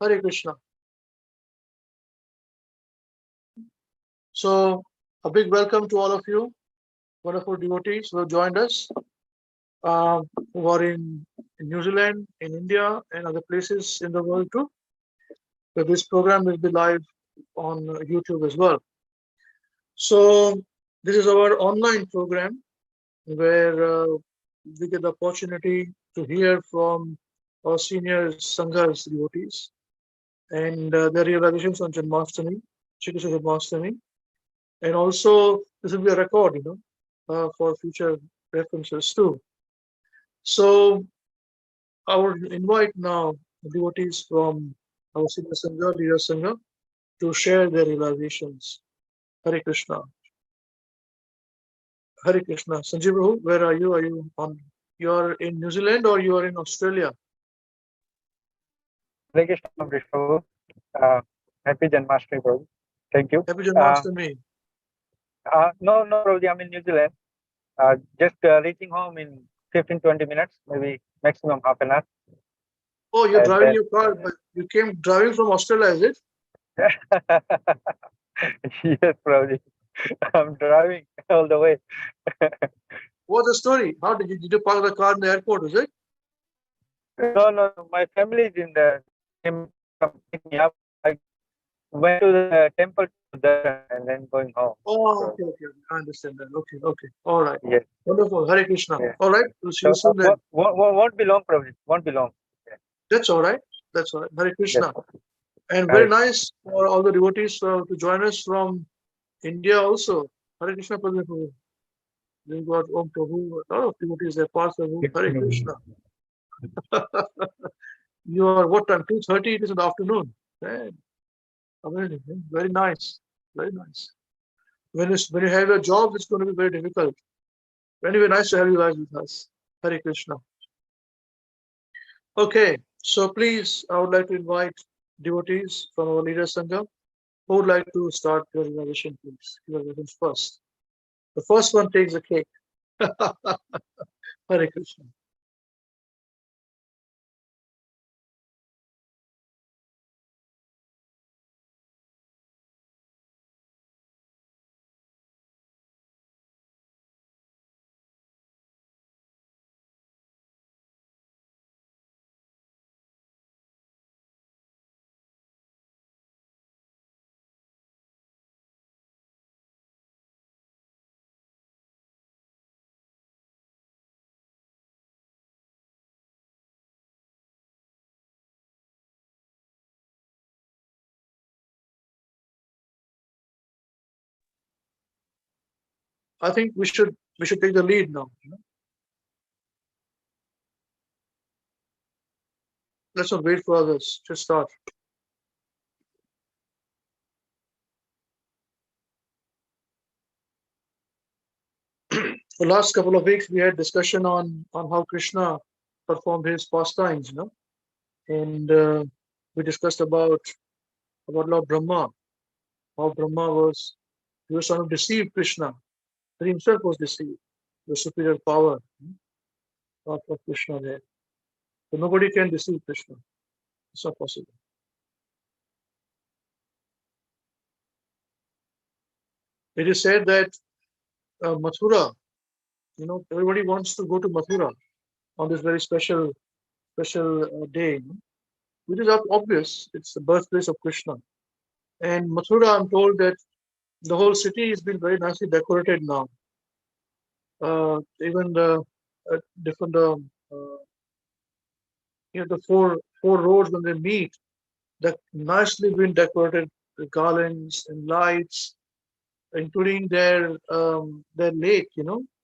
Hare Krishna. So, a big welcome to all of you, wonderful devotees who have joined us, who are in New Zealand, in India, and other places in the world too. So this program will be live on YouTube as well. So, this is our online program where we get the opportunity to hear from our senior Sangha's devotees and their realizations on Janmashtami, Shri Krishna Janmashtami. And also, this will be a record, for future references too. So, I would invite now the devotees from our senior Sangha, leader Sangha, to share their realizations. Hare Krishna. Hare Krishna. Sanjeev Prabhu, where are you? Are you on? You are in New Zealand or you are in Australia? Hare Krishna, Prabhu. Happy Janmashtami, Prabhu. Thank you. Happy Janmashtami. No, Prabhuji, I'm in New Zealand. Just reaching home in 15-20 minutes, maybe maximum half an hour. Oh, you're driving your car, but you came driving from Australia, is it? Yes, Prabhuji. I'm driving all the way. What's the story? How did you park the car in the airport, is it? No. My family is in the pick me up. I went to the temple and then going home. Oh, okay. I understand that. Okay. All right. Yes. Wonderful. Hare Krishna. Yes. All right. We'll see you soon then. Won't be long, Prabhuji. Won't be long. That's all right. Hare Krishna. Yes. And very nice for all the devotees to join us from India also. Hare Krishna, Prabhu. We've got Om Prabhu, a lot of devotees there. Prabhu. Hare Krishna. You are what time? 2:30. It is in the afternoon. Amazing. Very nice. Very nice. When you have a job, it's going to be very difficult. Anyway, nice to have you guys with us. Hare Krishna. Okay, so please, I would like to invite devotees from our leader Sangha who would like to start your realization, please. Your realizations first. The first one takes the cake. Hare Krishna. I think we should take the lead now. Let's not wait for others. Just start. The last couple of weeks we had discussion on how Krishna performed his pastimes, and we discussed about Lord Brahma, how Brahma was trying to deceive Krishna. He himself was deceived. The superior power of Krishna there. So nobody can deceive Krishna. It's not possible. It is said that Mathura, everybody wants to go to Mathura on this very special day, which is obvious. It's the birthplace of Krishna. And Mathura, I'm told that the whole city has been very nicely decorated now. Even the different, the four roads when they meet, that nicely been decorated with garlands and lights, including their lake,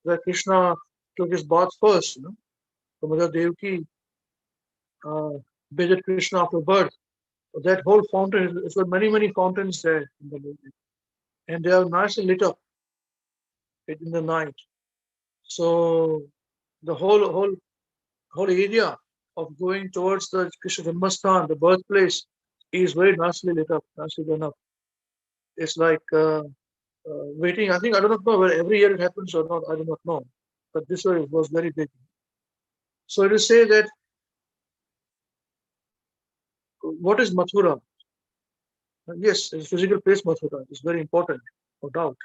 where Krishna took his bath first, So Mother Devaki bathed Krishna after birth. That whole fountain, it's got many fountains there in the lake. And they are nicely lit up in the night. So the whole area of going towards the Krishna Janmashtami, the birthplace, is very nicely lit up, nicely done up. It's like waiting. I don't know whether every year it happens or not. I do not know. But this year it was very big. So it is say that what is Mathura? Yes, it's a physical place, Mathura. It's very important, no doubt.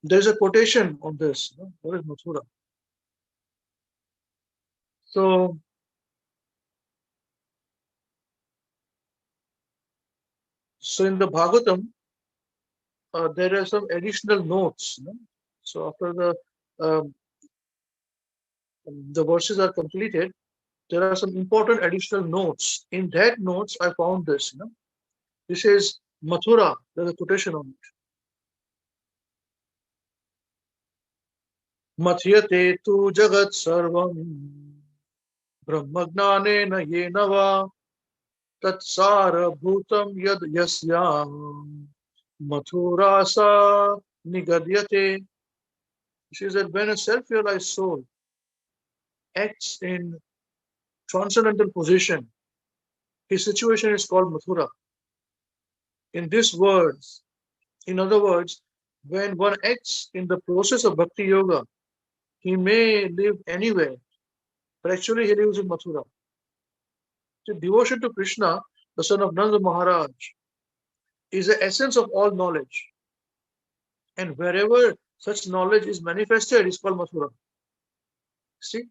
There's a quotation on this. What is Mathura? So, in the Bhagavatam, there are some additional notes. So after um, the verses are completed, there are some important additional notes. In that notes, I found this. This is Mathura. There's a quotation on it. Mathyate tu jagat sarvam brahmagnanena yena va tatsara bhutam yad yasyam mathurasa nigadyate. She said, when a self-realized soul acts in transcendental position, his situation is called Mathura. In these words, in other words, when one acts in the process of Bhakti Yoga, he may live anywhere, but actually he lives in Mathura. So devotion to Krishna, the son of Nanda Maharaj, is the essence of all knowledge. And wherever such knowledge is manifested is called Mathura. See?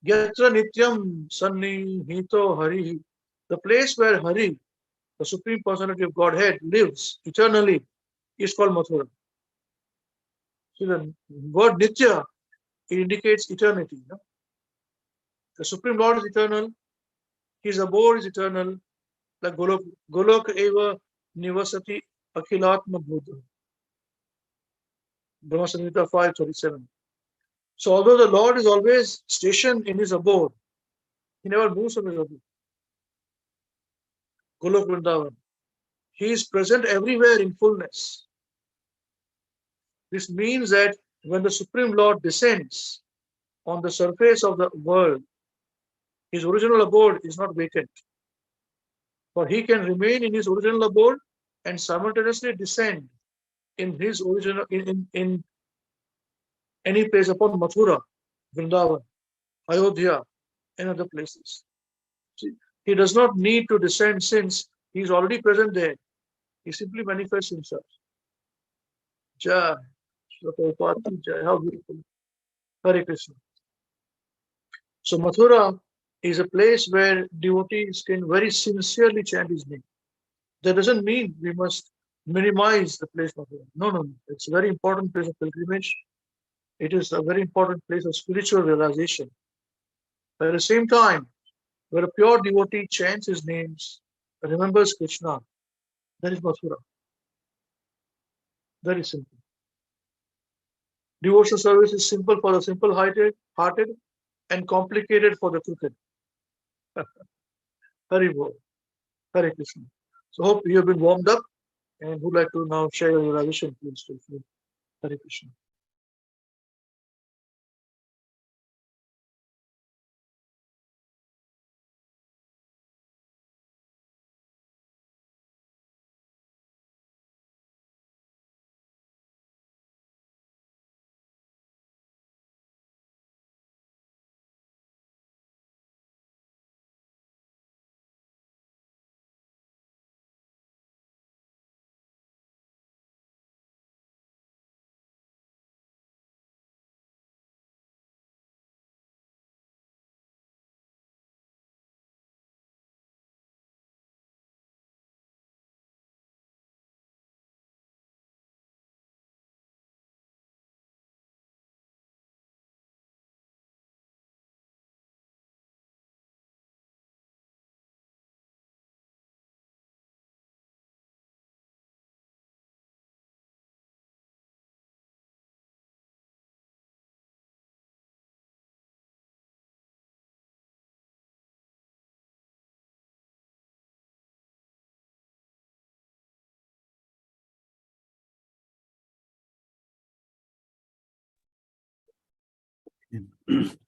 Yatra Nityam Sannihito Hari. The place where Hari, the Supreme Personality of Godhead, lives eternally is called Mathura. See, the word Nitya, it indicates eternity. The Supreme Lord is eternal, his abode is eternal, like Golok Eva Nivasati Akhilatma Buddha. Brahma Samhita 5:37. So although the Lord is always stationed in his abode, he never moves from his abode. Golok Vrindavan. He is present everywhere in fullness. This means that when the Supreme Lord descends on the surface of the world, his original abode is not vacant. For he can remain in his original abode and simultaneously descend in his original in any place upon Mathura, Vrindavan, Ayodhya, and other places. See, he does not need to descend since he is already present there. He simply manifests himself. Jai, Jai, how beautiful. Hare Krishna. So Mathura is a place where devotees can very sincerely chant his name. That doesn't mean we must minimize the place Mathura. No, no, no. It's a very important place of pilgrimage. It is a very important place of spiritual realization. But at the same time, where a pure devotee chants his names, remembers Krishna, that is Mathura. Very simple. Devotional service is simple for the simple-hearted and complicated for the crooked. Hari Bol. Hare Krishna. So hope you have been warmed up and would like to now share your realization, please. Hare Krishna.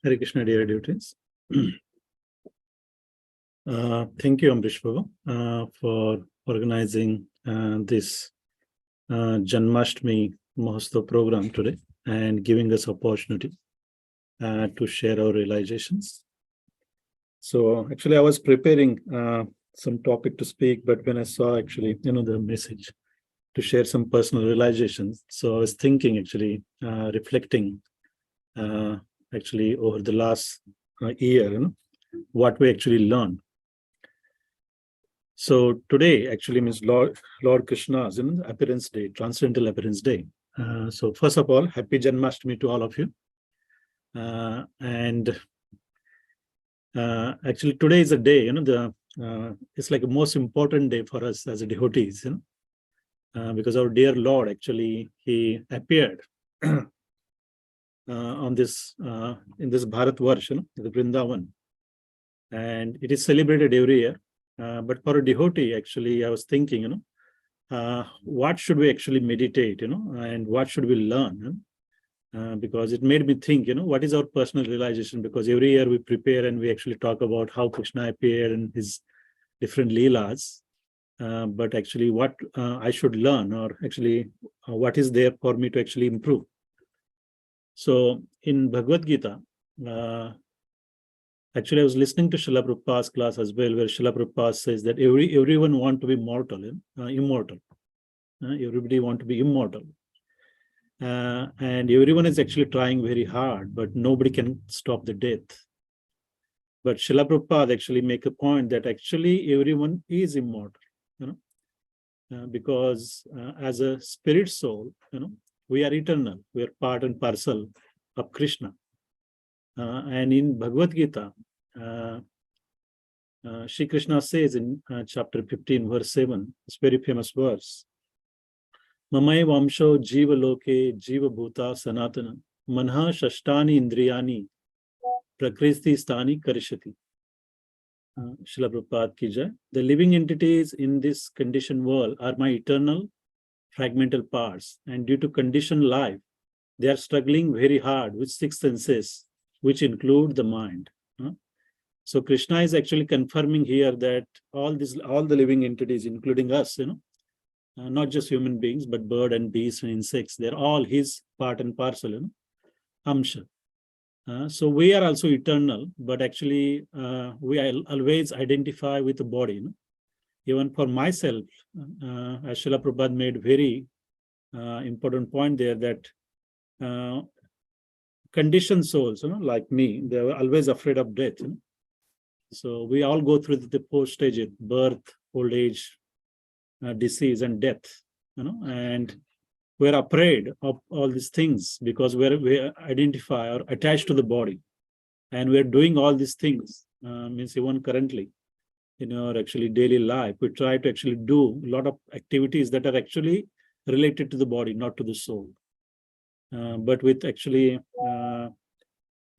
Hare Krishna, dear devotees. Thank you, Amrish Baba, for organizing this Janmashtami Mahotsav program today and giving us opportunity to share our realizations. So actually, I was preparing some topic to speak, but when I saw actually, the message to share some personal realizations, so I was thinking actually, reflecting actually over the last year, what we actually learned. So today actually means Lord Krishna's appearance day, Transcendental Appearance Day. So first of all, happy Janmashtami to all of you. And actually today is a day, it's like a most important day for us as a devotees, because our dear Lord actually he appeared on this in this Bharat Varsh, the Vrindavan, and it is celebrated every year. But for a devotee, actually, I was thinking, what should we actually meditate, and what should we learn? Because it made me think, what is our personal realization? Because every year we prepare and we actually talk about how Krishna appeared and his different leelas. But actually, what I should learn, or actually, what is there for me to actually improve? So in Bhagavad Gita, actually, I was listening to Srila Prabhupada's class as well, where Srila Prabhupada says that everyone want to be immortal. Everybody want to be immortal. And everyone is actually trying very hard, but nobody can stop the death. But Srila Prabhupada actually make a point that actually everyone is immortal, because as a spirit soul, we are eternal. We are part and parcel of Krishna. And in Bhagavad Gita, Shri Krishna says in chapter 15, verse 7, it's very famous verse. Mamai vamsho jiva loke jiva bhuta sanatana manha shashtani indriyani prakriti stani karishati. Srila Prabhupada ki jai. The living entities in this conditioned world are my eternal fragmental parts, and due to conditioned life, they are struggling very hard with six senses, which include the mind. So Krishna is actually confirming here that all the living entities, including us, not just human beings, but bird and beast and insects, they're all his part and parcel, amsha. So we are also eternal, but actually we always identify with the body. Even for myself, as Srila Prabhupada made very important point there, that conditioned souls, like me, they were always afraid of death. So we all go through the four stages: birth, old age, disease, and death. And we're afraid of all these things because we identify or attached to the body, and we're doing all these things. Means even currently, in our actually daily life, we try to actually do a lot of activities that are actually related to the body, not to the soul. But with actually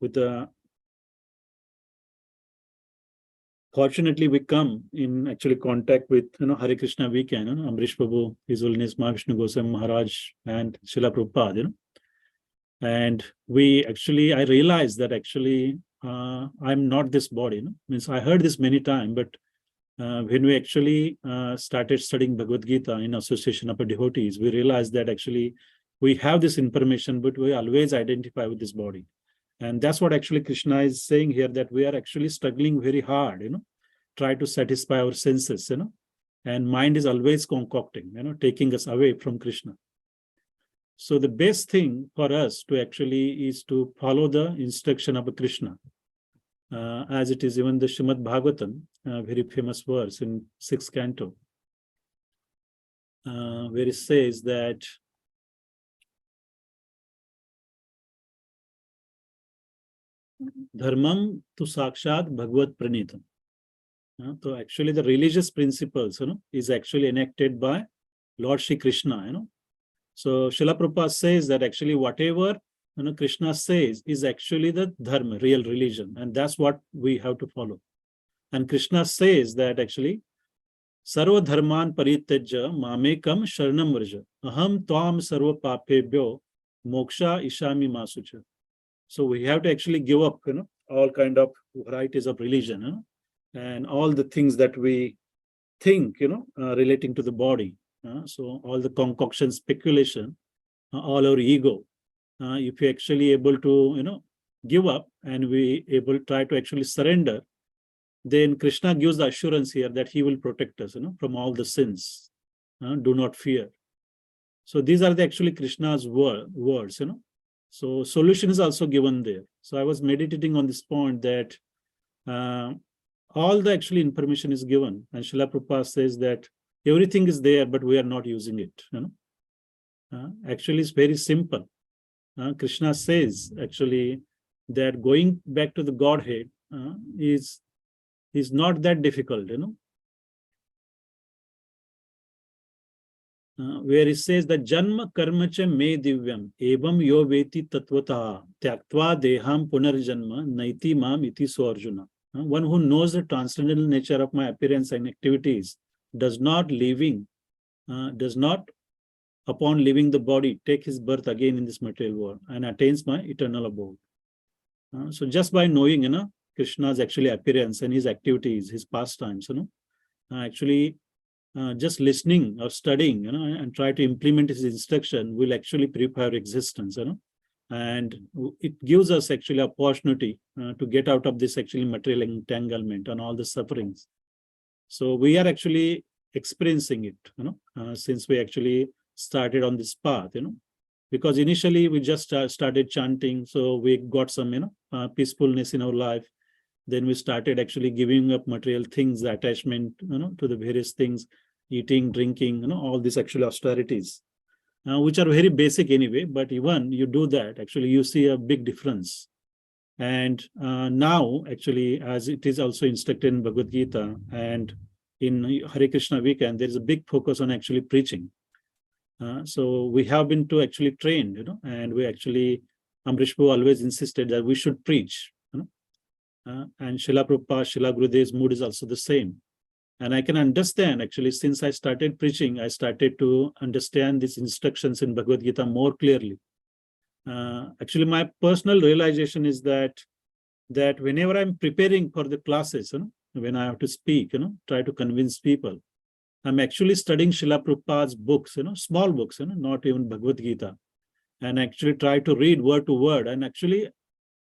with the fortunately, we come in actually contact with Hare Krishna WECAN, Amrish Prabhu, His Holiness Mahavishnu Goswami Maharaj, and Srila Prabhupada. And I realized that actually I'm not this body. Means I heard this many times, but when we actually started studying Bhagavad Gita in association of devotees, we realized that actually we have this information, but we always identify with this body. And that's what actually Krishna is saying here, that we are actually struggling very hard, try to satisfy our senses, and mind is always concocting, taking us away from Krishna. So the best thing for us to actually is to follow the instruction of Krishna, as it is even the Srimad Bhagavatam, very famous verse in 6th canto, where it says that Dharmam tu sakshat bhagavad pranitam. So actually the religious principles, is actually enacted by Lord Shri Krishna, So Srila Prabhupada says that actually whatever Krishna says is actually the dharma, real religion, and that's what we have to follow. And Krishna says that actually sarva dharman parityajya mamekam sharanam varja aham tvam sarva papebhyo moksha ishami masucha. So we have to actually give up, all kind of varieties of religion, and all the things that we think, relating to the body. So all the concoction, speculation, all our ego. If we actually able to, give up, and we able try to actually surrender then Krishna gives the assurance here that he will protect us, from all the sins. Do not fear. So these are actually Krishna's words, So solution is also given there. So I was meditating on this point that all the actually information is given, and Srila Prabhupada says that everything is there, but we are not using it. Actually, it's very simple. Krishna says actually that going back to the Godhead is not that difficult, where it says that Janma karma cha me divyam evam yo veti tatvataha tyaktva deham punarjanma naiti mam iti so Arjuna. One who knows the transcendental nature of my appearance and activities does not upon leaving the body take his birth again in this material world and attains my eternal abode. So just by knowing Krishna's actually appearance and his activities, his pastimes, actually just listening or studying, and try to implement his instruction will actually prepare existence, and it gives us actually opportunity to get out of this actually material entanglement and all the sufferings. So we are actually experiencing it, since we actually started on this path, because initially we just started chanting, so we got some, peacefulness in our life. Then we started actually giving up material things, the attachment, to the various things, eating, drinking, all these actually austerities, which are very basic anyway. But even you do that, actually you see a big difference. And now, actually, as it is also instructed in Bhagavad Gita and in Hare Krishna WECAN, there is a big focus on actually preaching. So we have been to actually trained, and we actually, Amrish Prabhu always insisted that we should preach. And Srila Prabhupada, Srila Gurudev's mood is also the same. And I can understand, actually, since I started preaching, I started to understand these instructions in Bhagavad Gita more clearly. Actually, my personal realization is that whenever I'm preparing for the classes, when I have to speak, try to convince people, I'm actually studying Srila Prabhupada's books, small books, not even Bhagavad Gita, and actually try to read word to word. And actually,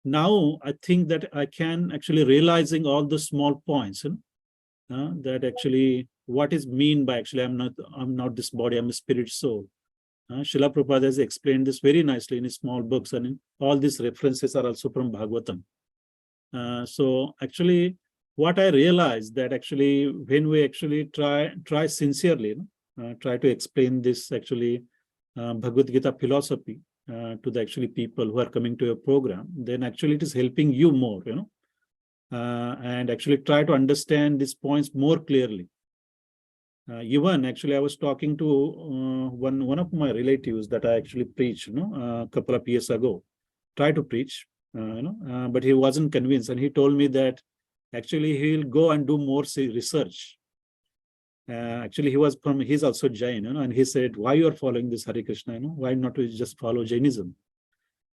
now I think that I can actually realizing all the small points, that actually what is mean by actually I'm not this body, I'm a spirit soul. Srila Prabhupada has explained this very nicely in his small books, and all these references are also from Bhagavatam. So actually, what I realized that actually when we actually try sincerely, try to explain this actually Bhagavad Gita philosophy to the actually people who are coming to your program, then actually it is helping you more, and actually try to understand these points more clearly. Even actually, I was talking to one of my relatives that I actually preached, a couple of years ago. Try to preach, but he wasn't convinced, and he told me that actually he'll go and do more research. Actually, he's also Jain, and he said, "Why you are following this Hare Krishna? Why not we just follow Jainism?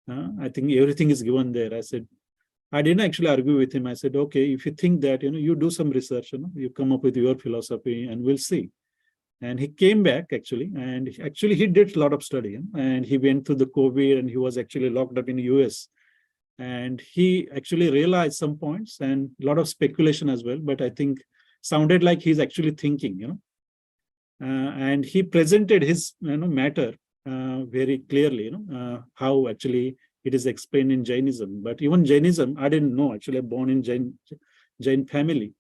I think everything is given there." I said, I didn't actually argue with him. I said, okay, if you think that, you do some research, you come up with your philosophy and we'll see. And he came back actually, and actually he did a lot of study, and he went through the COVID and he was actually locked up in the US. And he actually realized some points and a lot of speculation as well, but I think sounded like he's actually thinking, and he presented his matter very clearly, how actually it is explained in Jainism. But even Jainism, I didn't know, actually I'm born in Jain family,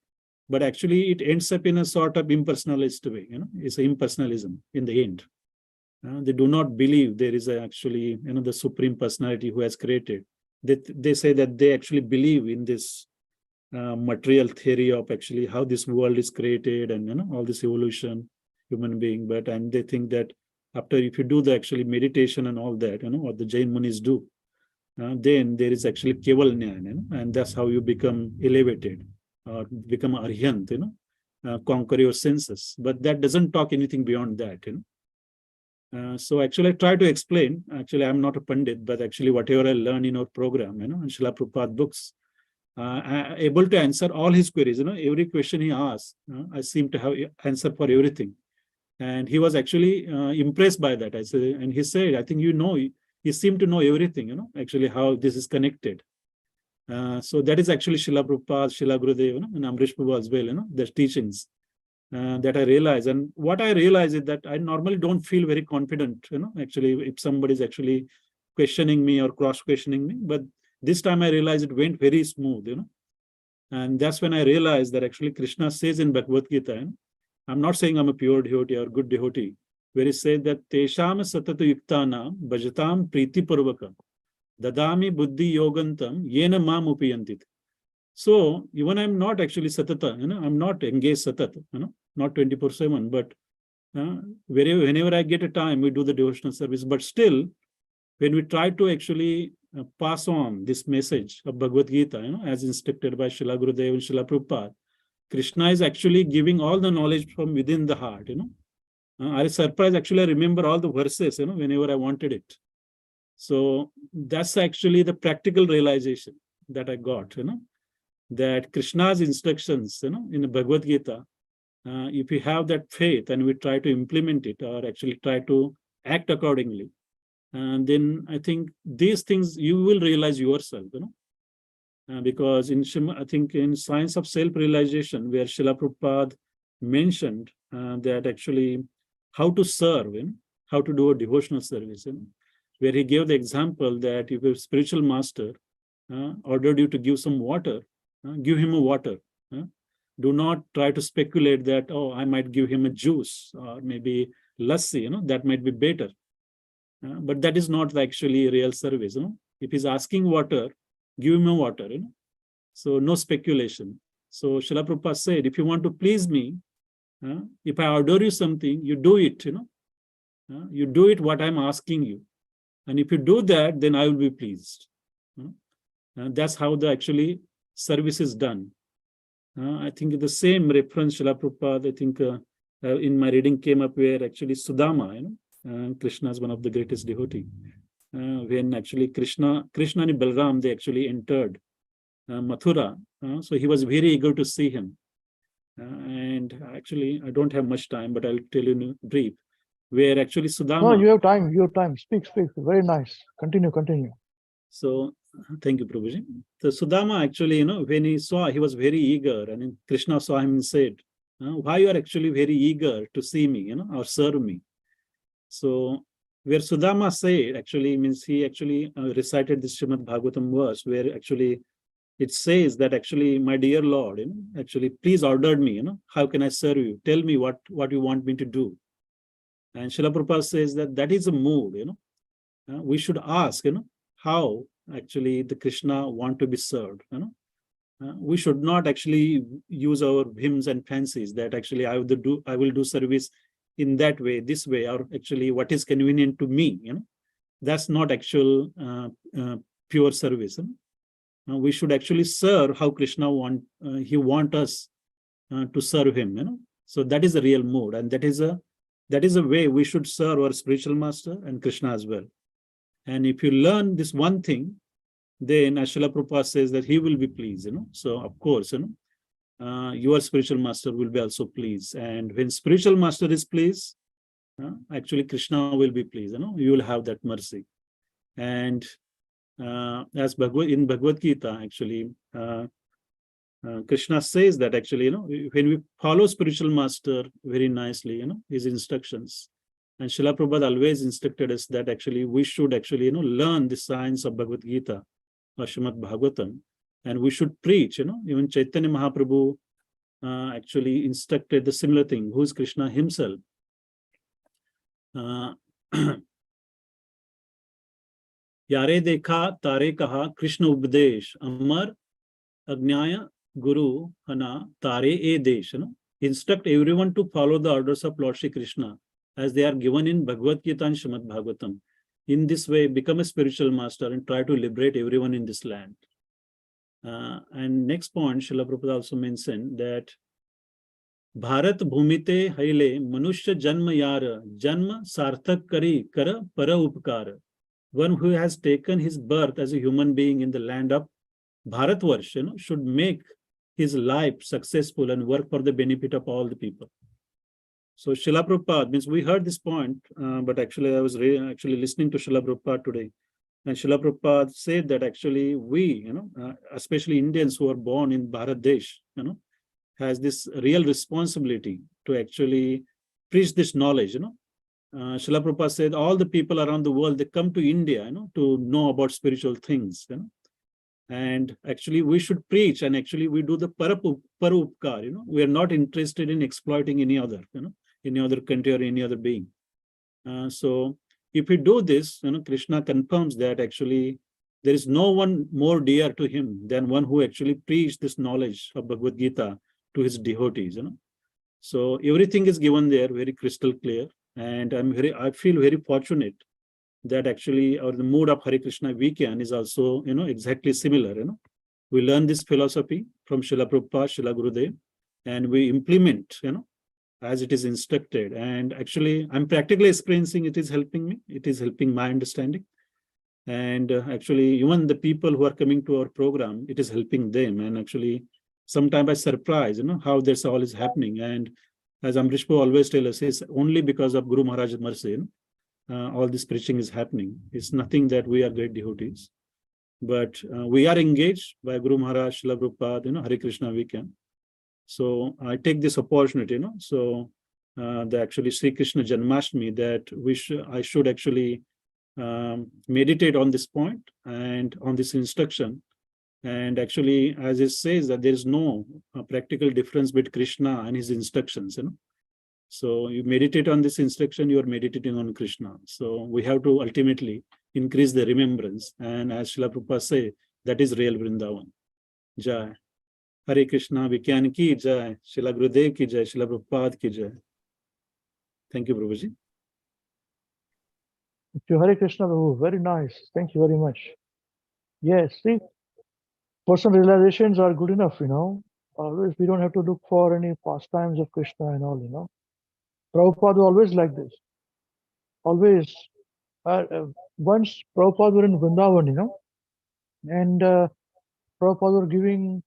but actually it ends up in a sort of impersonalist way, it's impersonalism in the end. They do not believe there is actually, the supreme personality who has created. They say that they actually believe in this material theory of actually how this world is created and, all this evolution, human being. And they think that after, if you do the actually meditation and all that, what the Jain Munis do, then there is actually Keval Jnana, and that's how you become elevated or become Arhyant, conquer your senses. But that doesn't talk anything beyond that, so actually I try to explain, actually I'm not a Pandit, but actually whatever I learn in our program, and Srila Prabhupada books, I'm able to answer all his queries, every question he asks, I seem to have answer for everything. And he was actually impressed by that. I said, and he said, I think you seem to know everything, actually how this is connected. So that is actually Srila Prabhupada, Srila Gurudev, and Amrish Prabhu as well, their teachings that I realize. And what I realize is that I normally don't feel very confident, actually, if somebody is actually questioning me or cross-questioning me. But this time I realized it went very smooth, And that's when I realized that actually Krishna says in Bhagavad Gita, I'm not saying I'm a pure devotee or good devotee, where he said that Tesham satatu yuktana bhajatam priti purvaka dadami buddhi yogantam yena mam upiyantit. So even I'm not actually satata, I'm not engaged satat, not 24/7, but whenever I get a time, we do the devotional service. But still, when we try to actually pass on this message of Bhagavad Gita, as instructed by Srila Gurudev and Srila Prabhupada, Krishna is actually giving all the knowledge from within the heart, I was surprised, actually, I remember all the verses, whenever I wanted it. So that's actually the practical realization that I got, that Krishna's instructions, in the Bhagavad Gita, if we have that faith and we try to implement it or actually try to act accordingly, and then I think these things you will realize yourself, because I think in Science of Self-Realization, where Srila Prabhupada mentioned that actually how to serve, how to do a devotional service, where he gave the example that if a spiritual master ordered you to give some water, give him a water. Do not try to speculate that, oh, I might give him a juice or maybe lassi, that might be better. But that is not actually real service. If he's asking water, give him a water. So no speculation. So Srila Prabhupada said, if you want to please me, if I order you something, you do it. You do it what I'm asking you. And if you do that, then I will be pleased. That's how the actually service is done. I think the same reference, Srila Prabhupada, I think in my reading came up where actually Sudama, Krishna is one of the greatest devotee. When actually Krishna and Balram, they actually entered Mathura. So he was very eager to see him. And actually, I don't have much time, but I'll tell you in brief, where actually Sudama... No, you have time. Speak. Very nice. Continue. So, thank you, Prabhuji. So Sudama actually, when he saw, he was very eager, and Krishna saw him and said, why you are actually very eager to see me, or serve me? So, where Sudama said, actually means he actually recited this Srimad Bhagavatam verse, where actually it says that actually, my dear Lord, actually, please order me, how can I serve you? Tell me what you want me to do. And Srila Prabhupada says that is a mood, we should ask, how actually the Krishna want to be served, we should not actually use our whims and fancies that actually I will do service in that way, this way, or actually what is convenient to me, that's not actual pure service. We should actually serve how Krishna he want us to serve him, so that is the real mode, and that is a way we should serve our spiritual master and Krishna as well. And if you learn this one thing, then Srila Prabhupada says that he will be pleased, so of course, your spiritual master will be also pleased, and when spiritual master is pleased, actually Krishna will be pleased, you will have that mercy. And as in Bhagavad Gita, actually, Krishna says that actually, when we follow spiritual master very nicely, his instructions, and Srila Prabhupada always instructed us that actually we should actually, learn the science of Bhagavad Gita or Srimad Bhagavatam, and we should preach, even Chaitanya Mahaprabhu actually instructed the similar thing, who is Krishna himself. Yare dekha tare kaha Krishna Updesh Amar Agnaya Guru Hana Tare E Desh. Instruct everyone to follow the orders of Lord Shri Krishna as they are given in Bhagavad Gita and Srimad Bhagavatam. In this way, become a spiritual master and try to liberate everyone in this land. And next point, Srila Prabhupada also mentioned that Bharat Bhumite Haile Manushya Janma Yara Janma Sarthak Kari Kara Para Upkara. One who has taken his birth as a human being in the land of Bharatvarsh, should make his life successful and work for the benefit of all the people. So Srila Prabhupada, means we heard this point, but actually I was actually listening to Srila Prabhupada today. And Srila Prabhupada said that actually we, especially Indians who are born in Bharat Desh, has this real responsibility to actually preach this knowledge. Srila Prabhupada said all the people around the world, they come to India, to know about spiritual things. And actually we should preach, and actually we do the parupkar. We are not interested in exploiting any other country or any other being. So if we do this, Krishna confirms that actually there is no one more dear to him than one who actually preached this knowledge of Bhagavad Gita to his devotees. So everything is given there very crystal clear, and I feel very fortunate that actually the mood of Hare Krishna WECAN is also exactly similar. We learn this philosophy from Srila Prabhupada, Srila Gurudev, and we implement as it is instructed. And actually I'm practically experiencing it is helping me, it is helping my understanding. And actually even the people who are coming to our program, it is helping them. And actually sometimes I surprise how this all is happening. And as Amrish always tells us, it's only because of Guru Maharaj's mercy all this preaching is happening. It's nothing that we are great devotees, but we are engaged by Guru Maharaj, Srila Prabhupada, Hare Krishna WECAN. So I take this opportunity, so the actually Sri Krishna Janmashtami, that I should actually meditate on this point and on this instruction. And actually, as it says, that there is no practical difference between Krishna and his instructions. So you meditate on this instruction, you are meditating on Krishna. So we have to ultimately increase the remembrance. And as Srila Prabhupada say, that is real Vrindavan. Jai. Hare Krishna WECAN ki jai. Srila Gurudev ki jai. Srila Prabhupada ki jai. Thank you, Prabhuji. Thank you, Hare Krishna, Prabhu. Very nice. Thank you very much. Yes, see, personal realizations are good enough, Always, we don't have to look for any pastimes of Krishna and all, Prabhupada was always like this. Always. Once Prabhupada were in Vrindavan, and Prabhupada were giving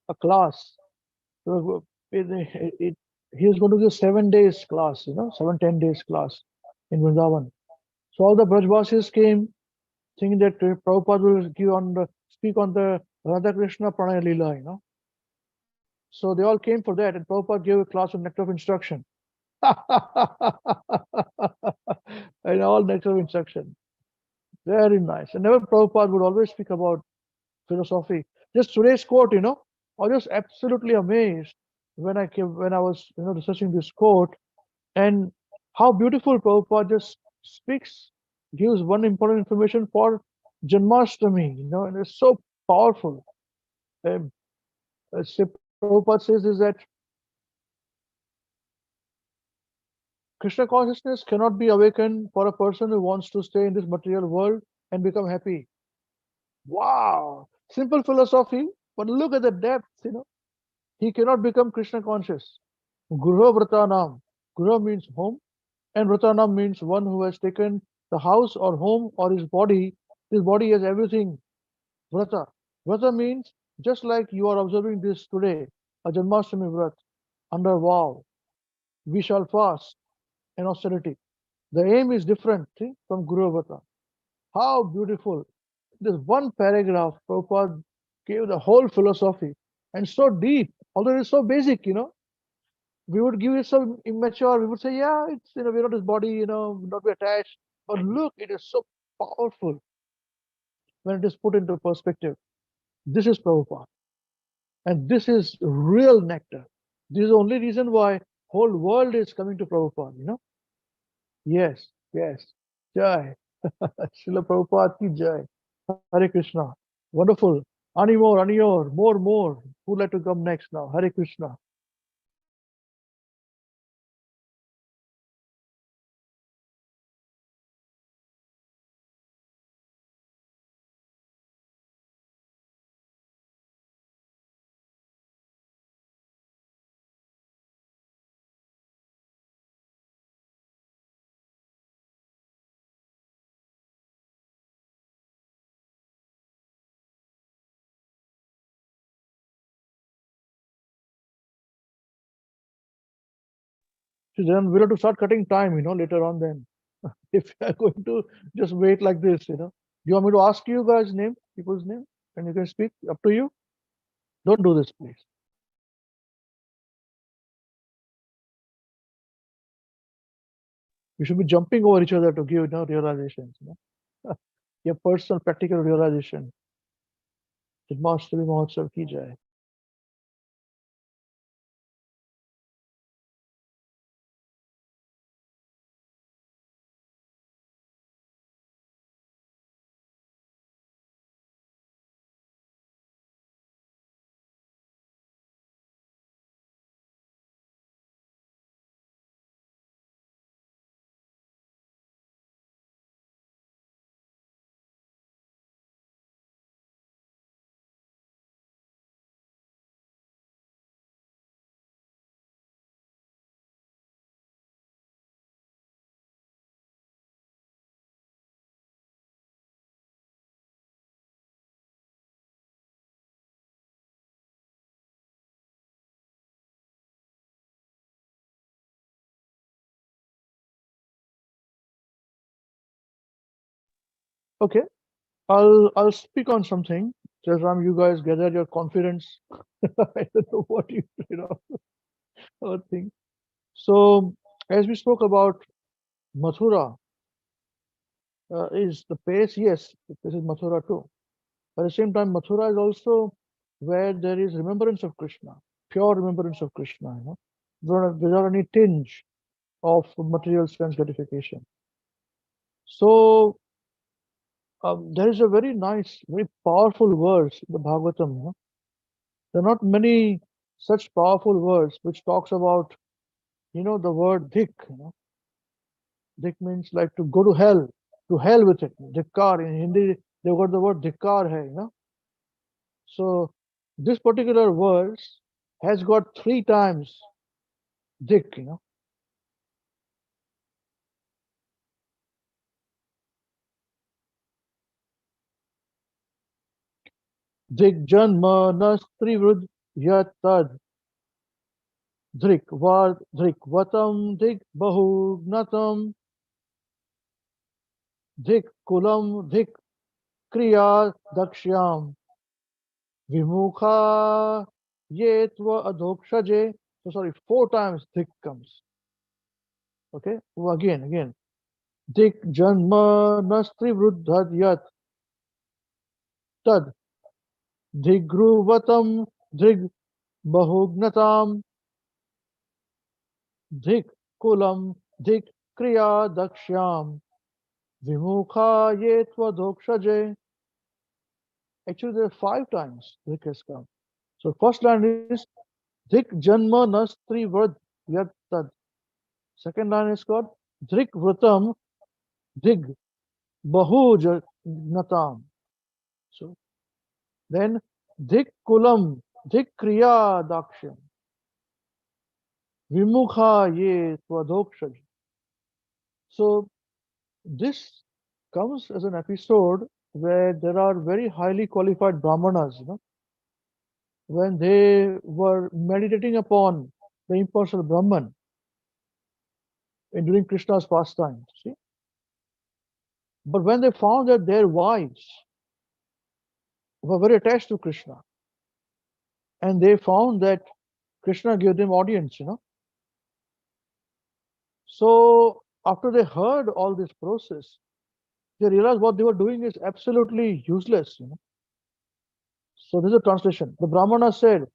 a class. So he was going to give 7 days class, 7-10 days class in Vrindavan. So all the Brajvasis came thinking that Prabhupada will speak on the Radha Krishna Pranaya Leela, So they all came for that, and Prabhupada gave a class on nectar of instruction. And all nectar of instruction. Very nice. And never Prabhupada would always speak about philosophy. Just today's quote, I was just absolutely amazed when I was researching this quote, and how beautiful Prabhupada just speaks, gives one important information for Janmashtami, and it's so powerful. Prabhupada says is that Krishna consciousness cannot be awakened for a person who wants to stay in this material world and become happy. Wow, simple philosophy, but look at the depth, He cannot become Krishna conscious. Guru Vratanam. Guru means home, and Vratanam means one who has taken the house or home or his body. His body has everything. Vrata. Vrata means just like you are observing this today, a Janmashtami Vrat, under vow. We shall fast and austerity. The aim is different from Guru Vrata. How beautiful. This one paragraph, Prabhupada gave the whole philosophy, and so deep, although it's so basic, we would give it some immature, we would say, yeah, it's, we're not his body, not be attached. But look, it is so powerful when it is put into perspective. This is Prabhupada. And this is real nectar. This is the only reason why whole world is coming to Prabhupada, Yes, yes. Jai. Srila Prabhupada ki jai. Hare Krishna. Wonderful. Ani more. Who would like to come next now? Hare Krishna. So then we'll have to start cutting time, later on then. If we are going to just wait like this, you want me to ask you guys' name, people's name, and you can speak? Up to you. Don't do this, please. You should be jumping over each other to give, realizations. Your personal, practical realization. Janmashtami Mahotsav ki jai. Okay, I'll speak on something. Just Ram, you guys gather your confidence. I don't know what or think. So as we spoke about Mathura, is the place? Yes, this is Mathura too. But at the same time, Mathura is also where there is remembrance of Krishna, pure remembrance of Krishna, without any tinge of material sense gratification. So there is a very nice, very powerful verse in the Bhagavatam. There are not many such powerful words which talks about, the word dik. Dik means like to go to hell with it. Dikkar in Hindi, they've got the word dikkar hai. So this particular verse has got 3 times dik. Dik janma nastrivrud yatad drik vad drik vatam dik bahugnatam dik kulam dik kriya dakshyam vimukha yetva adhokshaje. So sorry, 4 times dik comes. Okay, well, again. Dik janma nastri vruddhad yat tad dhigruvatam dhig bahugnatam dhik kulam dhik kriya dakshyam vimukha yetva dokshaje. Actually, there are 5 times dhik has come. So first line is dhik janma nastri vrud yat tad. Second line is called dhik vratam dhig bahugnatam. So then dhik kulam dhik kriya dakshyam vimukha ye tvadokshaja. So this comes as an episode where there are very highly qualified brahmanas, when they were meditating upon the impersonal Brahman during Krishna's pastime. See, but when they found that their wives were very attached to Krishna, and they found that Krishna gave them audience, So after they heard all this process, they realized what they were doing is absolutely useless. So this is a translation. The Brahmana said,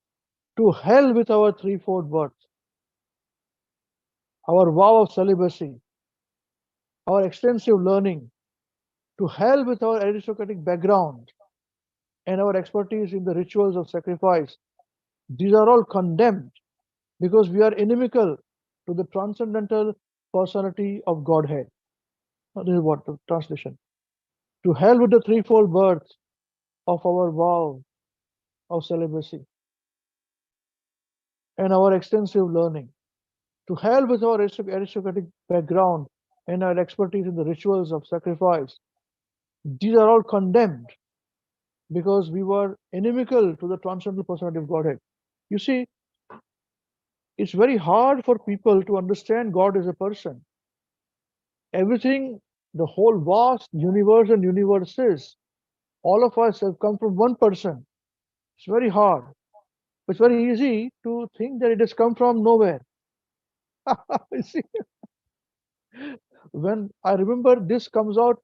"To hell with our threefold birth, our vow of celibacy, our extensive learning, to hell with our aristocratic background, and our expertise in the rituals of sacrifice. These are all condemned because we are inimical to the transcendental personality of Godhead." Now, this is what the translation. To hell with the threefold birth of our vow of celibacy and our extensive learning. To hell with our aristocratic background and our expertise in the rituals of sacrifice. These are all condemned because we were inimical to the transcendental personality of Godhead. You see, it's very hard for people to understand God as a person. Everything The whole vast universe and universes, all of us have come from one person. It's very hard. It's very easy to think that it has come from nowhere. You see, when I remember this comes out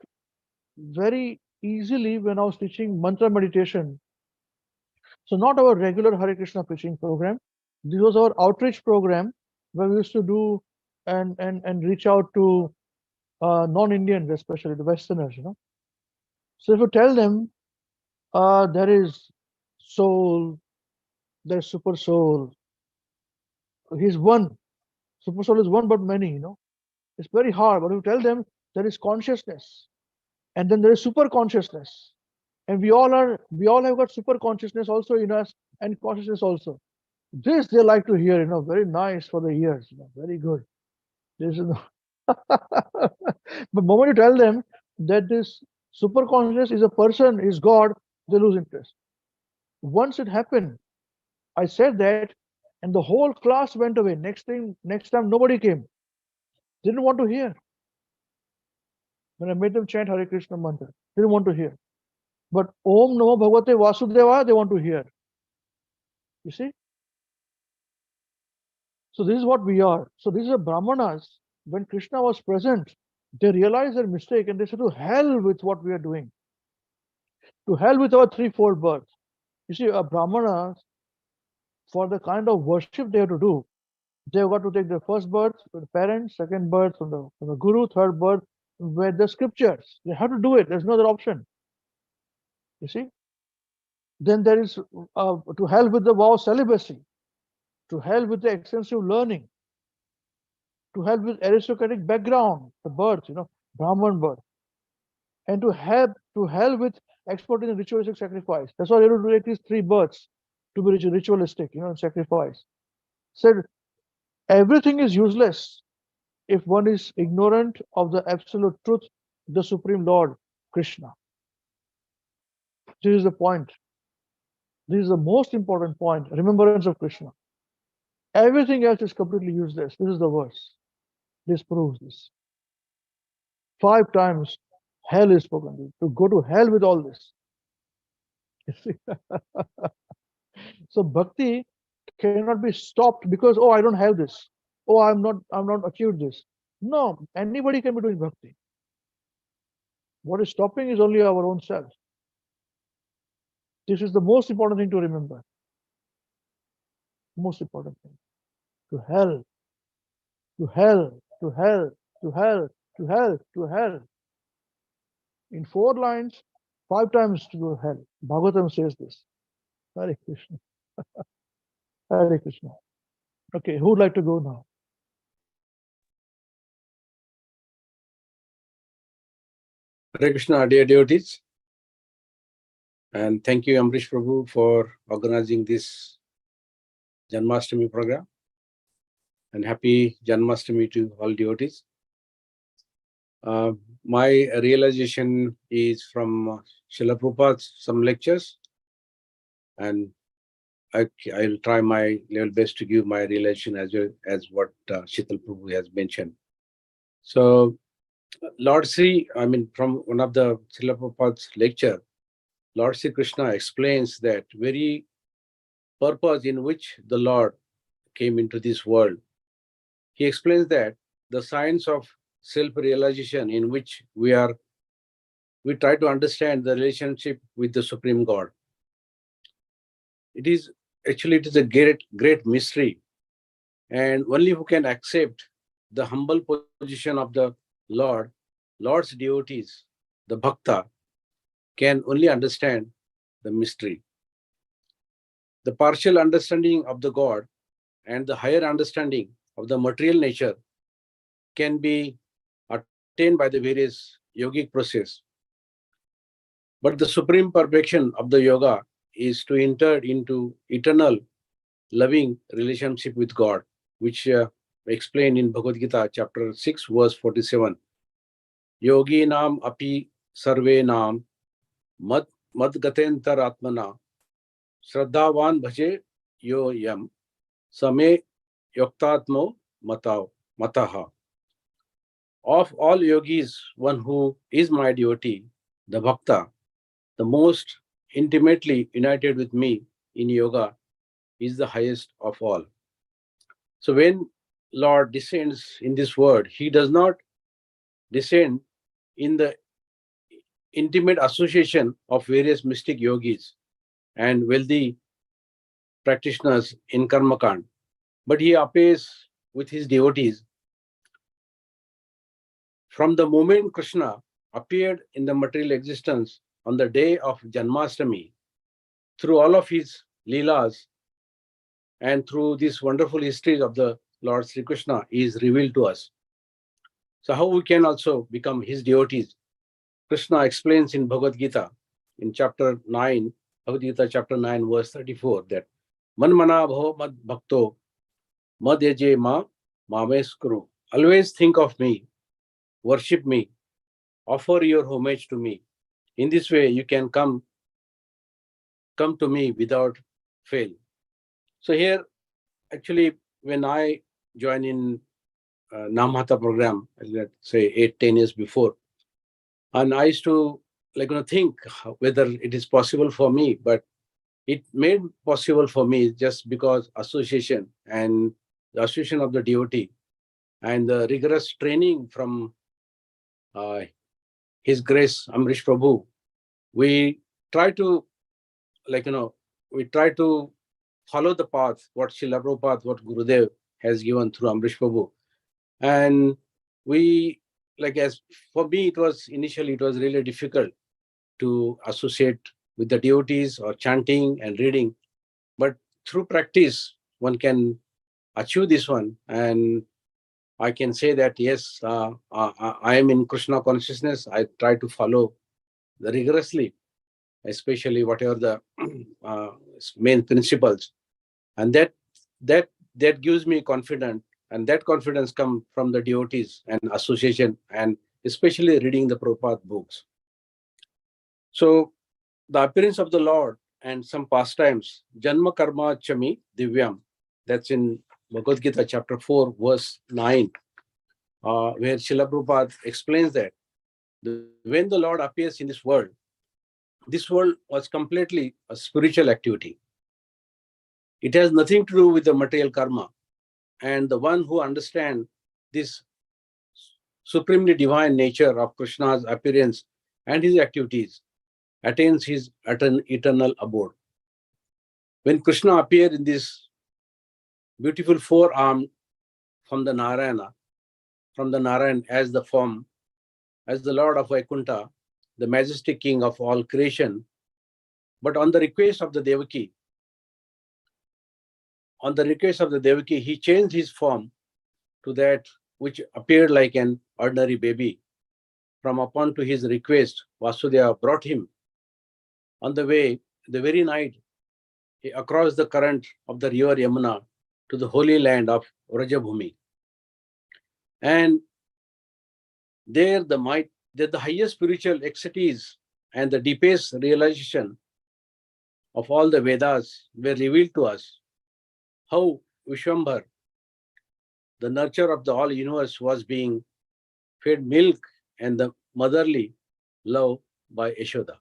very easily when I was teaching mantra meditation. So not our regular Hare Krishna preaching program. This was our outreach program where we used to do and reach out to non-Indians, especially the Westerners. So if you tell them there is soul, there's super soul, he's one. Super soul is one, but many. It's very hard. But if you tell them there is consciousness, and then there is super consciousness, and we all have got super consciousness also in us, and consciousness also. This they like to hear. Very nice for the ears. Very good. This is. But moment you tell them that this super consciousness is a person, is God, they lose interest. Once it happened, I said that, and the whole class went away. Next time nobody came. Didn't want to hear. When I made them chant Hare Krishna mantra, didn't want to hear. But Om Namo Bhagavate Vasudevaya, they want to hear. You see? So this is what we are. So these are Brahmanas. When Krishna was present, they realized their mistake and they said, to hell with what we are doing. To hell with our threefold birth. You see, a Brahmana, for the kind of worship they have to do, they've got to take their first birth from the parents, second birth from the guru, third birth with the scriptures. They have to do it. There's no other option. You see? Then there is to hell with the vow of celibacy, to hell with the extensive learning, to hell with aristocratic background, the birth, Brahman birth, and to hell with expert in ritualistic sacrifice. That's why they have to take these three births to be ritualistic, sacrifice. Said everything is useless if one is ignorant of the absolute truth, the Supreme Lord, Krishna. This is the point. This is the most important point, remembrance of Krishna. Everything else is completely useless. This is the verse. This proves this. 5 times hell is spoken. To go to hell with all this. So bhakti cannot be stopped because, oh, I don't have this. Oh, I'm not achieved this. No, anybody can be doing bhakti. What is stopping is only our own self. This is the most important thing to remember. Most important thing. To hell, to hell, to hell, to hell, to hell, to hell. In 4 lines, 5 times to go hell. Bhagavatam says this. Hare Krishna. Hare Krishna. Okay, who would like to go now? Hare Krishna, dear devotees. And thank you, Amrish Prabhu, for organizing this Janmashtami program. And happy Janmashtami to all devotees. My realization is from Srila Prabhupada's some lectures. And I'll try my level best to give my realization as well as what Shital Prabhu has mentioned. So, Lord Sri, from one of the Srila Prabhupada's lecture, Lord Sri Krishna explains that very purpose in which the Lord came into this world. He explains that the science of self-realization in which we try to understand the relationship with the Supreme God. It is a great mystery, and only who can accept the humble position of the Lord's devotees, the bhakta, can only understand the mystery. The partial understanding of the God and the higher understanding of the material nature can be attained by the various yogic process. But the supreme perfection of the yoga is to enter into eternal loving relationship with God, which explained in Bhagavad Gita chapter 6 verse 47. Yogi nam api sarve nam mad gatentar atmana shraddhavan bhaje yo yam same yoktatmo mataha. Of all yogis, one who is my devotee, the bhakta, the most intimately united with me in yoga, is the highest of all. So when Lord descends in this world, he does not descend in the intimate association of various mystic yogis and wealthy practitioners in Karmakand, but he appears with his devotees. From the moment Krishna appeared in the material existence on the day of Janmashtami, through all of his leelas and through this wonderful history of the Lord Sri Krishna is revealed to us. So how we can also become his devotees? Krishna explains in Bhagavad Gita in chapter 9, Bhagavad Gita chapter 9 verse 34 that Manmana bhava mad bhakto mad yaje ma mameskuru. Always think of me, worship me, offer your homage to me. In this way you can come to me without fail. So here actually when I join in Namhata program, let's say 8-10 years before, and I used to think whether it is possible for me, but it made possible for me just because association and the association of the devotee and the rigorous training from uh, His Grace Amrish Prabhu. We try to we try to follow the path what Srila Prabhupada, what Gurudev has given through Amrish Prabhu, and we as for me it was initially it was really difficult to associate with the devotees or chanting and reading, but through practice one can achieve this one, and I can say that yes, I am in Krishna consciousness. I try to follow rigorously, especially whatever the uh, main principles, and that gives me confidence, and that confidence comes from the devotees and association, and especially reading the Prabhupada books. So the appearance of the Lord and some pastimes, Janma Karma Chami Divyam, that's in Bhagavad Gita chapter 4 verse 9, where Srila Prabhupada explains that when the Lord appears in this world was completely a spiritual activity. It has nothing to do with the material karma. And the one who understands this supremely divine nature of Krishna's appearance and his activities attains his eternal abode. When Krishna appeared in this beautiful forearm from the Narayana as the form, as the Lord of Vaikuntha, the majestic king of all creation, but on the request of the Devaki, he changed his form to that which appeared like an ordinary baby. From upon to his request, Vasudeva brought him on the way, the very night, across the current of the river Yamuna to the holy land of Vrajabhumi. And there the highest spiritual ecstasies and the deepest realization of all the Vedas were revealed to us. How Vishwambhar, the nurture of the all universe, was being fed milk and the motherly love by Yashoda.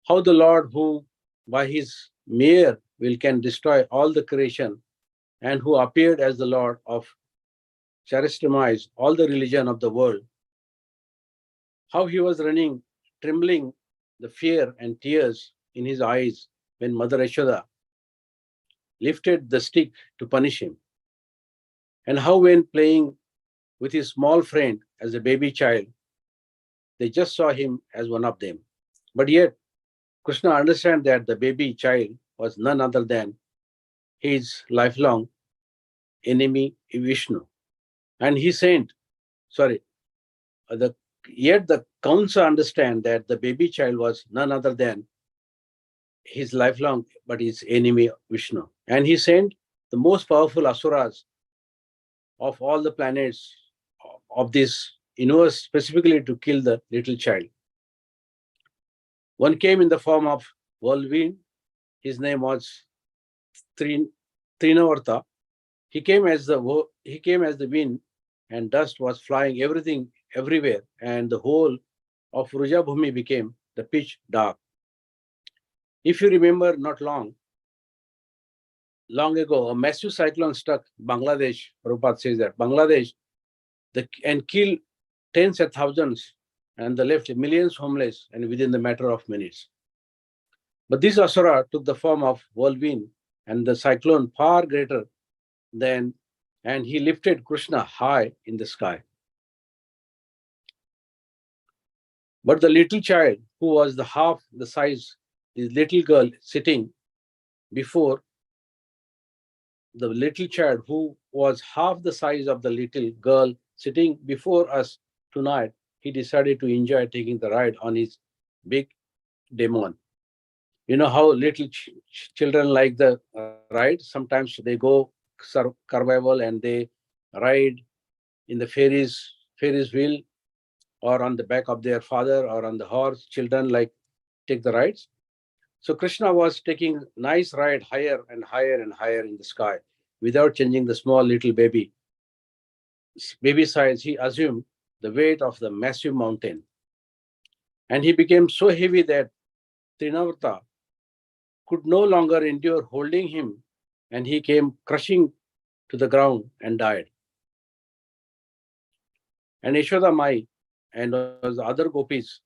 How the Lord, who by his mere will can destroy all the creation, and who appeared as the Lord of chastised all the religion of the world, how he was running, trembling, the fear and tears in his eyes when Mother Yashoda lifted the stick to punish him, and how when playing with his small friend as a baby child, they just saw him as one of them. But yet, Krishna understand that the baby child was none other than his lifelong enemy Vishnu. And he sent, yet the Kamsa understand that the baby child was none other than his lifelong, but his enemy Vishnu. And he sent the most powerful asuras of all the planets of this universe specifically to kill the little child. One came in the form of whirlwind. His name was Trinavarta. He came as the wind and dust was flying everywhere, and the whole of Rujabhumi became the pitch dark. If you remember, not long ago, a massive cyclone struck Bangladesh. Prabhupada says that Bangladesh, and killed tens of thousands, and they left millions homeless, and within the matter of minutes. But this asura took the form of whirlwind, and the cyclone far greater than, and he lifted Krishna high in the sky. But the little child, who was the half the size, this little girl sitting before, the little child who was half the size of the little girl sitting before us tonight, he decided to enjoy taking the ride on his big demon. You know how little children like the ride? Sometimes they go survival and they ride in the Ferris wheel, or on the back of their father, or on the horse. Children like take the rides. So Krishna was taking nice ride higher and higher and higher in the sky without changing the small little baby size. He assumed the weight of the massive mountain, and he became so heavy that Trinavrata could no longer endure holding him, and he came crushing to the ground and died. And Yashoda Mai and the other gopis,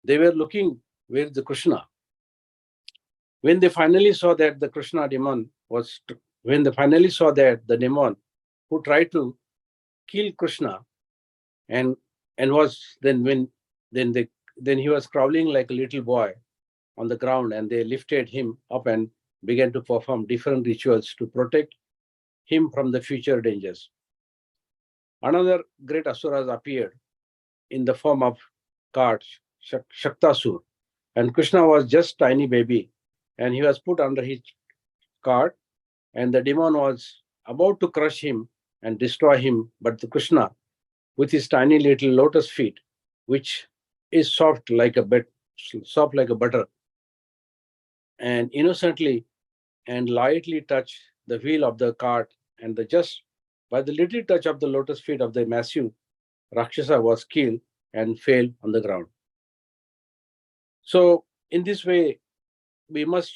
they were looking, where is the Krishna? When they finally saw that the Krishna demon was, when they finally saw that the demon who tried to kill Krishna, and was then he was crawling like a little boy on the ground, and they lifted him up and began to perform different rituals to protect him from the future dangers. Another great asuras appeared in the form of cards, Shaktasur, and Krishna was just tiny baby, and he was put under his cart, and the demon was about to crush him and destroy him, but the Krishna, with his tiny little lotus feet, which is soft like a butter, and innocently and lightly touched the wheel of the cart, and just by the little touch of the lotus feet of the massive Rakshasa was killed and fell on the ground. So in this way, we must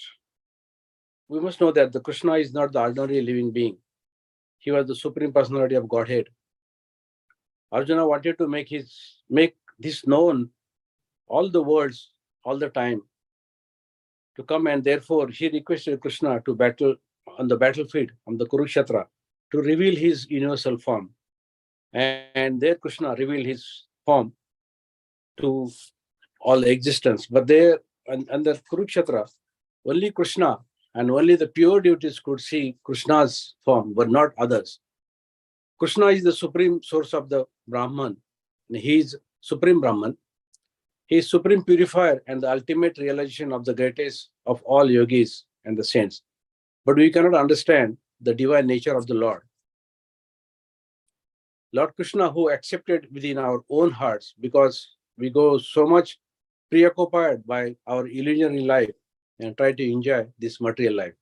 know that the Krishna is not the ordinary living being. He was the Supreme Personality of Godhead. Arjuna wanted to make this known all the worlds, all the time, to come, and therefore he requested Krishna to battle on the battlefield on the Kurukshetra to reveal his universal form. And there Krishna revealed his form to all existence. But there, under Kurukshetra, only Krishna and only the pure devotees could see Krishna's form, but not others. Krishna is the supreme source of the Brahman. He is Supreme Brahman. He is Supreme Purifier and the ultimate realization of the greatest of all yogis and the saints. But we cannot understand the divine nature of the Lord. Lord Krishna, who accepted within our own hearts, because we go so much preoccupied by our illusionary life and try to enjoy this material life,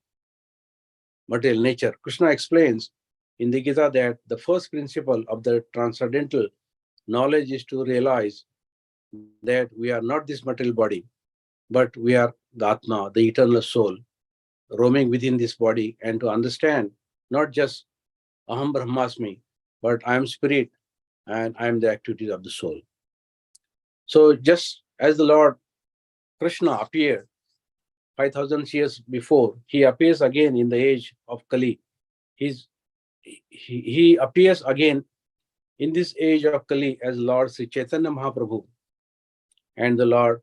material nature. Krishna explains in the Gita that the first principle of the transcendental knowledge is to realize that we are not this material body, but we are the Atma, the eternal soul, roaming within this body, and to understand not just Aham Brahmasmi, but I am spirit and I am the activities of the soul. So just as the Lord Krishna appeared 5,000 years before, he appears again in the age of Kali. He appears again in this age of Kali as Lord Sri Chaitanya Mahaprabhu. And the Lord,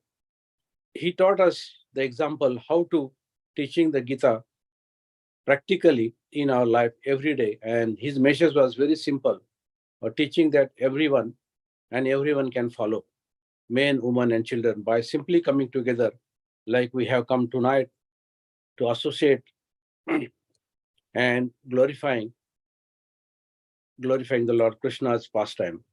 he taught us the example how to teaching the Gita practically in our life every day. And his message was very simple, a teaching that everyone can follow, men, women, and children, by simply coming together like we have come tonight to associate and glorifying the Lord Krishna's pastime.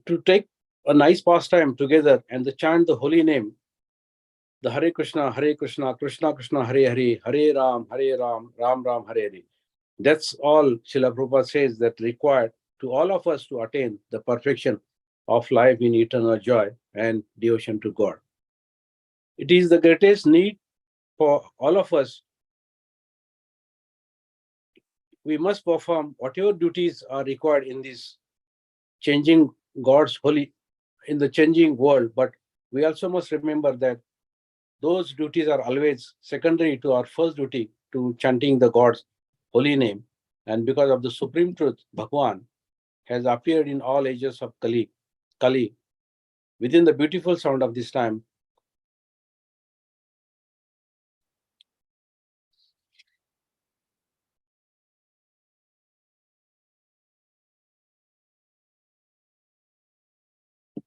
To take a nice pastime together and to chant the holy name, the Hare Krishna, Krishna Krishna, Hare Hare, Hare Ram, Ram Ram, Hare Hare. That's all Srila Prabhupada says that required to all of us to attain the perfection of life in eternal joy and devotion to God. It is the greatest need for all of us. We must perform whatever duties are required in this changing God's holy, in the changing world, but we also must remember that those duties are always secondary to our first duty to chanting the God's holy name. And because of the supreme truth, Bhagwan has appeared in all ages of Kali. Within the beautiful sound of this time,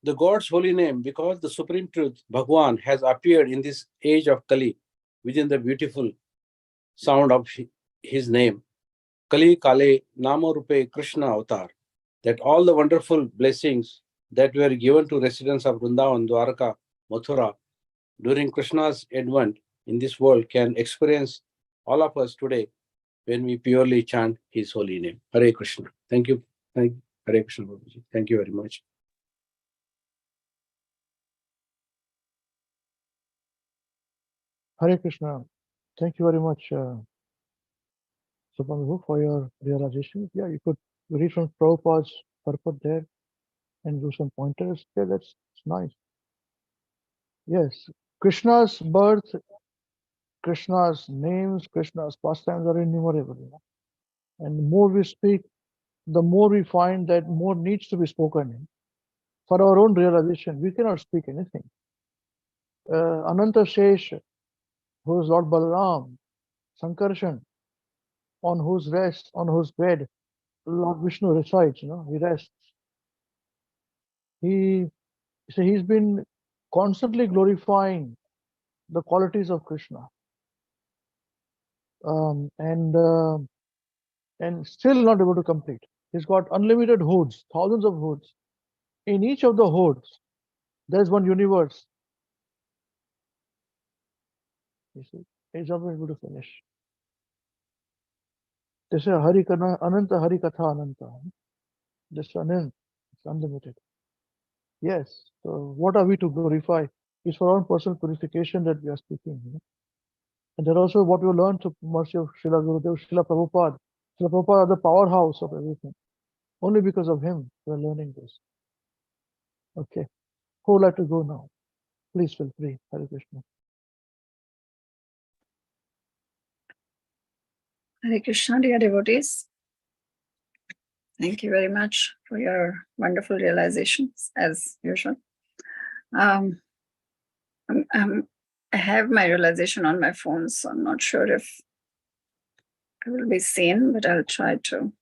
the God's holy name, because the supreme truth, Bhagwan, has appeared in this age of Kali, within the beautiful sound of his name, Kali Kale Nama Rupe Krishna Avatar, that all the wonderful blessings that were given to residents of Vrindavan, Dwaraka, Mathura during Krishna's advent in this world can experience all of us today when we purely chant his holy name. Hare Krishna. Thank you. Hare Krishna, Babaji. Thank you very much. Hare Krishna. Thank you very much, Subhamu, for your realization. Yeah, you could read from Prabhupada's purport there and do some pointers. Yeah, that's nice. Yes, Krishna's birth, Krishna's names, Krishna's pastimes are innumerable. You know? And the more we speak, the more we find that more needs to be spoken. For our own realization, we cannot speak anything. Ananta Shesh, who is Lord Balaram, Sankarshan, on whose bed Lord Vishnu resides, he rests. He's been constantly glorifying the qualities of Krishna. And still not able to complete. He's got unlimited hoods, thousands of hoods. In each of the hoods, there's one universe. You see, he's not able to finish. They say Ananta Hari Katha Ananta. This Anant, it's unlimited. Yes. So what are we to glorify? It's for our own personal purification that we are speaking. And that also what we learn through mercy of Srila Gurudev, Srila Prabhupada. Srila Prabhupada are the powerhouse of everything. Only because of him we are learning this. Okay. Who would like to go now? Please feel free. Hare Krishna. Hare Krishna, dear devotees. Thank you very much for your wonderful realizations, as usual. I have my realization on my phone, so I'm not sure if it will be seen, but I'll try to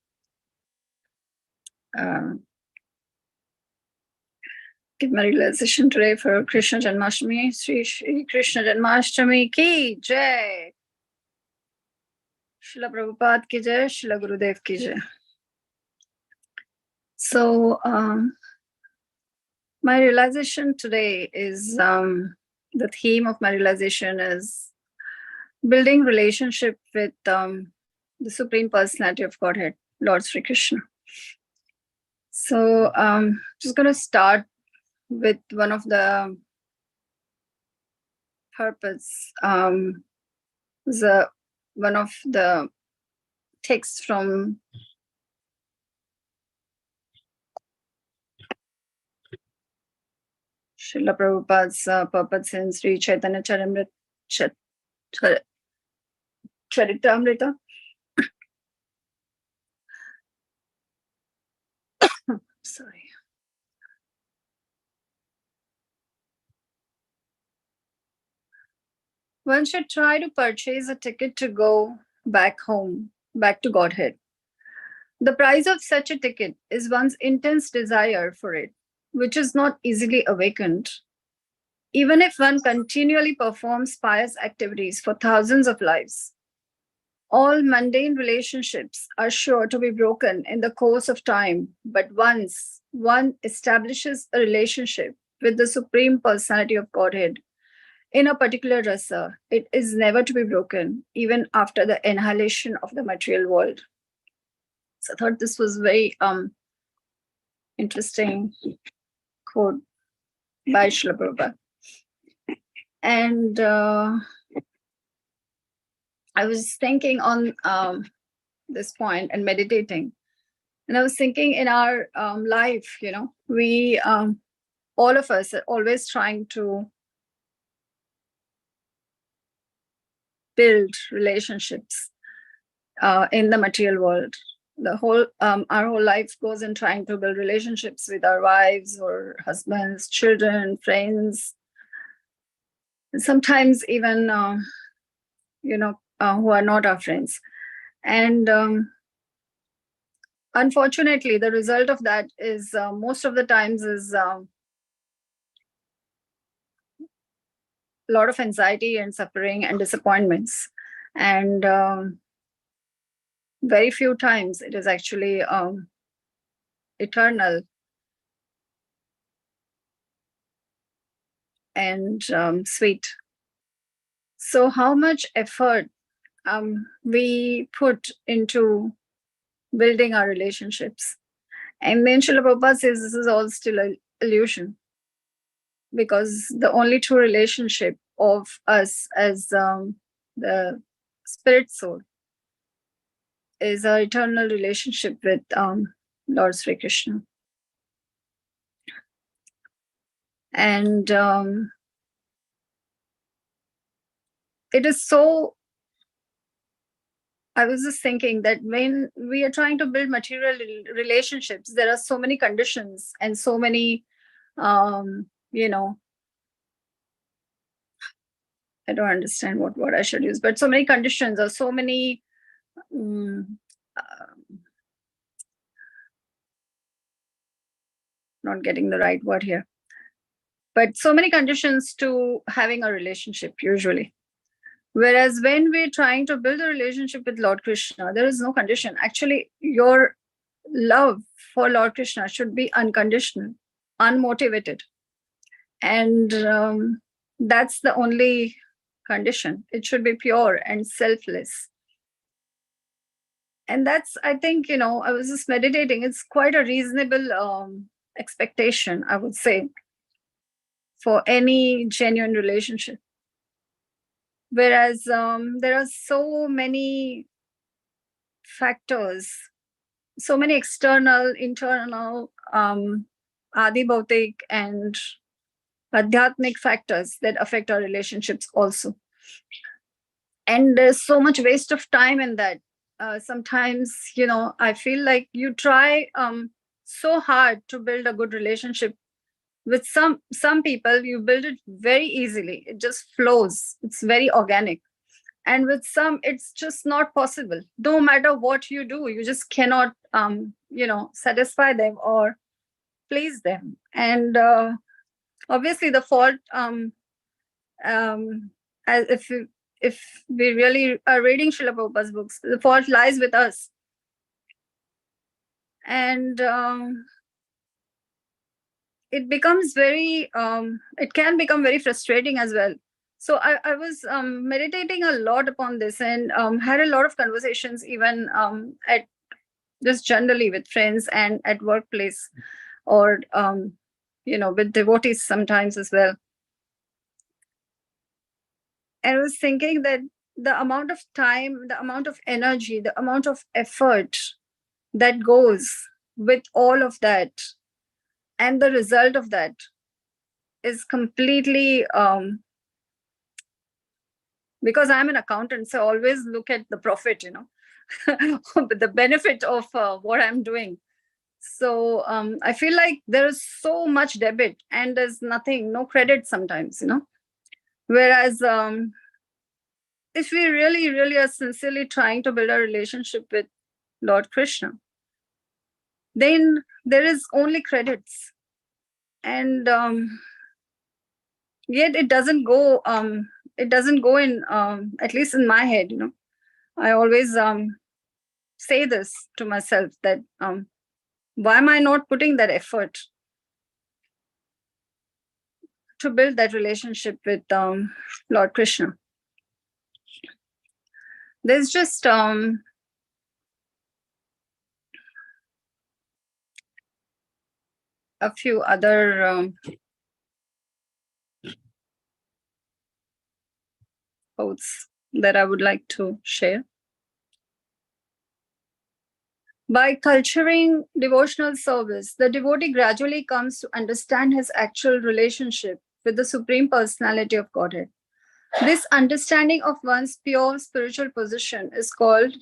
give my realization today for Krishna Janmashtami. Shri Krishna Janmashtami ki jai. Srila Prabhupada ki jai, Srila Gurudev ki jai. So, my realization today is, the theme of my realization is building relationship with the Supreme Personality of Godhead, Lord Sri Krishna. So, just going to start with one of the purpose, one of the texts from Srila Prabhupada's purpose in Sri Chaitanya Charitamrita. Sorry. One should try to purchase a ticket to go back home, back to Godhead. The price of such a ticket is one's intense desire for it, which is not easily awakened. Even if one continually performs pious activities for thousands of lives, all mundane relationships are sure to be broken in the course of time, but once one establishes a relationship with the Supreme Personality of Godhead in a particular rasa, it is never to be broken, even after the annihilation of the material world. So I thought this was very interesting quote by Srila Prabhupada. And I was thinking on this point and meditating. And I was thinking in our life, we, all of us are always trying to build relationships in the material world. The whole, our whole life goes in trying to build relationships with our wives or husbands, children, friends, and sometimes even, who are not our friends. And unfortunately, the result of that is most of the times is a lot of anxiety and suffering and disappointments. And very few times it is actually eternal and sweet. So how much effort we put into building our relationships? And then Srila Prabhupada says this is all still an illusion, because the only true relationship of us as the spirit soul is our eternal relationship with Lord Sri Krishna. And it is so, I was just thinking that when we are trying to build material relationships, there are so many conditions and so many, I don't understand what word I should use, but so many conditions or so many, not getting the right word here, but so many conditions to having a relationship usually. Whereas when we're trying to build a relationship with Lord Krishna, there is no condition. Actually, your love for Lord Krishna should be unconditional, unmotivated. And that's the only condition. It should be pure and selfless. And that's, I think, I was just meditating. It's quite a reasonable expectation, I would say, for any genuine relationship. Whereas there are so many factors, so many external, internal, adibhautik and adhyatmic factors that affect our relationships also. And there's so much waste of time in that. Sometimes, I feel like you try so hard to build a good relationship with some people. You build it very easily. It just flows. It's very organic. And with some, it's just not possible. No matter what you do, you just cannot, satisfy them or please them. And obviously, the fault, as if we really are reading Srila Prabhupada's books, the fault lies with us. And it becomes very, it can become very frustrating as well. So I was meditating a lot upon this and had a lot of conversations even at just generally with friends and at workplace or, with devotees sometimes as well. And I was thinking that the amount of time, the amount of energy, the amount of effort that goes with all of that, and the result of that is completely, because I'm an accountant, so I always look at the profit, the benefit of what I'm doing. So I feel like there is so much debit and there's nothing, no credit sometimes, Whereas if we really, really are sincerely trying to build a relationship with Lord Krishna, then there is only credits. And yet it doesn't go in, at least in my head, I always say this to myself that why am I not putting that effort to build that relationship with Lord Krishna? There's just a few other quotes that I would like to share. By culturing devotional service, the devotee gradually comes to understand his actual relationship with the Supreme Personality of Godhead. This understanding of one's pure spiritual position is called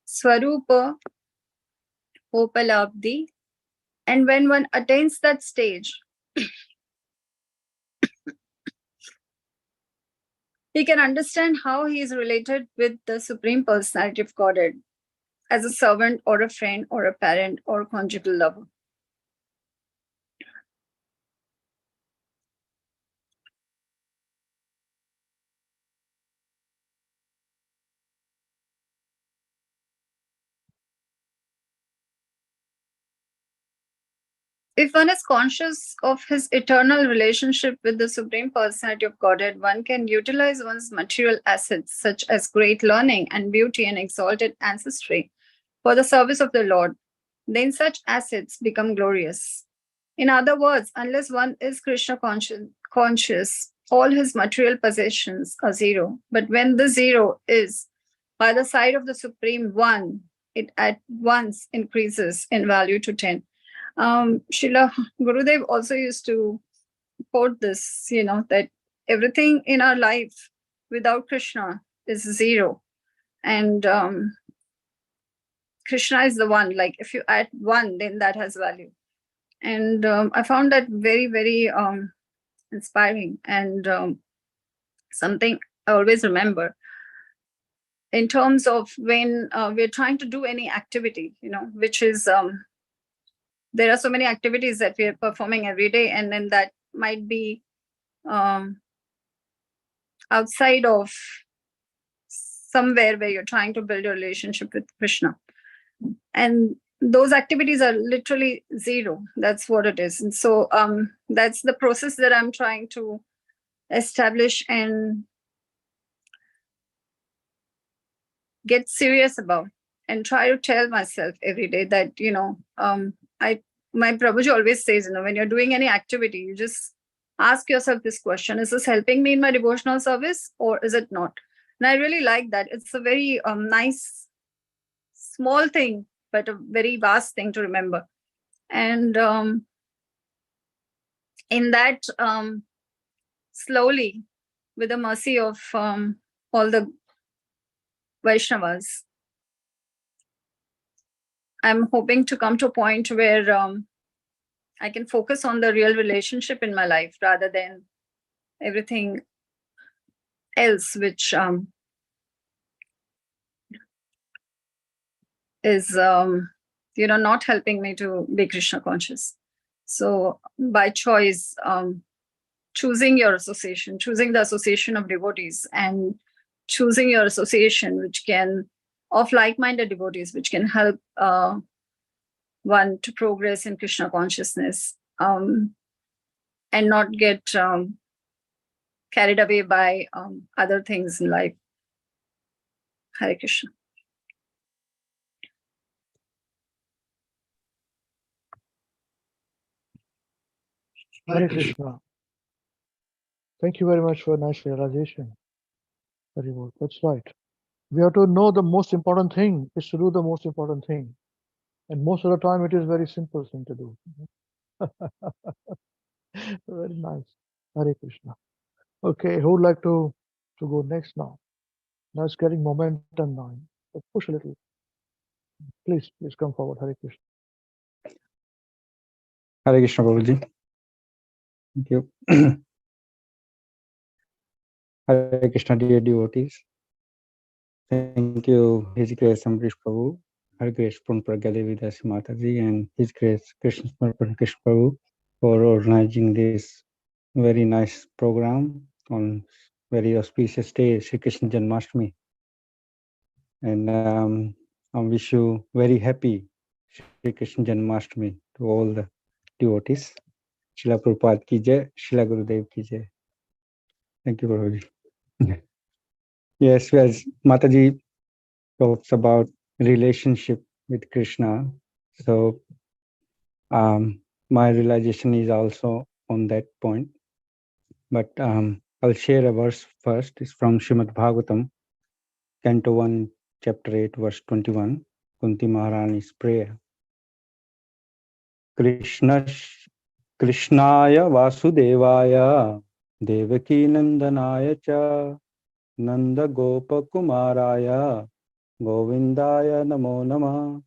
Swarupa Upalabdhi. And when one attains that stage, he can understand how he is related with the Supreme Personality of Godhead as a servant or a friend or a parent or conjugal lover. If one is conscious of his eternal relationship with the Supreme Personality of Godhead, one can utilize one's material assets, such as great learning and beauty and exalted ancestry, for the service of the Lord. Then such assets become glorious. In other words, unless one is Krishna conscious, all his material possessions are zero. But when the zero is by the side of the Supreme One, it at once increases in value to 10. Srila Gurudev also used to quote this, that everything in our life without Krishna is zero. And Krishna is the one. Like if you add one, then that has value. And I found that very, very inspiring and something I always remember in terms of when we're trying to do any activity, which is there are so many activities that we are performing every day, and then that might be outside of somewhere where you're trying to build a relationship with Krishna. And those activities are literally zero. That's what it is. And so that's the process that I'm trying to establish and get serious about, and try to tell myself every day that, my Prabhuji always says, when you're doing any activity, you just ask yourself this question: is this helping me in my devotional service or is it not? And I really like that. It's a very nice, small thing, but a very vast thing to remember. And in that, slowly, with the mercy of all the Vaishnavas, I'm hoping to come to a point where I can focus on the real relationship in my life rather than everything else, which is, not helping me to be Krishna conscious. So by choice, choosing your association, choosing the association of devotees, and choosing your association of like-minded devotees, which can help one to progress in Krishna consciousness, and not get carried away by other things in life. Hare Krishna. Hare Krishna. Thank you very much for a nice realization. Very well. That's right. We have to know the most important thing is to do the most important thing. And most of the time, it is very simple thing to do. Very nice. Hare Krishna. Okay, who would like to go next now? Now it's getting momentum now. So push a little. Please come forward. Hare Krishna. Hare Krishna, Prabhuji. Thank you. Hare Krishna, dear devotees. Thank you, His Grace Amrish Prabhu, Her Grace Pragyadevi Das Mataji, and His Grace Krishna Krishna Prabhu for organizing this very nice program on very auspicious day, Sri Krishna Janmashtami. And I wish you very happy Sri Krishna Janmashtami to all the devotees. Srila Prabhupada ki jai, Srila Gurudev ki jai. Thank you, Prabhuji. Yes, as Mataji talks about relationship with Krishna. So My realization is also on that point, but I'll share a verse first. It's from Srimad Bhagavatam, Canto 1, Chapter 8, verse 21, Kunti Maharani's prayer. Krishnaya Vasudevaya Devaki Nandanaya Cha Nanda Gopa Kumaraya Govindaya Namo Namah.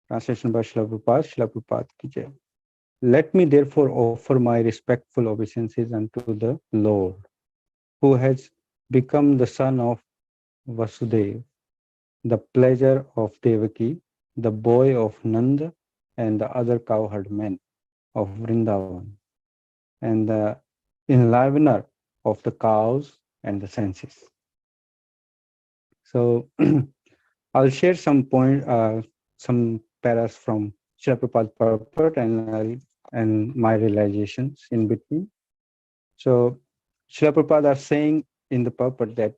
Translation by Srila Prabhupada. Srila Prabhupada ki jai. Let me therefore offer my respectful obeisances unto the Lord, who has become the son of Vasudeva, the pleasure of Devaki, the boy of Nanda, and the other cowherd men of Vrindavan, and the enlivener of the cows and the senses. So I'll share some some paras from Srila Prabhupada purport and my realizations in between. So Srila Prabhupada are saying in the purport that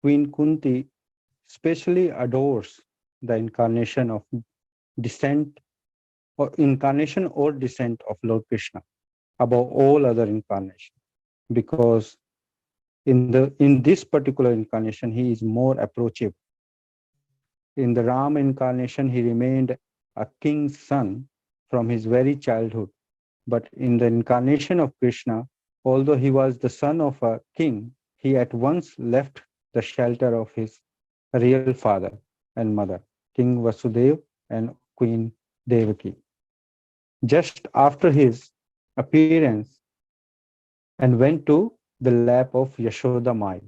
Queen Kunti specially adores the incarnation of descent or descent of Lord Krishna above all other incarnations, because in this particular incarnation he is more approachable. In the Ram incarnation he remained a king's son from his very childhood, but in the incarnation of Krishna, although he was the son of a king, he at once left the shelter of his real father and mother, King Vasudeva and Queen Devaki, just after his appearance, and went to the lap of Yashoda Mai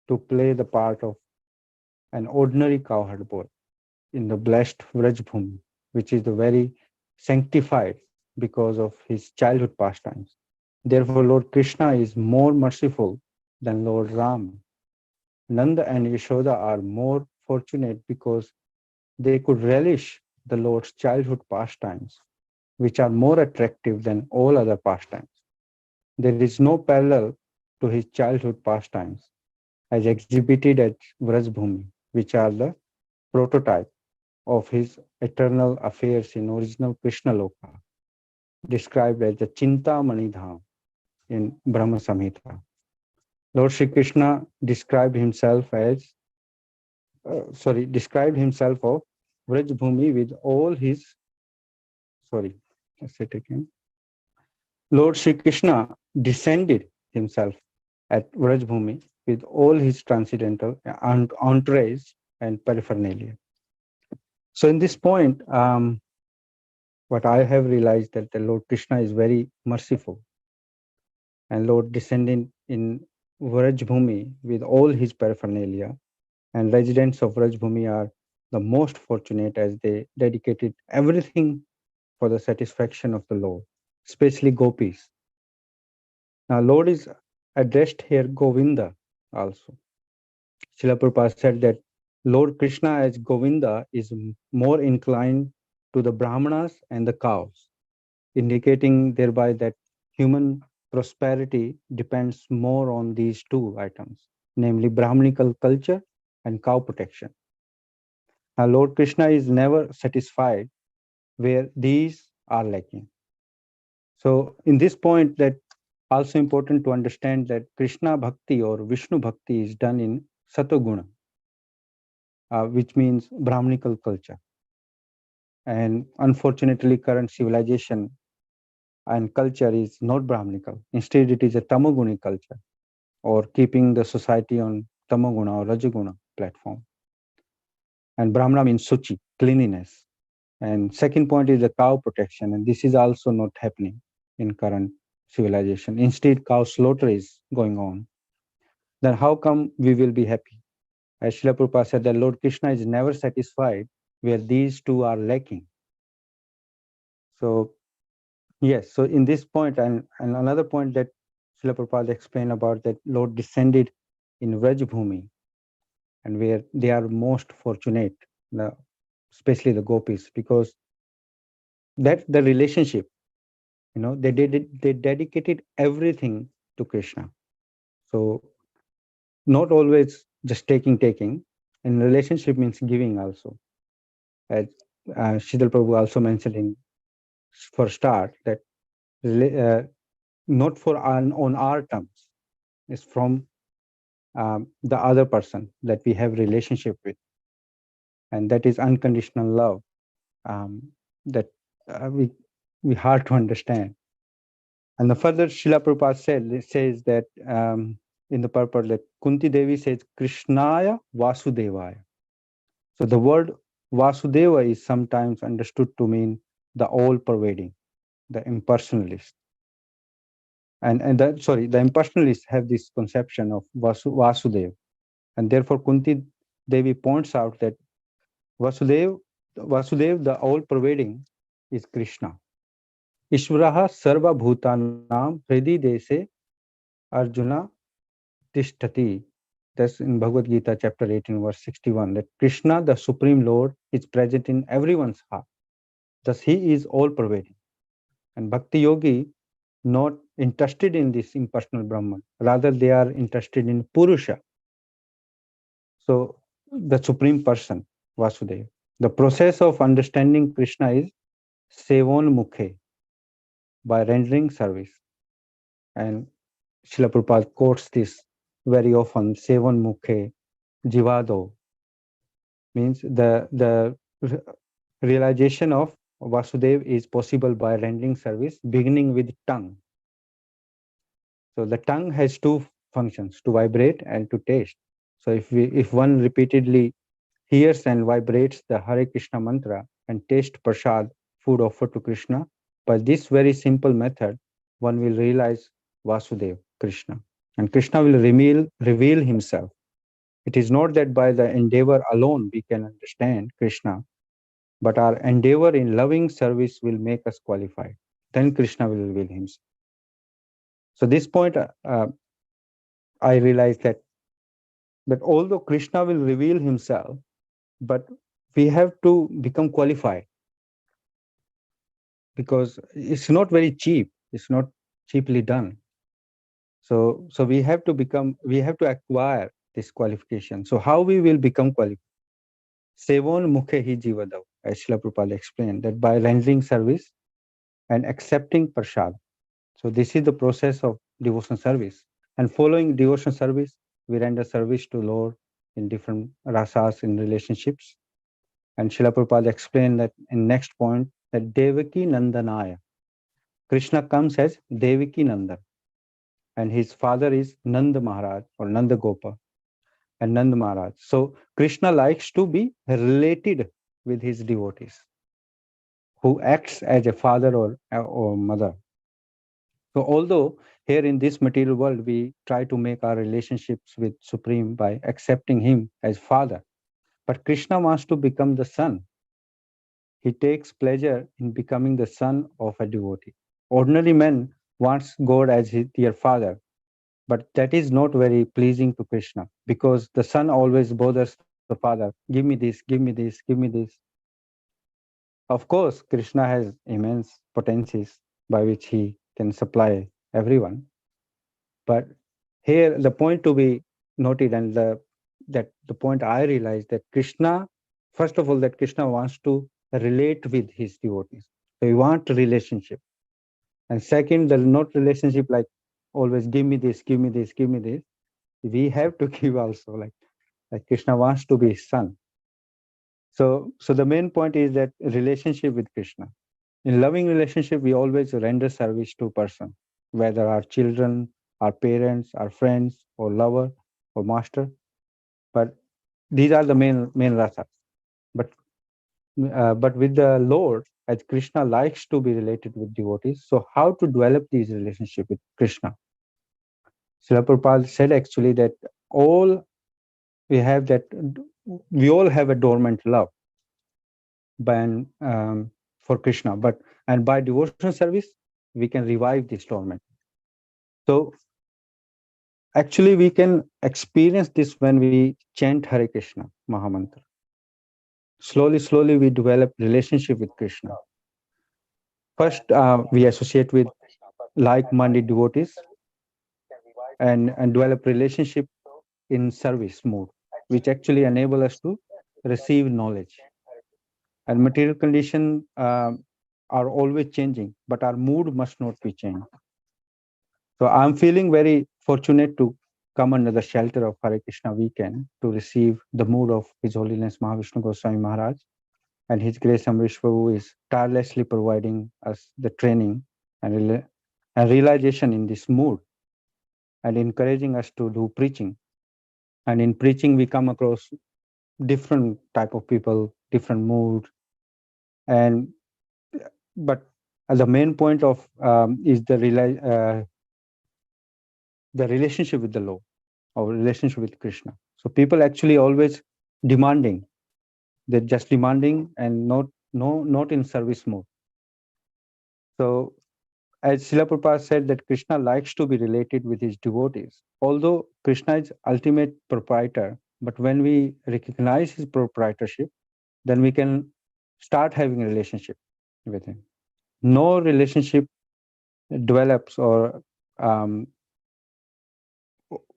to play the part of an ordinary cowherd boy in the blessed Vrajbhumi, which is the very sanctified because of his childhood pastimes. Therefore, Lord Krishna is more merciful than Lord Ram. Nanda and Yashoda are more fortunate because they could relish the Lord's childhood pastimes, which are more attractive than all other pastimes. There is no parallel to his childhood pastimes as exhibited at Vrajbhumi, which are the prototype of his eternal affairs in original Krishna Loka, described as the Chintamani Dham in Brahma Samhita. Lord Shri Krishna described himself of Vrajbhumi with all his, let's say it again. Lord Shri Krishna descended himself at Vrajbhumi with all his transcendental entourage and paraphernalia. So in this point, what I have realized that the Lord Krishna is very merciful, and Lord descending in Vrajbhumi with all his paraphernalia, and residents of Vrajbhumi are the most fortunate as they dedicated everything for the satisfaction of the Lord, especially gopis. Now Lord is addressed here Govinda also. Srila Prabhupada said that Lord Krishna as Govinda is more inclined to the Brahmanas and the cows, indicating thereby that human prosperity depends more on these two items, namely Brahmanical culture and cow protection. Now, Lord Krishna is never satisfied where these are lacking. So, in this point, that also important to understand that Krishna Bhakti or Vishnu Bhakti is done in Satoguna, which means Brahmanical culture. And unfortunately, current civilization and culture is not Brahmanical. Instead, it is a Tamoguni culture, or keeping the society on Tamoguna or Rajaguna platform. And Brahmana means Suchi, cleanliness. And second point is the cow protection, and this is also not happening in current civilization. Instead, cow slaughter is going on. Then how come we will be happy? As Srila Prabhupada said, that Lord Krishna is never satisfied where these two are lacking. So yes, so in this point, and another point that Srila Prabhupada explained about that Lord descended in Vrajbhumi, and where they are most fortunate, especially the gopis, because that's the relationship. They dedicated everything to Krishna. So not always just taking. And relationship means giving also. As Shidal Prabhu also mentioning for start that not for on our terms, it's from the other person that we have relationship with, and that is unconditional love. That we hard to understand. And the further Srila Prabhupada says that in the purport that Kunti Devi says Krishnaya Vasudevaya. So the word Vasudeva is sometimes understood to mean the all-pervading, the impersonalist. And the impersonalists have this conception of Vasudev. And therefore Kunti Devi points out that Vasudev, the all-pervading, is Krishna. Ishvaraha sarva bhutanam hridi dese Arjuna tishtati. That's in Bhagavad Gita chapter 18 verse 61, that Krishna, the Supreme Lord, is present in everyone's heart. Thus he is all-pervading. And Bhakti Yogi not interested in this impersonal Brahman. Rather, they are interested in Purusha. So the Supreme Person, Vasudeva. The process of understanding Krishna is Sevon Mukhe, by rendering service. And Srila Prabhupada quotes this very often, Sevon Mukhe Jivado, means the realization of Vasudev is possible by rendering service, beginning with tongue. So the tongue has two functions, to vibrate and to taste. So if one repeatedly hears and vibrates the Hare Krishna mantra and taste prasad, food offered to Krishna, by this very simple method, one will realize Vasudev, Krishna. And Krishna will reveal himself. It is not that by the endeavor alone we can understand Krishna, but our endeavor in loving service will make us qualified. Then Krishna will reveal himself. So this point, I realized that although Krishna will reveal himself, but we have to become qualified, because it's not very cheap. It's not cheaply done. So we have to acquire this qualification. So how we will become qualified? Sevon mukhe hi jivadav, as Srila Prabhupada explained, that by rendering service and accepting prasad. So this is the process of devotion service. And following devotion service, we render service to Lord in different rasas, in relationships. And Srila Prabhupada explained that in next point, that Devaki Nandanaya. Krishna comes as Devaki Nandan. And his father is Nanda Maharaj or Nanda Gopa and Nanda Maharaj. So Krishna likes to be related with his devotees, who acts as a father or mother. So although here in this material world, we try to make our relationships with Supreme by accepting him as father, but Krishna wants to become the son. He takes pleasure in becoming the son of a devotee. Ordinary men wants God as their father, but that is not very pleasing to Krishna, because the son always bothers the father. Give me this, give me this, give me this. Of course, Krishna has immense potencies by which he can supply everyone. But here the point to be noted, and the point I realized, that Krishna, first of all, that Krishna wants to relate with his devotees. So we want a relationship. And second, the not relationship like always give me this, give me this, give me this. We have to give also, like Krishna wants to be his son. So the main point is that relationship with Krishna. In loving relationship, we always render service to a person, whether our children, our parents, our friends, or lover, or master. But these are the main rasas. But with the Lord, as Krishna likes to be related with devotees, so how to develop these relationship with Krishna? Srila Prabhupada said actually that all we all have a dormant love for Krishna, and by devotional service, we can revive this dormant. So actually, we can experience this when we chant Hare Krishna Mahamantra. Slowly, we develop relationship with Krishna. First, we associate with like-minded devotees and develop relationship in service mode, which actually enable us to receive knowledge. And material conditions are always changing, but our mood must not be changed. So I'm feeling very fortunate to come under the shelter of Hare Krishna weekend to receive the mood of His Holiness Mahavishnu Goswami Maharaj. And His Grace Amrish Prabhu is tirelessly providing us the training and realization in this mood, and encouraging us to do preaching. And in preaching, we come across different type of people, different mood, and but the main point of is the relationship with the Lord, or relationship with Krishna. So people actually always demanding. They're just demanding and not in service mode. So as Srila Prabhupada said, that Krishna likes to be related with his devotees. Although Krishna is ultimate proprietor, but when we recognize his proprietorship, then we can start having a relationship with him. No relationship develops, or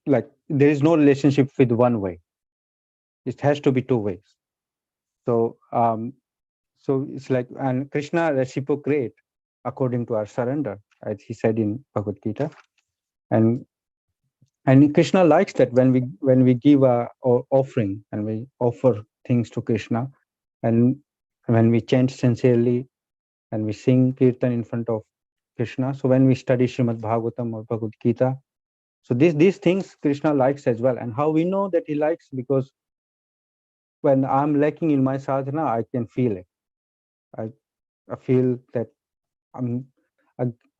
like there is no relationship with one way. It has to be two ways. So so it's like, and Krishna reciprocate according to our surrender, as he said in Bhagavad Gita. And Krishna likes that when we give a offering and we offer things to Krishna, and when we chant sincerely and we sing kirtan in front of Krishna. So when we study Srimad Bhagavatam or Bhagavad Gita, so these things Krishna likes as well. And how we know that he likes? Because when I'm lacking in my sadhana, I can feel it. I feel that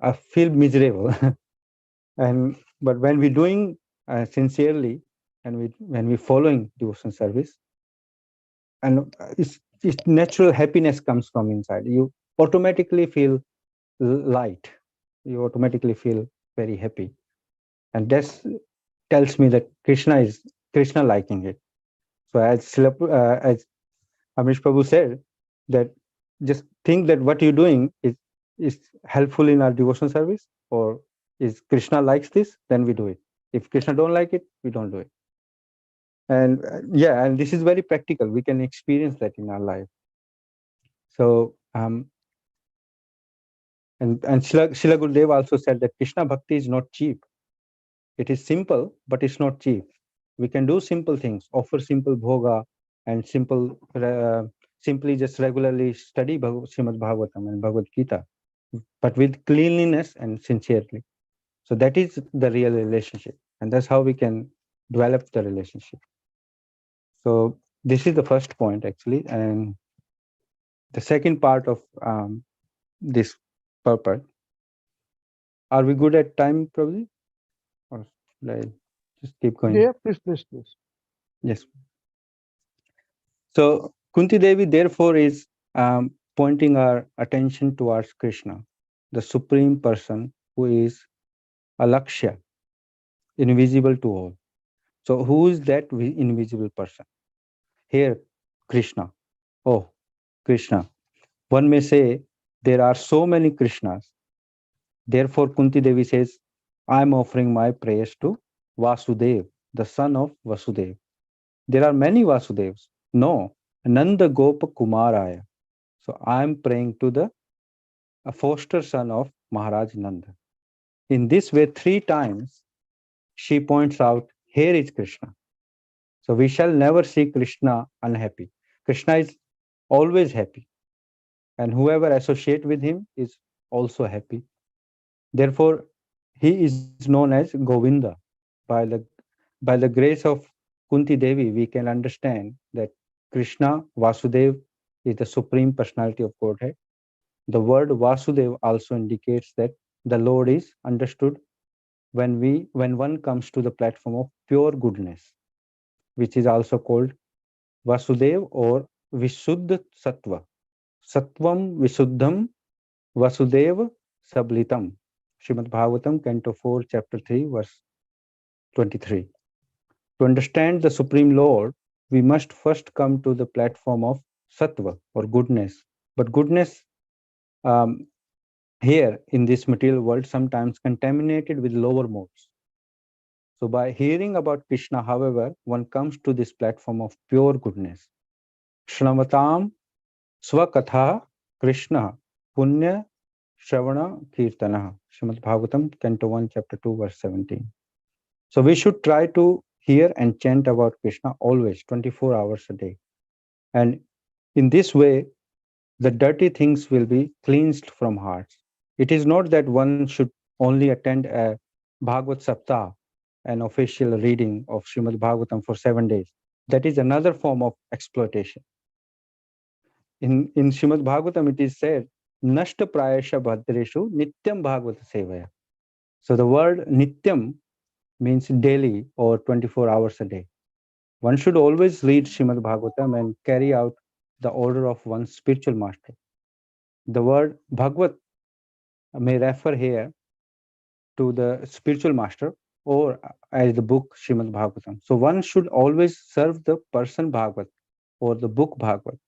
I feel miserable. But when we're doing sincerely, and when we're following devotion service, and it's natural happiness comes from inside. You automatically feel light. You automatically feel very happy, and that tells me that Krishna liking it. So as Amish Prabhu said, that just think that what you're doing is helpful in our devotion service, or is Krishna likes this, then we do it. If Krishna don't like it, we don't do it. And yeah, and this is very practical. We can experience that in our life. So and Srila Gurudev also said that Krishna Bhakti is not cheap. It is simple, but it's not cheap. We can do simple things, offer simple bhoga, and simply just regularly study Srimad Bhagavatam and Bhagavad Gita, but with cleanliness and sincerely. So that is the real relationship, and that's how we can develop the relationship. So this is the first point, actually. And the second part of this purpose. Are we good at time, probably? Or should I just keep going? Yeah, please. Yes. So Kunti Devi, therefore, is pointing our attention towards Krishna, the Supreme Person who is Alakshya, invisible to all. So who is that invisible person? Here, Krishna. Oh, Krishna. One may say there are so many Krishnas. Therefore, Kunti Devi says, I am offering my prayers to Vasudev, the son of Vasudev. There are many Vasudevs. No, Nanda Gopa Kumaraya. So I am praying to the foster son of Maharaj Nanda. In this way, 3 times she points out, here is Krishna. So we shall never see Krishna unhappy. Krishna is always happy, and whoever associate with him is also happy. Therefore, he is known as Govinda. By the grace of Kunti Devi, we can understand that Krishna, Vasudev, is the Supreme Personality of Godhead. The word Vasudev also indicates that the Lord is understood when one comes to the platform of pure goodness, which is also called Vasudev or Visuddha Sattva. Sattvam Visuddham Vasudev Sablitam. Srimad Bhagavatam, Canto 4, Chapter 3, verse 23. To understand the Supreme Lord, we must first come to the platform of Sattva or goodness. But goodness here in this material world sometimes contaminated with lower modes. So by hearing about Krishna, however, one comes to this platform of pure goodness. Shramatam Swakatha Krishna Punya Shravana Kirtana. Srimad Bhagavatam, Canto 1, Chapter 2, verse 17. So we should try to hear and chant about Krishna always, 24 hours a day. And in this way, the dirty things will be cleansed from hearts. It is not that one should only attend a Bhagavad Saptah, an official reading of Srimad Bhagavatam for 7 days. That is another form of exploitation. In Srimad Bhagavatam, it is said, Nashta Prayasha Bhadreshu Nityam Bhagavata Sevaya. So the word Nityam means daily or 24 hours a day. One should always read Srimad Bhagavatam and carry out the order of one's spiritual master. The word Bhagavat may refer here to the spiritual master or as the book Srimad Bhagavatam. So one should always serve the person Bhagavat or the book Bhagavat.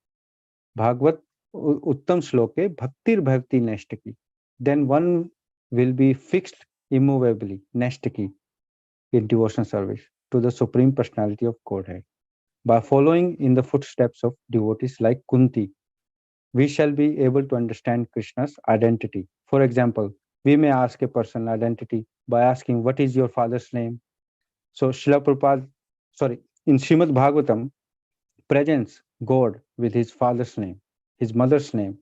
Bhagavat Uttam Shloke Bhaktir Bhakti Neshtaki. Then one will be fixed immovably, Neshtaki, in devotional service to the Supreme Personality of Godhead. By following in the footsteps of devotees like Kunti, we shall be able to understand Krishna's identity. For example, we may ask a person identity by asking, what is your father's name? So Srila Prabhupada, in Srimad Bhagavatam, presents God with his father's name, his mother's name,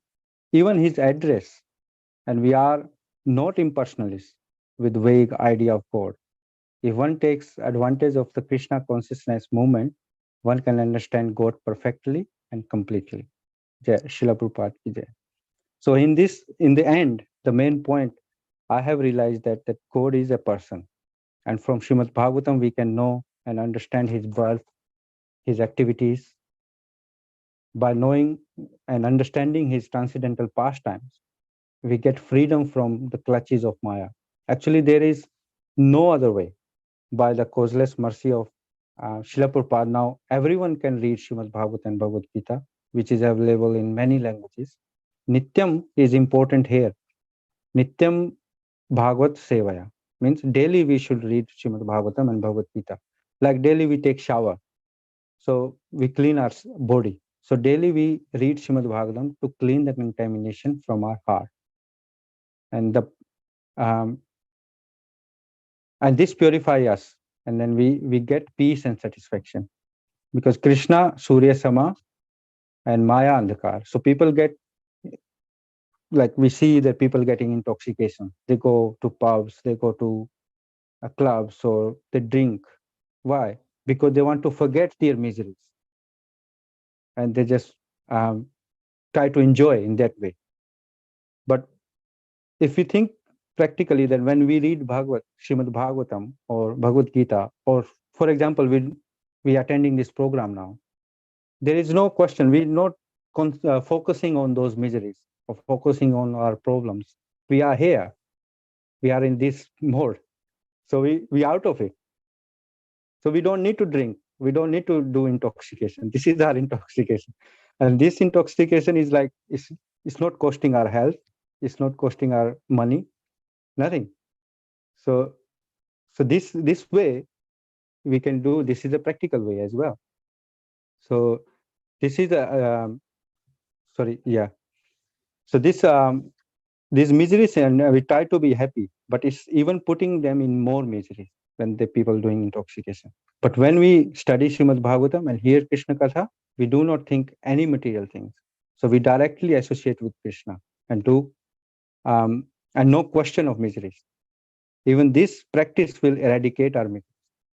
even his address. And we are not impersonalists with vague idea of God. If one takes advantage of the Krishna consciousness movement, one can understand God perfectly and completely. Jai Srila Prabhupada ki jai. So in the end, the main point, I have realized that God is a person. And from Srimad Bhagavatam, we can know and understand his birth, his activities. By knowing and understanding his transcendental pastimes, we get freedom from the clutches of Maya. Actually, there is no other way. By the causeless mercy of Srila Prabhupada, now everyone can read Srimad Bhagavatam and Bhagavad Gita, which is available in many languages. Nityam is important here. Nityam Bhagavat Sevaya means daily we should read Srimad Bhagavatam and Bhagavad Gita. Like daily we take shower, so we clean our body. So daily we read Srimad Bhagavatam to clean the contamination from our heart, and and this purify us, and then we get peace and satisfaction, because Krishna Surya Sama and Maya Andhakar. So people get, like we see that people getting intoxication. They go to pubs, they go to clubs, or they drink. Why? Because they want to forget their miseries, and they just try to enjoy in that way. But if we think practically, that when we read Srimad Bhagavatam or Bhagavad Gita, or for example, we attending this program now, there is no question. We're not focusing on those miseries or focusing on our problems. We are here. We are in this mode. So we out of it. So we don't need to drink. We don't need to do intoxication. This is our intoxication. And this intoxication is like, it's not costing our health. It's not costing our money, nothing. So this way we can do, this is a practical way as well. So this is a, So these miseries, and we try to be happy, but it's even putting them in more misery when the people doing intoxication. But when we study Srimad Bhagavatam and hear Krishna Katha, we do not think any material things. So we directly associate with Krishna and do, and no question of miseries. Even this practice will eradicate our miseries.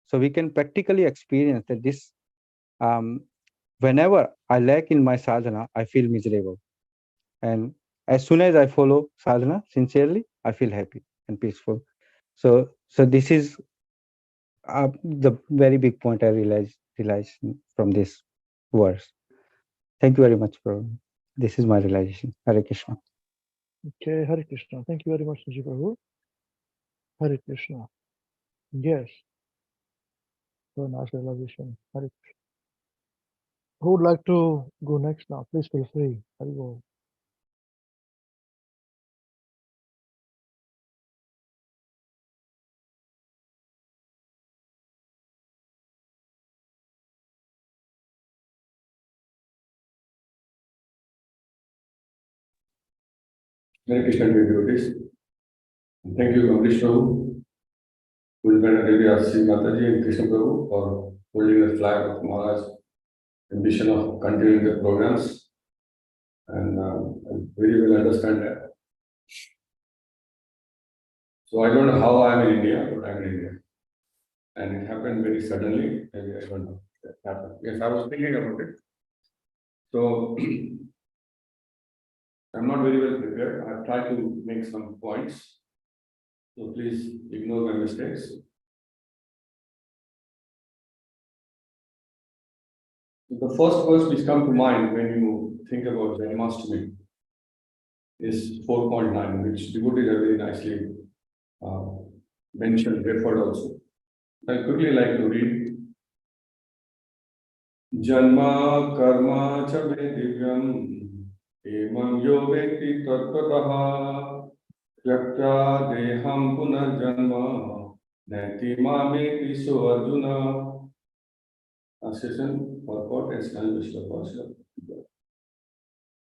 So we can practically experience that this, whenever I lack in my sadhana, I feel miserable. And as soon as I follow sadhana sincerely, I feel happy and peaceful. So this is the very big point I realized from this verse. Thank you very much for this is my realization. Hare Krishna. Okay, Hare Krishna. Thank you very much, Niji Prabhu. Hare Krishna. Yes, very nice realization. Hare Krishna. Who would like to go next now? Please feel free. Hare Bol. Hare Krishna devotees. Thank you, Krishna, Guru Devi Asi Mataji and Krishna Prabhu for holding the flag of Maharaj's ambition of continuing the programs. And I very well understand that. So I don't know how I am in India, but I'm in India. And it happened very suddenly. Maybe I don't know. That happened. Yes, I was thinking about it. So I'm not very well prepared. I've tried to make some points. So please ignore my mistakes. The first verse which comes to mind when you think about Janmashtami is 4.9, which devotees have very nicely mentioned, referred also. I quickly like to read. Janma karma cha me divyam emam yo vekti tattvatah yaktya deham punarjanma neti mameti so arjuna. Translation, purport, and explanation.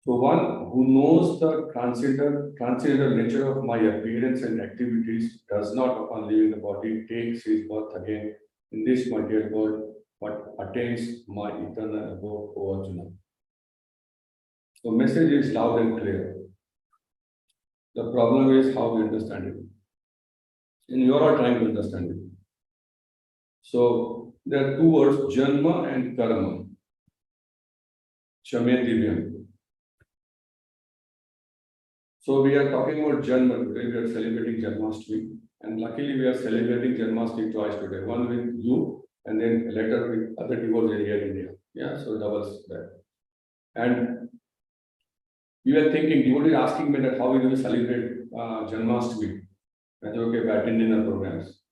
So one who knows the transcendental nature of my appearance and activities does not, upon leaving the body, takes his birth again in this material world, but attains my eternal abode, O Arjuna. So message is loud and clear. The problem is how we understand it. And you are all trying to understand it. So there are two words, Janma and Karma. Shame Divyam. So we are talking about Janma today. We are celebrating Janmashtami, and luckily we are celebrating Janmashtami twice today. One with you, and then later with other devotees here in India. Yeah, so doubles that. And we are thinking, devotees asking me that how we will celebrate Janmashtami. I said, okay, by attending the programs.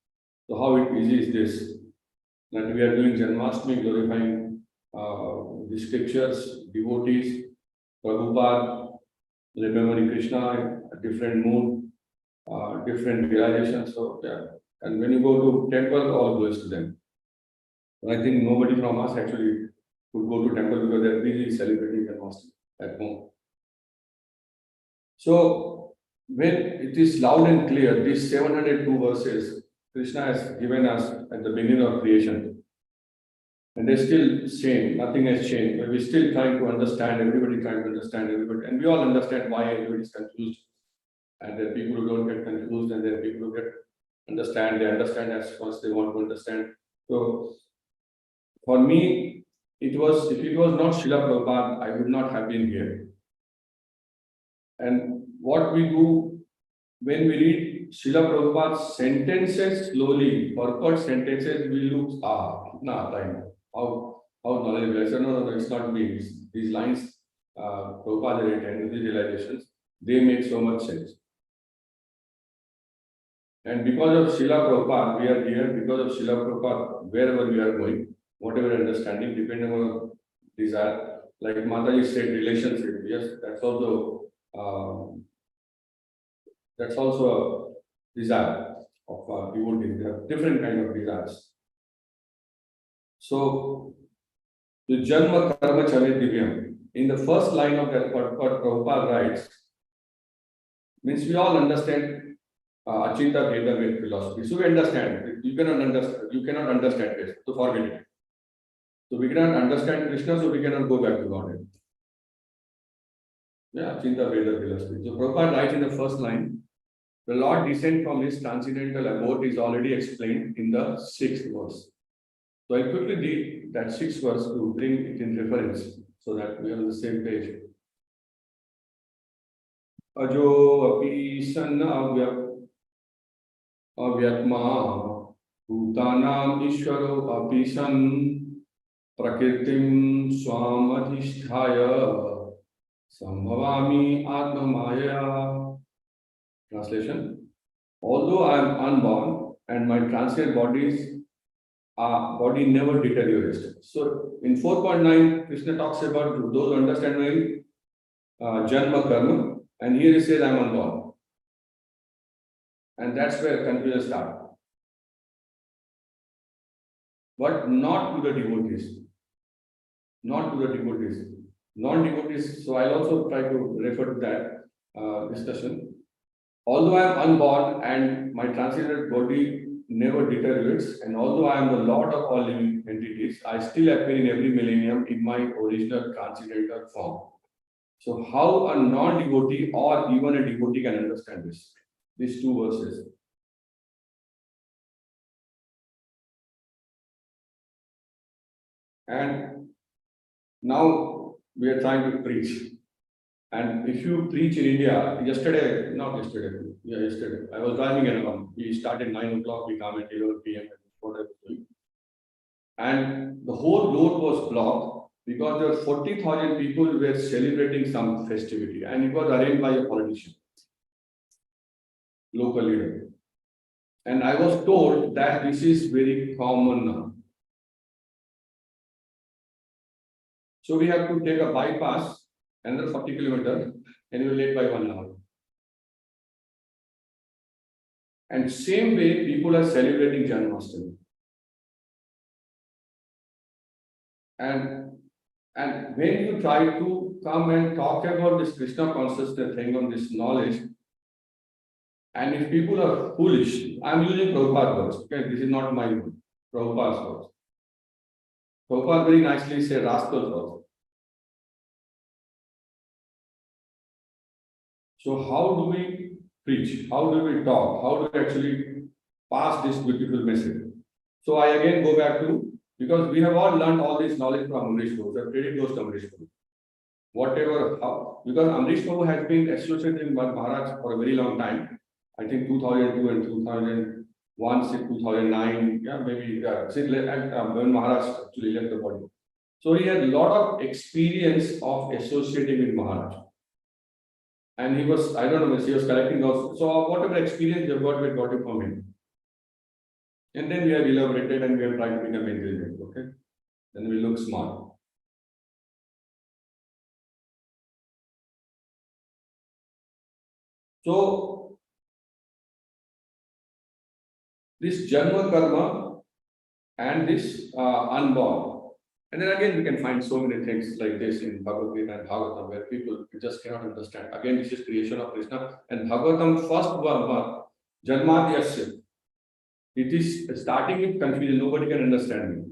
So how easy is this? That we are doing Janmashtami, glorifying the scriptures, devotees, Prabhupada, remembering Krishna, a different mood, different realizations. So yeah, and when you go to temple, all goes to them. I think nobody from us actually would go to temple because they're busy celebrating Janmashtami at home. So when it is loud and clear, these 702 verses Krishna has given us at the beginning of creation, and they're still same, nothing has changed. But we're still trying to understand, everybody trying to understand everybody, and we all understand why everybody is confused. And there are people who don't get confused, and there are people who get understand, they understand as much they want to understand. So for me, it was, if it was not Srila Prabhupada, I would not have been here. And what we do when we read Srila Prabhupada's sentences slowly, purport sentences, we look, time. How knowledgeable. I said, no, it's not me. These lines, Prabhupada and these realizations, they make so much sense. And because of Srila Prabhupada, we are here. Because of Srila Prabhupada, wherever we are going, whatever understanding, depending on desire, like Mataji said, relationship. Yes, that's also a desire of devotees. They have different kind of desires. So the Janma Karma Chame Divyam, in the first line of that, what Prabhupada writes, means we all understand Achinta Veda with philosophy. So we understand. You cannot understand this, so forget it. So we cannot understand Krishna, so we cannot go back to Godhead. Yeah, Achinta Veda philosophy. So Prabhupada writes in the first line, the Lord descent from his transcendental abode is already explained in the 6th verse. So I quickly read that 6th verse to bring it in reference so that we are on the same page. Ajo api sanna avyatma bhutanam ishvaro api san prakritim swamadhisthaya sambhavami atmamaya. Translation: although I am unborn and my transient body never deteriorates. So in 4.9, Krishna talks about those who understand Janma Karma, and here he says I am unborn. And that's where confusion starts. But not to the devotees. Not to the devotees. Non-devotees, so I'll also try to refer to that. discussion. Although I am unborn and my transited body never deteriorates, and although I am the Lord of all living entities, I still appear in every millennium in my original transcendental form. So how a non-devotee or even a devotee can understand this? These two verses. And now we are trying to preach. And if you preach in India, yesterday, I was driving around. We started 9 o'clock, we come at 11 p.m. whatever. And the whole road was blocked because there were 40,000 people who were celebrating some festivity, and it was arranged by a politician, local leader. And I was told that this is very common now. So we have to take a bypass, another 40 kilometers, and we were late by 1 hour. And same way, people are celebrating Janmashtami. And when you try to come and talk about this Krishna consciousness thing on this knowledge, and if people are foolish, I'm using Prabhupada's words, okay? This is not my word, Prabhupada's words. Prabhupada very nicely said rascals also. So how do we preach? How do we talk? How do we actually pass this beautiful message? So I again go back to, because we have all learned all this knowledge from Amrish Prabhu. We are pretty close to Amrish Prabhu. Whatever, how, because Amrish Prabhu has been associated with Maharaj for a very long time. I think 2002 and 2001, 2009, yeah, maybe when Maharaj actually left the body. So he had a lot of experience of associating with Maharaj. And he was, I don't know, he was collecting those. So whatever experience we got it from him. And then we have elaborated and we have tried to become intelligent, okay? Then we look smart. So this Janma karma and this unborn. And then again, we can find so many things like this in Bhagavad Gita and Bhagavatam, where people just cannot understand. Again, this is creation of Krishna. And Bhagavatam, first one, Janmadhyasya. It is starting with confusion. Nobody can understand me.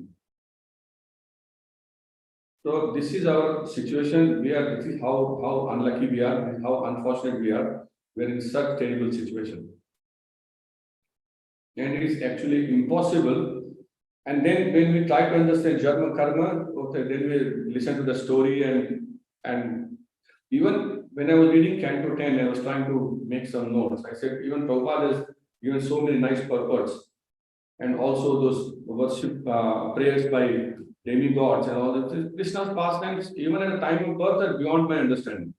So this is our situation. This is how unlucky we are. This is how unfortunate we are. We are in such terrible situation. And it is actually impossible. And then when we try to understand Janma karma, okay, then we listen to the story and even when I was reading Canto 10, I was trying to make some notes. I said, even Prabhupada has given so many nice purports, and also those worship prayers by demigods and all that. Krishna's pastimes, even at the time of birth, are beyond my understanding.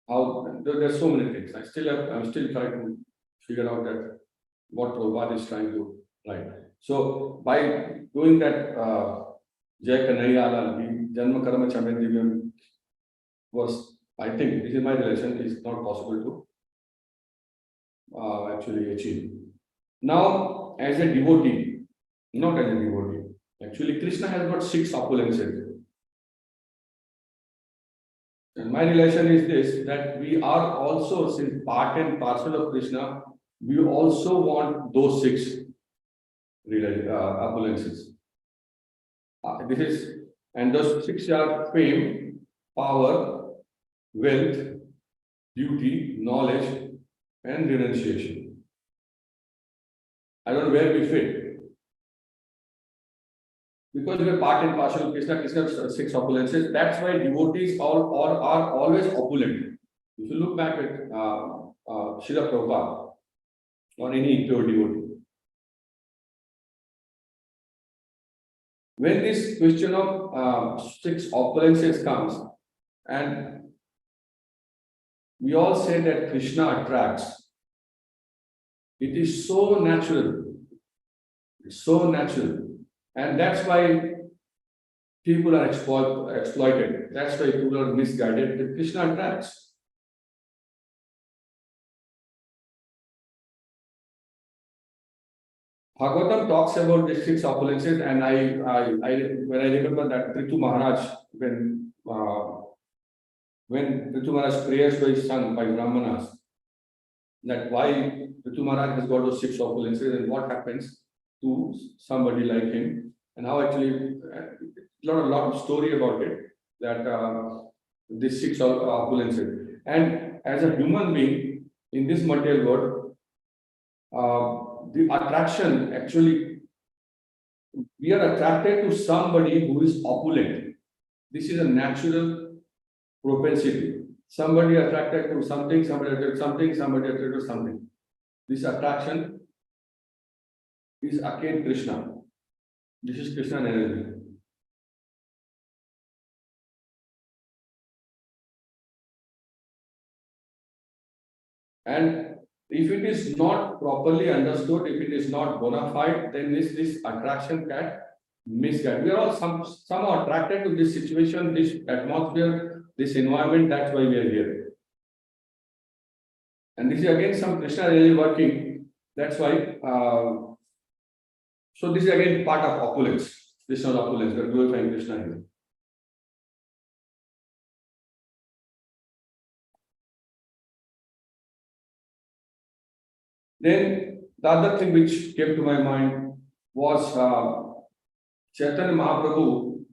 How there's so many things. I'm still trying to figure out that what Prabhupada is trying to write. So by doing that, Jai Kanhaiya the Janma Karma Chamen Divyam was, I think, this is my relation, is not possible to actually achieve. Now, as a devotee, not as a devotee, actually Krishna has got 6 opulences. And my relation is this, that we are also, since part and parcel of Krishna, we also want those 6 opulences. And those 6 are fame, power, wealth, beauty, knowledge, and renunciation. I don't know where we fit. Because we are part and parcel of Krishna, Krishna's 6 opulences. That's why devotees are always opulent. If you look back at Srila Prabhupada or any pure devotee, when this question of 6 opulences comes, and we all say that Krishna attracts, it is so natural. It's so natural. And that's why people are exploited. That's why people are misguided. That Krishna attracts. Bhagavatam talks about these 6 opulences, and when I remember that Prithu Maharaj, when when Ritu Maharaj's prayers were sung by Brahmanas, that why Ritu Maharaj has got those 6 opulences and what happens to somebody like him, and how actually a lot of story about it, that these 6 opulences. And as a human being in this material world, the attraction actually, we are attracted to somebody who is opulent. This is a natural propensity. Somebody attracted to something, somebody attracted to something, somebody attracted to something. This attraction is again Krishna. This is Krishna energy. And if it is not properly understood, if it is not bona fide, then this attraction can misguide. We are all somehow attracted to this situation, this atmosphere, this environment. That's why we are here. And this is again some Krishna really working. That's why. So this is again part of opulence. This is not opulence, but glorifying Krishna here. Then the other thing which came to my mind was Chaitanya Mahaprabhu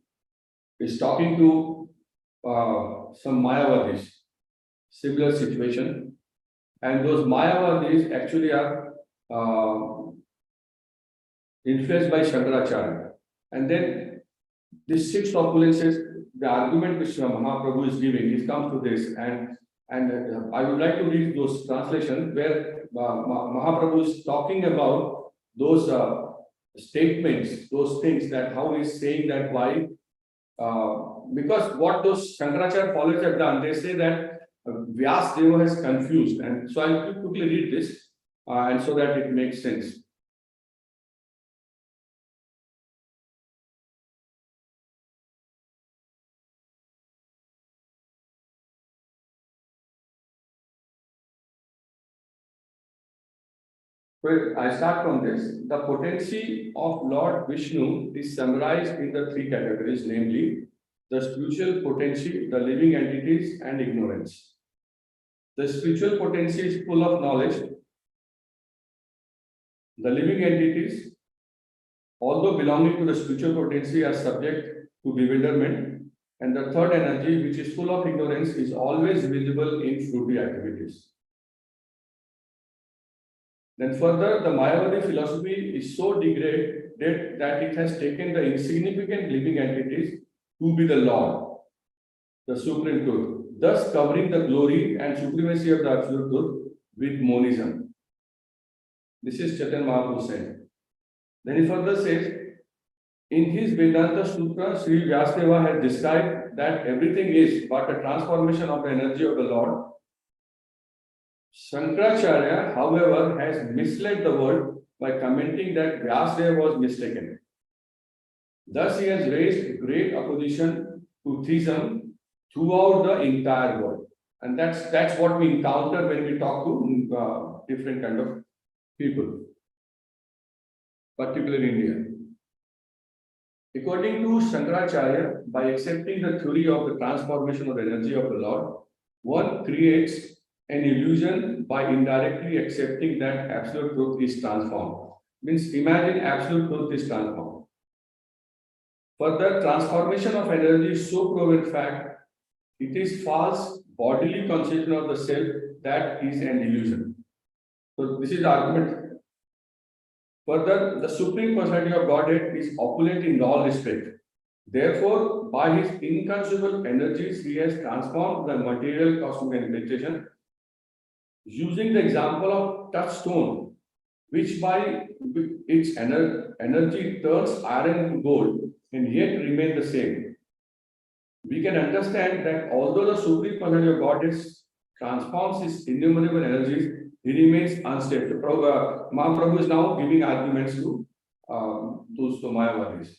is talking to some Mayavadis, similar situation, and those Mayavadis actually are influenced by Shankaracharya. And then these 6 opulences, the argument which Mahaprabhu is giving, it comes to this, and I would like to read those translations where Mahaprabhu is talking about those statements, those things, that how he is saying that why, because what those Shankaracharya followers have done, they say that Vyasdeva has confused, and so I'll quickly read this, and so that it makes sense. Well, I start from this. The potency of Lord Vishnu is summarized in the 3 categories, namely the spiritual potency, the living entities, and ignorance. The spiritual potency is full of knowledge. The living entities, although belonging to the spiritual potency, are subject to bewilderment. And the third energy, which is full of ignorance, is always visible in fruity activities. Then further, the Mayavadi philosophy is so degraded that it has taken the insignificant living entities to be the Lord, the Supreme Truth, thus covering the glory and supremacy of the Absolute Truth with monism. This is Chaitanya Mahaprabhu said. Then he further says, in his Vedanta Sutra, Sri Vyasdeva has described that everything is but a transformation of the energy of the Lord. Shankaracharya, however, has misled the world by commenting that Vyasdeva was mistaken. Thus, he has raised great opposition to theism throughout the entire world. And that's what we encounter when we talk to different kind of people, particularly in India. According to Shankaracharya, by accepting the theory of the transformation of the energy of the Lord, one creates an illusion by indirectly accepting that absolute truth is transformed. Means imagine absolute truth is transformed. Further, transformation of energy is so proven fact, it is false bodily conception of the self that is an illusion. So this is the argument. Further, the Supreme Personality of Godhead is opulent in all respect. Therefore, by his inconceivable energies, he has transformed the material cosmic manifestation. Using the example of touchstone, which by its energy turns iron to gold and yet remain the same, we can understand that although the Supreme Personality of Godhead transforms his innumerable energies, he remains unstable. Mahaprabhu is now giving arguments to those Mayavadis.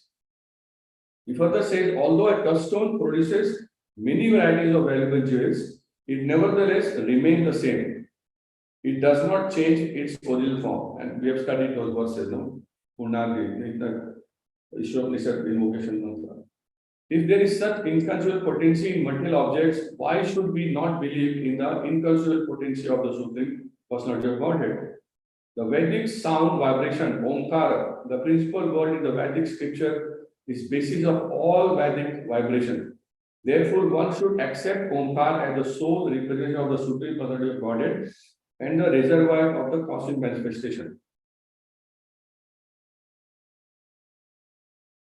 He further says, although a touchstone produces many varieties of valuable jewels, it nevertheless remains the same. It does not change its original form. And we have studied those verses, no? Punagri, the Ishwar Nisad invocation. If there is such inconceivable potency in material objects, why should we not believe in the inconceivable potency of the Supreme Personality of Godhead? The Vedic sound vibration, Omkara, the principal word in the Vedic scripture, is basis of all Vedic vibration. Therefore, one should accept Omkar as the sole representative of the Supreme Personality of Godhead and the reservoir of the cosmic manifestation.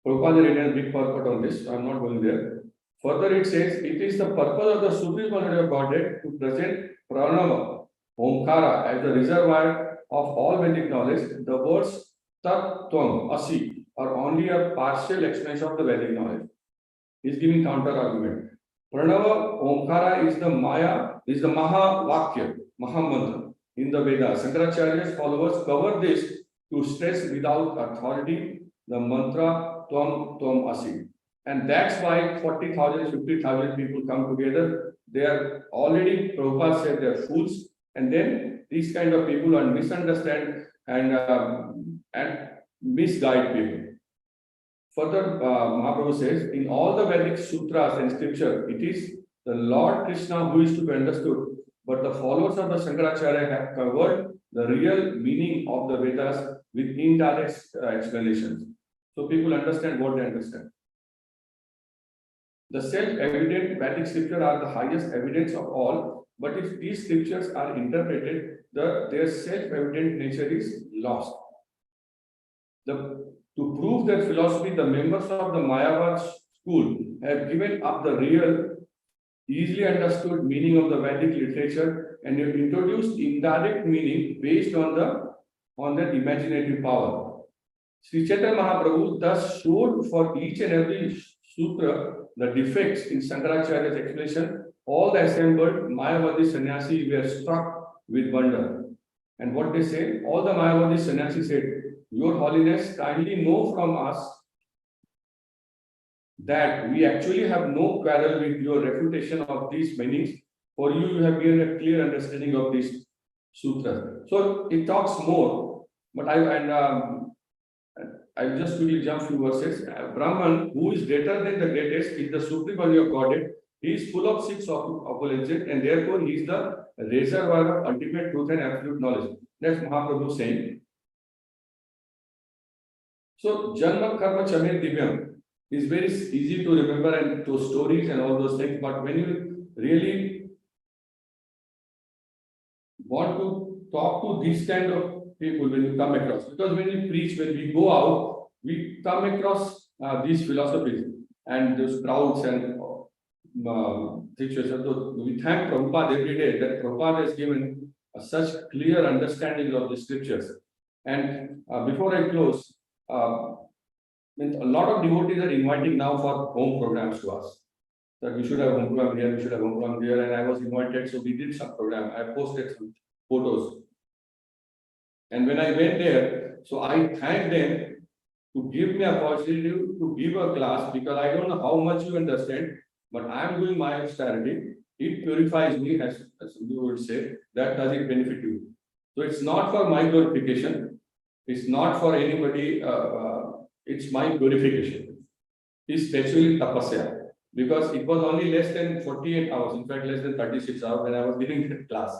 Prabhupada written a big purport on this, so I am not going there. Further, it says, it is the purpose of the Supreme Personality of Godhead to present Pranava, Omkara, as the reservoir of all Vedic knowledge. The words Tat, Tvam, Asi are only a partial explanation of the Vedic knowledge. He is giving counter argument. Pranava, Omkara is the Maya, is the Maha Vakya, Maha Mantra in the Vedas. Shankaracharya's followers cover this to stress without authority the mantra Tvam Tvam Asi. And that's why 40,000, 50,000 people come together. They are already, Prabhupada said, they are fools. And then these kind of people are misunderstand and misguide people. Further, Mahaprabhu says, in all the Vedic sutras and scripture, it is the Lord Krishna who is to be understood. But the followers of the Shankaracharya have covered the real meaning of the Vedas with indirect explanations. So people understand what they understand. The self-evident Vedic scripture are the highest evidence of all, but if these scriptures are interpreted, their self-evident nature is lost. To prove their philosophy, the members of the Mayavad school have given up the real, easily understood meaning of the Vedic literature and have introduced indirect meaning based on their imaginative power. Sri Chaitanya Mahaprabhu thus showed for each and every sutra the defects in Shankaracharya's explanation. All the assembled Mayavadi sannyasi were struck with wonder. And what they said, all the Mayavadi sannyasi said, Your Holiness, kindly know from us that we actually have no quarrel with your refutation of these meanings. For you have given a clear understanding of these sutras. So it talks more, but I'll just quickly jump few verses. Brahman, who is greater than the greatest, is the supreme body of Godhead. He is full of six opulences, and therefore he is the reservoir of ultimate truth and absolute knowledge. That's Mahaprabhu saying. So, Janma Karma Chamir Divyam is very easy to remember and those stories and all those things, but when you really want to talk to these kind of people, when you come across, because when we preach, when we go out, we come across these philosophies and those crowds and situations. So we thank Prabhupada every day that Prabhupada has given such clear understanding of the scriptures. And before I close, a lot of devotees are inviting now for home programs to us. That we should have home program here, we should have home program here, and I was invited, so we did some program. I posted some photos. And when I went there, so I thanked them to give me a opportunity to give a class, because I don't know how much you understand, but I am doing my austerity. It purifies me, as you would say. That does it benefit you. So it's not for my glorification. It's not for anybody. It's my glorification. It's especially tapasya. Because it was only less than 48 hours, in fact, less than 36 hours when I was giving that class.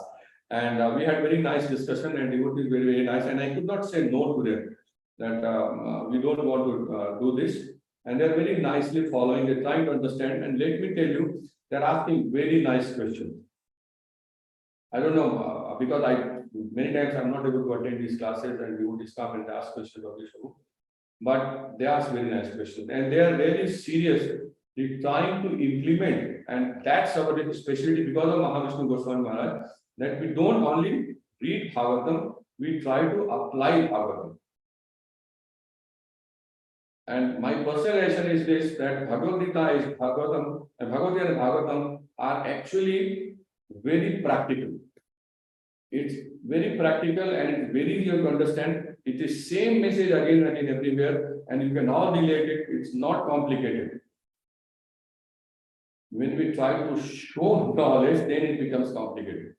And we had very nice discussion, and devotees very, very nice. And I could not say no to them that we don't want to do this. And they're very nicely following, they're trying to understand. And let me tell you, they're asking very nice questions. I don't know, because many times I'm not able to attend these classes and devotees come and ask questions of the show. But they ask very nice questions. And they are very serious. They're trying to implement, and that's our specialty because of Mahavishnu Goswami Maharaj, that we don't only read Bhagavatam, we try to apply Bhagavatam. And my personal reaction is this, that Bhagavad Gita is Bhagavatam, and Bhagavad Gita and Bhagavatam are actually very practical. It's very practical and it's very easy to understand. It is same message again and again everywhere, and you can all relate it. It's not complicated. When we try to show knowledge, then it becomes complicated.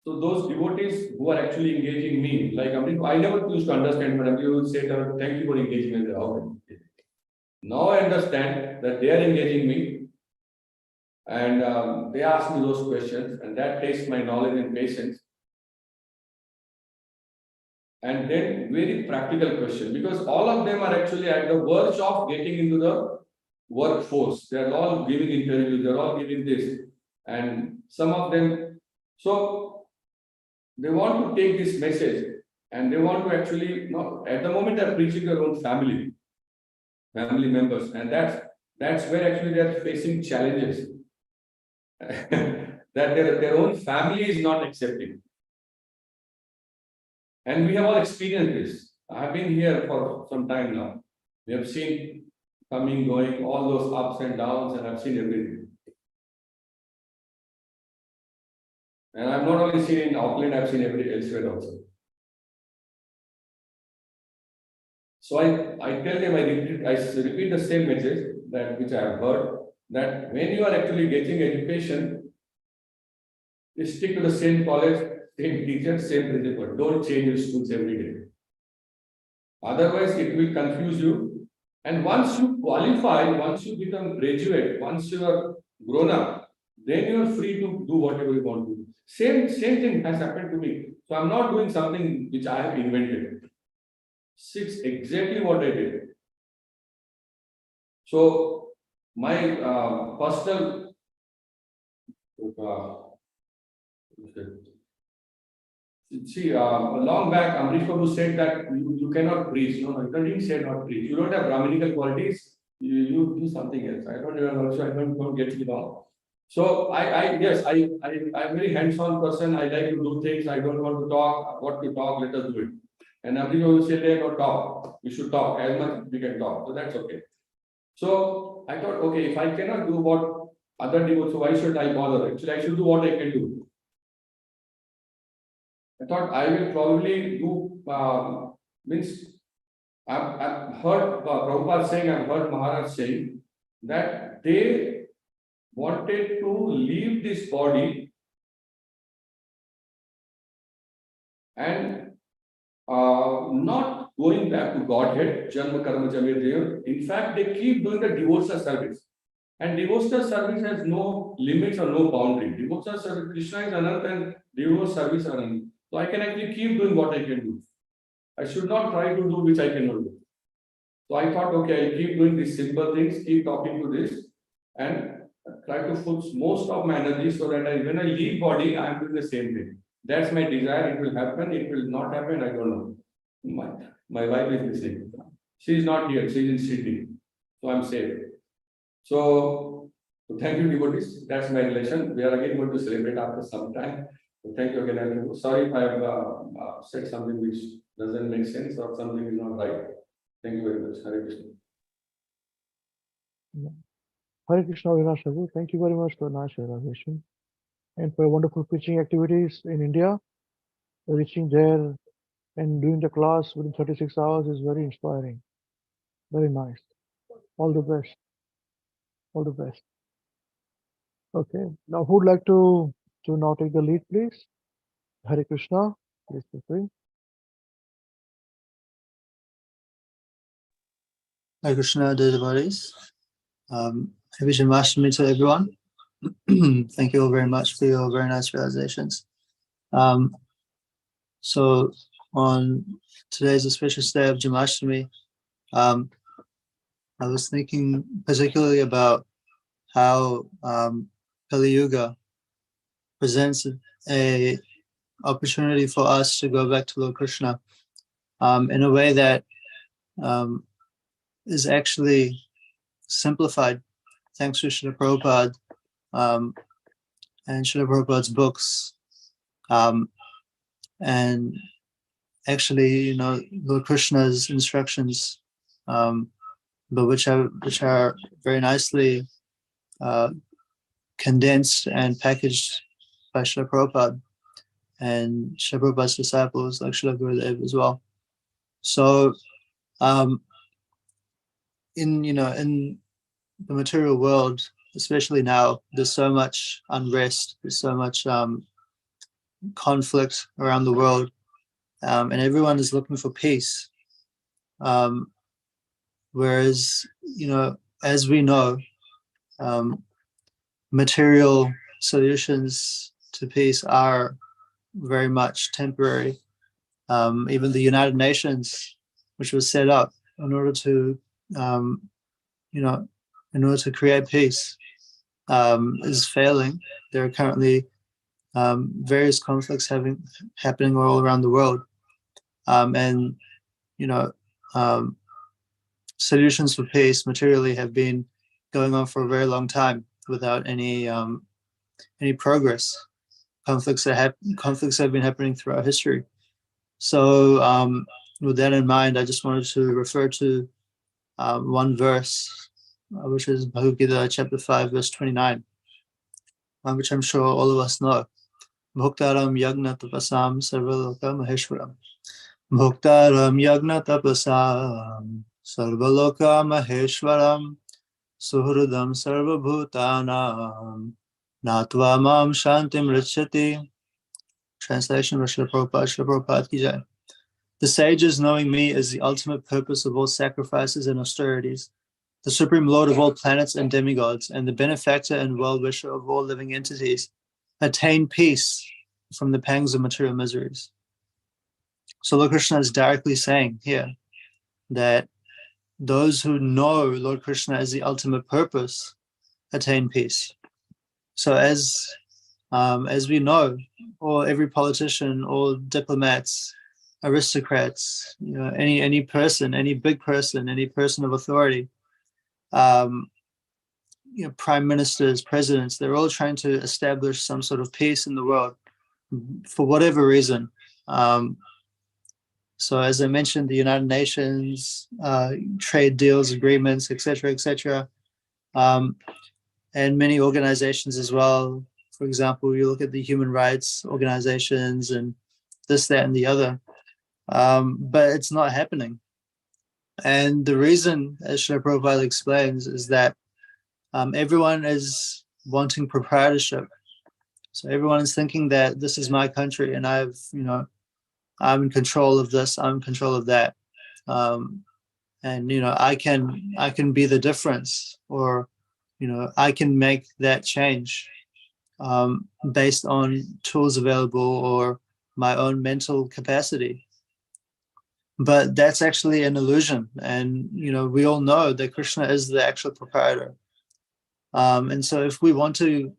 So those devotees who are actually engaging me, like I never used to understand, but Amrita would say that thank you for engaging me. Now I understand that they are engaging me, and they ask me those questions, and that tests my knowledge and patience. And then very practical question, because all of them are actually at the verge of getting into the workforce. They are all giving interviews, they are all giving this, and some of them, so they want to take this message and they want to actually, at the moment they're preaching their own family members, and that's where actually they're facing challenges that their own family is not accepting. And we have all experienced this. I have been here for some time now. We have seen coming, going, all those ups and downs, and I've seen everything. And I've not only seen in Auckland, I've seen elsewhere also. So I tell them, I repeat the same message which I have heard, that when you are actually getting education, you stick to the same college, same teacher, same principal. Don't change your schools every day. Otherwise, it will confuse you. And once you qualify, once you become graduate, once you are grown up, then you are free to do whatever you want to do. Same thing has happened to me. So I'm not doing something which I have invented. It's exactly what I did. So my personal long back, Amrish Prabhu said that you cannot preach. No, he didn't say not preach. You don't have Brahminical qualities, you do something else. I don't get it wrong. So I'm very hands-on person. I like to do things. I don't want to talk. What to talk, let us do it. And Amrish Prabhu said, hey, don't talk. We should talk as much as we can talk. So that's okay. So I thought, okay, if I cannot do what other devotees, so why should I bother? Actually, I should do what I can do. I thought I will probably do, I've heard Prabhupada saying, I've heard Maharaj saying that they wanted to leave this body and not going back to Godhead, Janma Karma Jamir. In fact, they keep doing the devotional service. And devotional service has no limits or no boundary. Devotional service, Krishna is Anant and devotional service are Anant. So I can actually keep doing what I can do. I should not try to do which I cannot do. So I thought, okay, I'll keep doing these simple things, keep talking to this, and try to put most of my energy so that when I leave body, I'm doing the same thing. That's my desire. It will happen. It will not happen. I don't know. My wife is missing. She is not here. She is in Sydney. So I'm safe. So thank you, devotees. That's my relation. We are again going to celebrate after some time. So thank you again. Sorry if I have said something which doesn't make sense or something is not right. Thank you very much. Hare Krishna. Hare Krishna, Avinash Prabhu. Thank you very much for nice realization and for wonderful preaching activities in India. Reaching there and doing the class within 36 hours is very inspiring. Very nice. All the best. All the best. Okay. Now, who would like to now take the lead, please? Hare Krishna. Please feel free. Hare Krishna, dear devotees. Happy Janmashtami to everyone. Thank you all very much for your very nice realizations. So on today's auspicious day of Janmashtami, I was thinking particularly about how Kali Yuga presents a opportunity for us to go back to Lord Krishna in a way that is actually simplified thanks to Srila Prabhupada and Srila Prabhupada's books. And actually, Lord Krishna's instructions, but which are very nicely condensed and packaged by Srila Prabhupada and Srila Prabhupada's disciples like Srila Gurudev as well. So in the material world, especially now, there's so much unrest, there's so much conflict around the world, and everyone is looking for peace. Whereas, as we know, material solutions to peace are very much temporary. Even the United Nations, which was set up in order to, in order to create peace, is failing. There are currently various conflicts happening all around the world, and solutions for peace materially have been going on for a very long time without any progress. Conflicts have been happening throughout history. So with that in mind, I just wanted to refer to one verse, which is Bhagavad Gita chapter 5, verse 29, which I'm sure all of us know. Bhoktaram yagna tapasam sarvaloka maheshwaram. Bhoktaram yagna tapasam sarvaloka maheshwaram. Suhridam sarvabhutanam natva mam shantim richyati. Translation of Srila Prabhupada ki jai. The sages, knowing me as the ultimate purpose of all sacrifices and austerities, the supreme lord of all planets and demigods, and the benefactor and well-wisher of all living entities, attain peace from the pangs of material miseries. So Lord Krishna is directly saying here that those who know Lord Krishna as the ultimate purpose attain peace. So as we know, or every politician, all diplomats, aristocrats, any person, any big person, any person of authority, prime ministers, presidents, they're all trying to establish some sort of peace in the world for whatever reason. So as I mentioned, the United Nations, trade deals, agreements, etc., and many organizations as well. For example, you look at the human rights organizations and this, that, and the other. But it's not happening. And the reason, as Srila Prabhupada explains, is that everyone is wanting proprietorship. So everyone is thinking that this is my country and I'm in control of this, I'm in control of that. And I can be the difference, or I can make that change based on tools available or my own mental capacity. But that's actually an illusion. And, we all know that Krishna is the actual proprietor. And so if we want to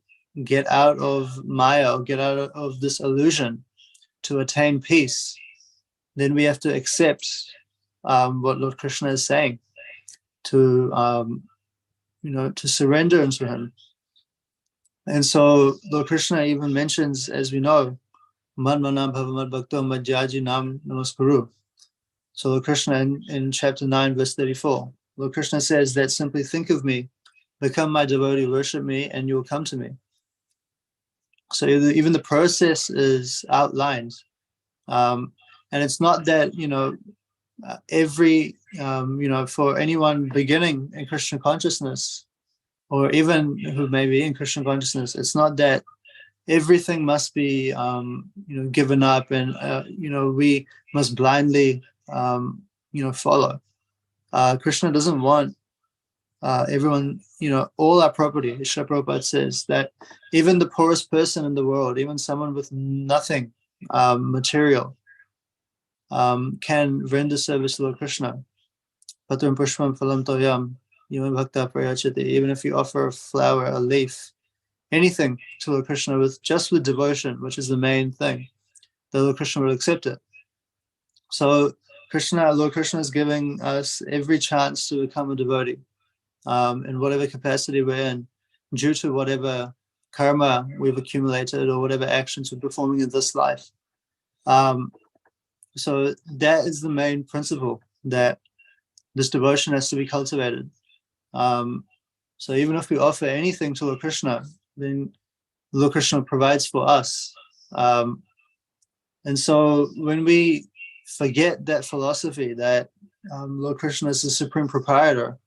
get out of Maya, or get out of this illusion to attain peace, then we have to accept what Lord Krishna is saying, to surrender unto him. And so Lord Krishna even mentions, as we know, Man manam bhavamad bhakto madhyaji nam namaskuru. So Lord Krishna in chapter 9, verse 34, Lord Krishna says that simply think of me, become my devotee, worship me, and you will come to me. So even the process is outlined. And it's not that, every, for anyone beginning in Krishna consciousness, or even who may be in Krishna consciousness, it's not that everything must be, given up and, we must blindly, follow. Krishna doesn't want everyone, all our property. Srila Prabhupada says that even the poorest person in the world, even someone with nothing material, can render service to Lord Krishna. Patram pushpam phalam toyam yama bhakta prayachati. Even if you offer a flower, a leaf, anything to Lord Krishna with devotion, which is the main thing, the Lord Krishna will accept it. So Lord Krishna is giving us every chance to become a devotee, in whatever capacity we're in, due to whatever karma we've accumulated or whatever actions we're performing in this life. So that is the main principle, that this devotion has to be cultivated. So even if we offer anything to Lord Krishna, then Lord Krishna provides for us. And so when we forget that philosophy, that Lord Krishna is the supreme proprietor,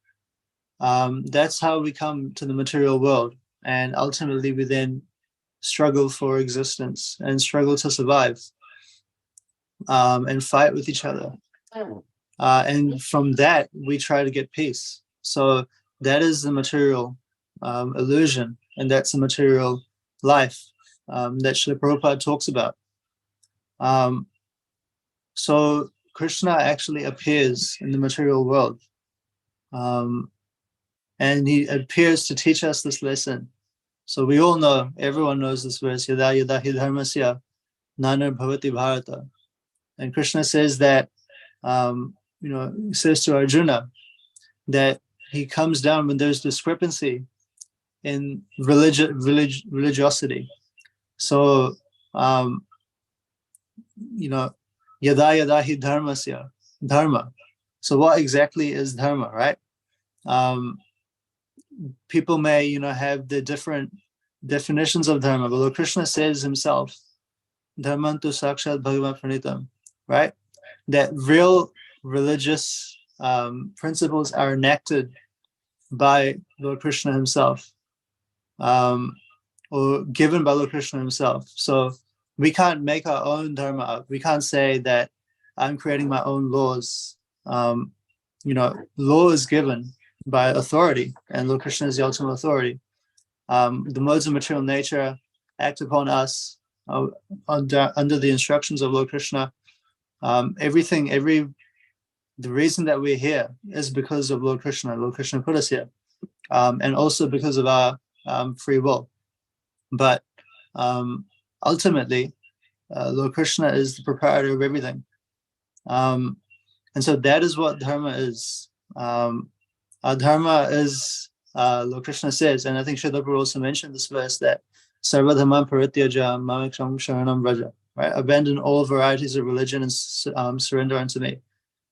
that's how we come to the material world. And ultimately we then struggle for existence and struggle to survive, and fight with each other. And from that, we try to get peace. So that is the material illusion, and that's the material life that Srila Prabhupada talks about. So Krishna actually appears in the material world, and he appears to teach us this lesson. So we all know, everyone knows this verse, Yada yada hi dharmasya nanar bhavati bharata. And Krishna says that, he says to Arjuna that he comes down when there's discrepancy in religiosity. So, yada yada hi dharmasya, dharma. So what exactly is dharma, right? People may, have the different definitions of dharma, but Lord Krishna says himself, dharmantu sakshat bhagavan pranitam, right? That real religious principles are enacted by Lord Krishna himself, or given by Lord Krishna himself. So we can't make our own dharma up. We can't say that I'm creating my own laws. Law is given by authority, and Lord Krishna is the ultimate authority. The modes of material nature act upon us under the instructions of Lord Krishna. The reason that we're here is because of Lord Krishna. Lord Krishna put us here, and also because of our free will. But ultimately, Lord Krishna is the proprietor of everything. And so that is what dharma is. Our dharma is, Lord Krishna says, and I think Srila Prabhupada also mentioned this verse, that Sarva dhamma parityaja mameksham sharanam vraja, right? Abandon all varieties of religion and surrender unto me.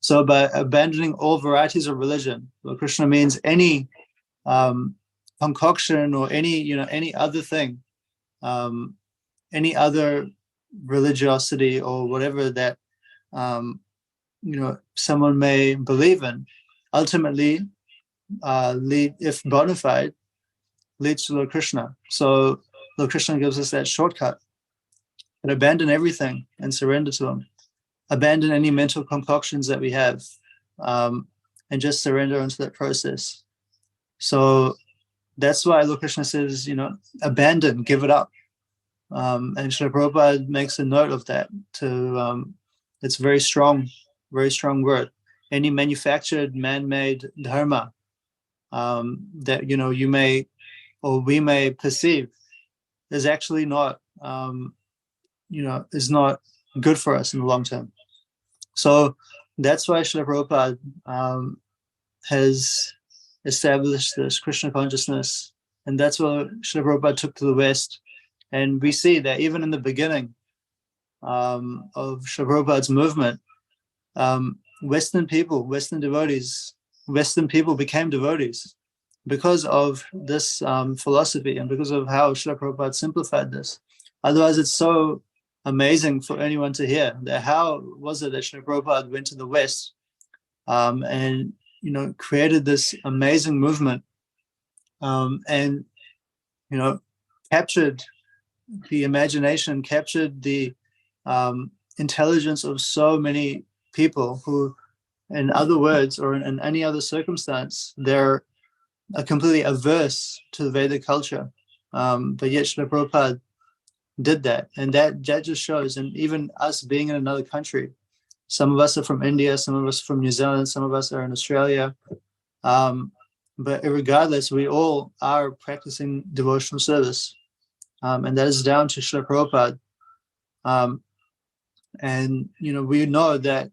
So by abandoning all varieties of religion, Lord Krishna means any concoction or any other thing, any other religiosity or whatever that someone may believe in, ultimately if bona fide, leads to Lord Krishna. So Lord Krishna gives us that shortcut, and abandon everything and surrender to him. Abandon any mental concoctions that we have, and just surrender into that process. So that's why Lord Krishna says, abandon, give it up. And Srila Prabhupada makes a note of that. It's very strong word. Any manufactured, man-made dharma that you may or we may perceive is actually not is not good for us in the long term. So that's why Srila Prabhupada has established this Krishna consciousness, and that's what Srila Prabhupada took to the West. And we see that even in the beginning of Srila Prabhupada's movement, Western devotees, Western people became devotees because of this philosophy and because of how Srila Prabhupada simplified this. Otherwise, it's so amazing for anyone to hear that how was it that Srila Prabhupada went to the West and created this amazing movement, and captured the imagination, captured the intelligence of so many people who, in other words, or in any other circumstance, they're completely averse to the Vedic culture. But yet Srila Prabhupada did that. And that just shows, and even us being in another country, some of us are from India, some of us are from New Zealand, some of us are in Australia. But regardless, we all are practicing devotional service. And that is down to Srila Prabhupada. And, we know that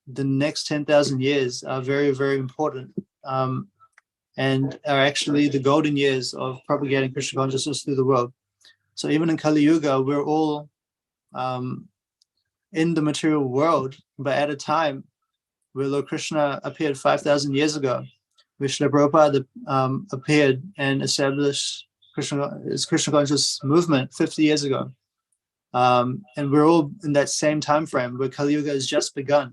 the next 10,000 years are very, very important, and are actually the golden years of propagating Krishna consciousness through the world. So even in Kali Yuga, we're all in the material world, but at a time where Lord Krishna appeared 5,000 years ago, where Srila Prabhupada appeared and established his Krishna conscious movement 50 years ago. And we're all in that same time frame where Kali Yuga has just begun.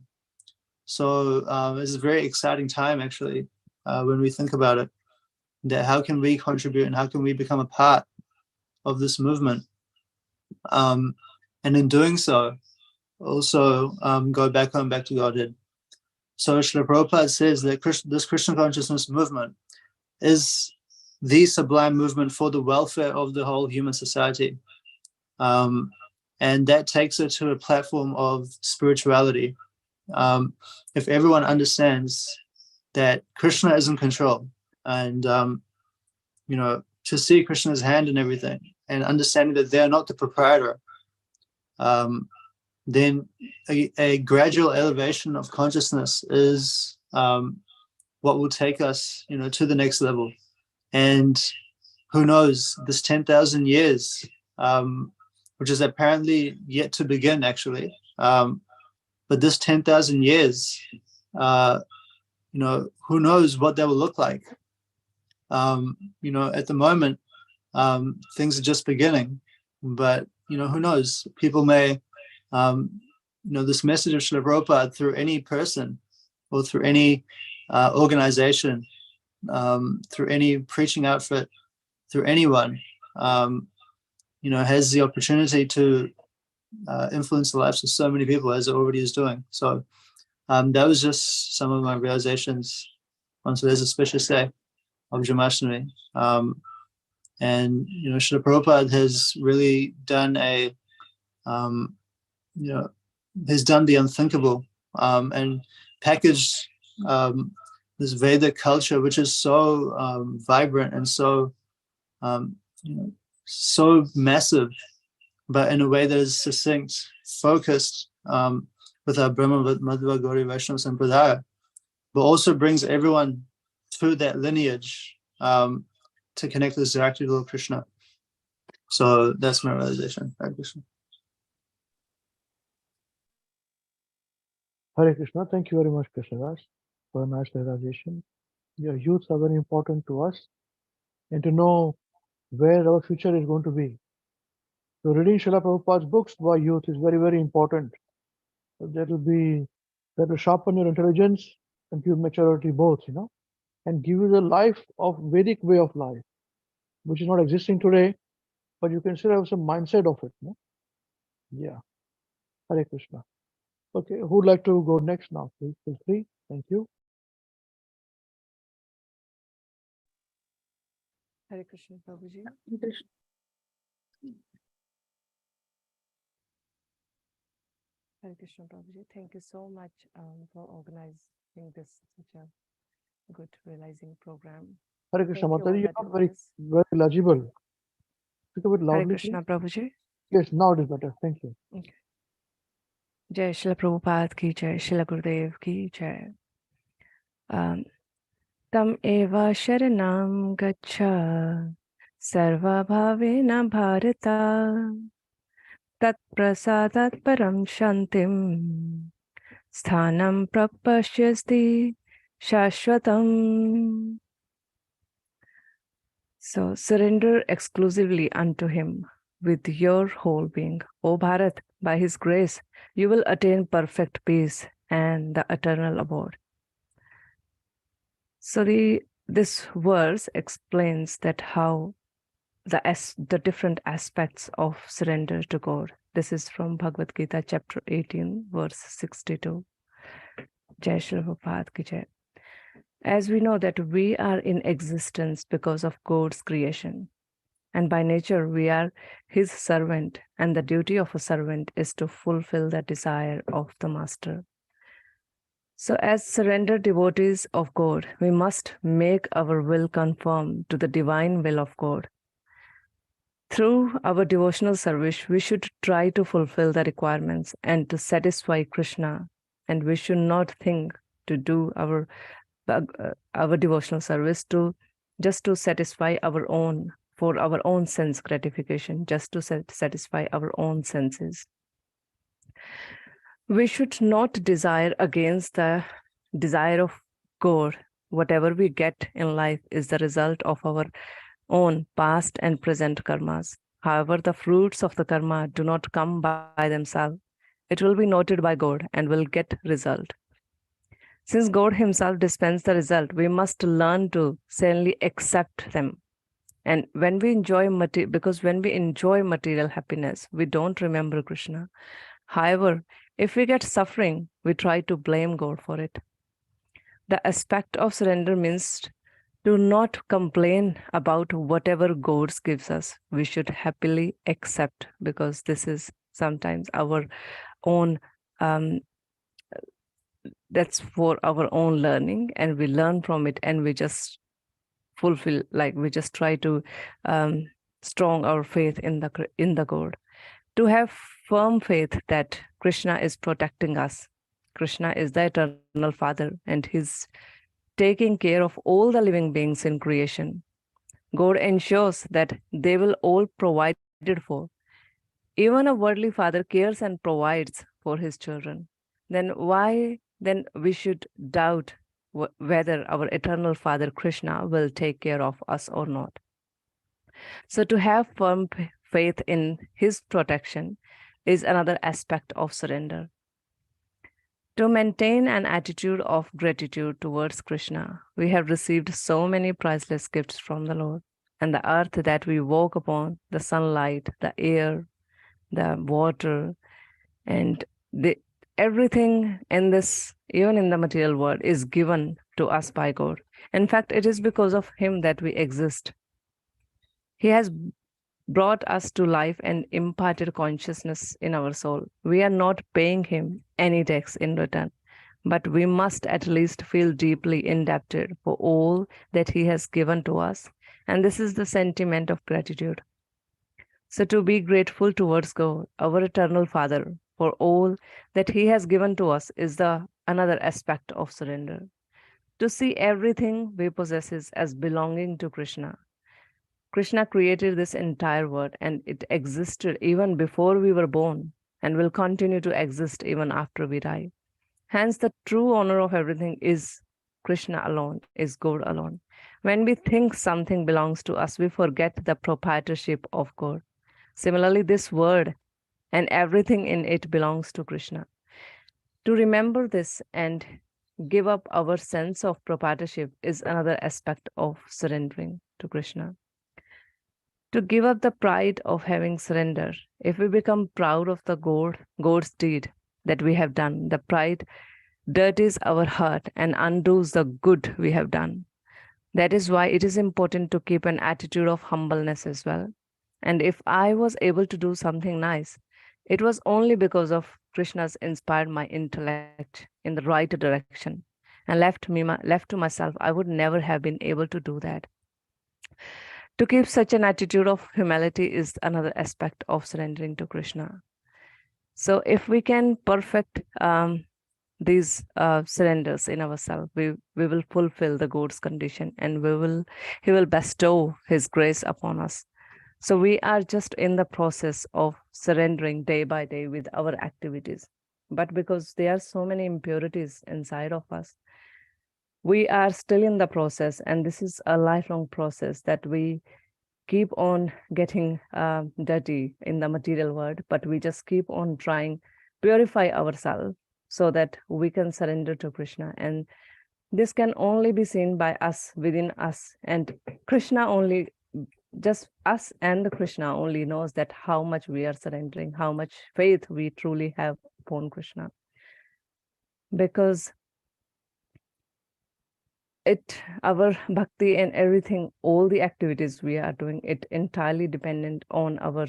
So it's a very exciting time, actually, when we think about it, that how can we contribute and how can we become a part of this movement? and in doing so, also go back home, back to Godhead. So Srila Prabhupada says that this Krishna consciousness movement is the sublime movement for the welfare of the whole human society. And that takes it to a platform of spirituality. If everyone understands that Krishna is in control, and to see Krishna's hand in everything, and understanding that they are not the proprietor, then a gradual elevation of consciousness is what will take us, to the next level. And who knows, this 10,000 years, which is apparently yet to begin, actually. But this 10,000 years, who knows what they will look like? At the moment, things are just beginning, but who knows? People may, this message of Srila Prabhupada through any person or through any organization, through any preaching outfit, through anyone, has the opportunity to influence the lives of so many people, as it already is doing. So that was just some of my realizations on today's auspicious day of Janmashtami. And Srila Prabhupada has really done has done the unthinkable, and packaged this Vedic culture, which is so vibrant and so so massive, but in a way that is succinct, focused, with our Brahma Madhva Gauri Vaishnava Sampradaya, but also brings everyone to that lineage to connect us directly to Lord Krishna. So that's my realization. Hare Krishna. Hare Krishna. Thank you very much, Krishna, for a nice realization. Your youths are very important to us, and to know where our future is going to be. So reading Srila Prabhupada's books by youth is very, very important. So that will sharpen your intelligence and give maturity both, and give you the life of Vedic way of life, which is not existing today, but you can still have some mindset of it. Yeah. Hare Krishna. Okay, who'd like to go next now? Please feel free. Thank you. Hare Krishna, Prabhuji. Hare Krishna, Prabhuji. Thank you so much for organizing this such a good realizing program. Hare Krishna, Thank you, Mataji, all you're the not very, devotees. very legible. Speak a bit Hare loudly, Krishna, please. Prabhuji. Yes, now it is better. Thank you. Okay. Jai Srila Prabhupada ki jai, Srila Gurudev ki jai. Tam eva sharanam gacha, sarva bhavena bharata, tat prasadat param shantim, sthanam prapashyasti shashwatam. So surrender exclusively unto him with your whole being. O Bharat, by his grace, you will attain perfect peace and the eternal abode. So this verse explains that how the different aspects of surrender to God. This is from Bhagavad Gita, chapter 18, verse 62. Jai Shri Prabhupada ki jai. As we know that we are in existence because of God's creation, and by nature we are his servant, and the duty of a servant is to fulfill the desire of the master. So as surrendered devotees of God, we must make our will conform to the divine will of God. Through our devotional service, we should try to fulfill the requirements and to satisfy Krishna, and we should not think to do our devotional service just to satisfy for our own sense gratification, just to satisfy our own senses. We should not desire against the desire of God. Whatever we get in life is the result of our own past and present karmas. However, the fruits of the karma do not come by themselves. It will be noted by God and will get result. Since God himself dispenses the result, we must learn to sanely accept them And when we enjoy because when we enjoy material happiness, we don't remember Krishna. However, if we get suffering, we try to blame God for it. The aspect of surrender means to not complain about whatever God gives us. We should happily accept, because this is sometimes our own, that's for our own learning, and we learn from it, and we just fulfill, like we just try to strong our faith in the God. To have firm faith that Krishna is protecting us. Krishna is the eternal Father, and he's taking care of all the living beings in creation. God ensures that they will all provided for. Even a worldly father cares and provides for his children. Then why then we should doubt whether our eternal Father Krishna will take care of us or not? So to have firm faith in his protection is another aspect of surrender. To maintain an attitude of gratitude towards Krishna, we have received so many priceless gifts from the Lord, and the earth that we walk upon, the sunlight, the air, the water, and everything in this, even in the material world, is given to us by God. In fact, it is because of him that we exist. He has brought us to life and imparted consciousness in our soul. We are not paying him any tax in return, but we must at least feel deeply indebted for all that he has given to us. And this is the sentiment of gratitude. So to be grateful towards God, our eternal Father, for all that he has given to us is another aspect of surrender. To see everything we possess as belonging to Krishna. Krishna created this entire world, and it existed even before we were born and will continue to exist even after we die. Hence, the true owner of everything is Krishna alone, is God alone. When we think something belongs to us, we forget the proprietorship of God. Similarly, this world and everything in it belongs to Krishna. To remember this and give up our sense of proprietorship is another aspect of surrendering to Krishna. To give up the pride of having surrender. If we become proud of the God's deed that we have done, the pride dirties our heart and undoes the good we have done. That is why it is important to keep an attitude of humbleness as well. And if I was able to do something nice, it was only because of Krishna's inspired my intellect in the right direction, and left to myself, I would never have been able to do that. To keep such an attitude of humility is another aspect of surrendering to Krishna. So if we can perfect these surrenders in ourselves, we will fulfill the God's condition, and he will bestow his grace upon us. So we are just in the process of surrendering day by day with our activities. But because there are so many impurities inside of us, we are still in the process, and this is a lifelong process that we keep on getting dirty in the material world, but we just keep on trying purify ourselves so that we can surrender to Krishna. And this can only be seen by us, within us, and Krishna only, just us and the Krishna only knows that how much we are surrendering, how much faith we truly have upon Krishna. Because our bhakti and everything, all the activities we are doing, it entirely dependent on our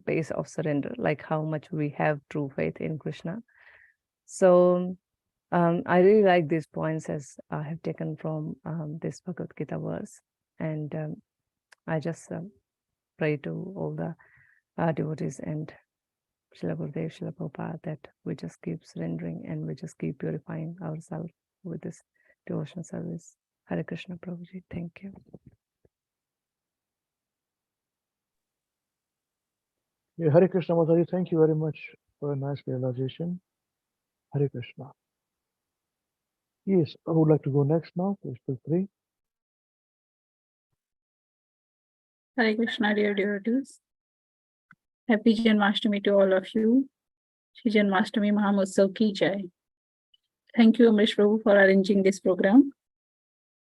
base of surrender, like how much we have true faith in Krishna. So I really like these points as I have taken from this Bhagavad Gita verse. And I just pray to all the devotees and Srila Gurudev, Srila Prabhupada, that we just keep surrendering and we just keep purifying ourselves with this devotional service. Hare Krishna, Prabhuji. Thank you. Yeah, Hare Krishna, Mataji. Thank you very much for a nice realization. Hare Krishna. Yes, I would like to go next now. Please feel free. Hare Krishna, dear devotees. Happy Janmashtami to all of you. Shri Janmashtami Mahamotsav ki jai. Thank you, Amrish Prabhu, for arranging this program.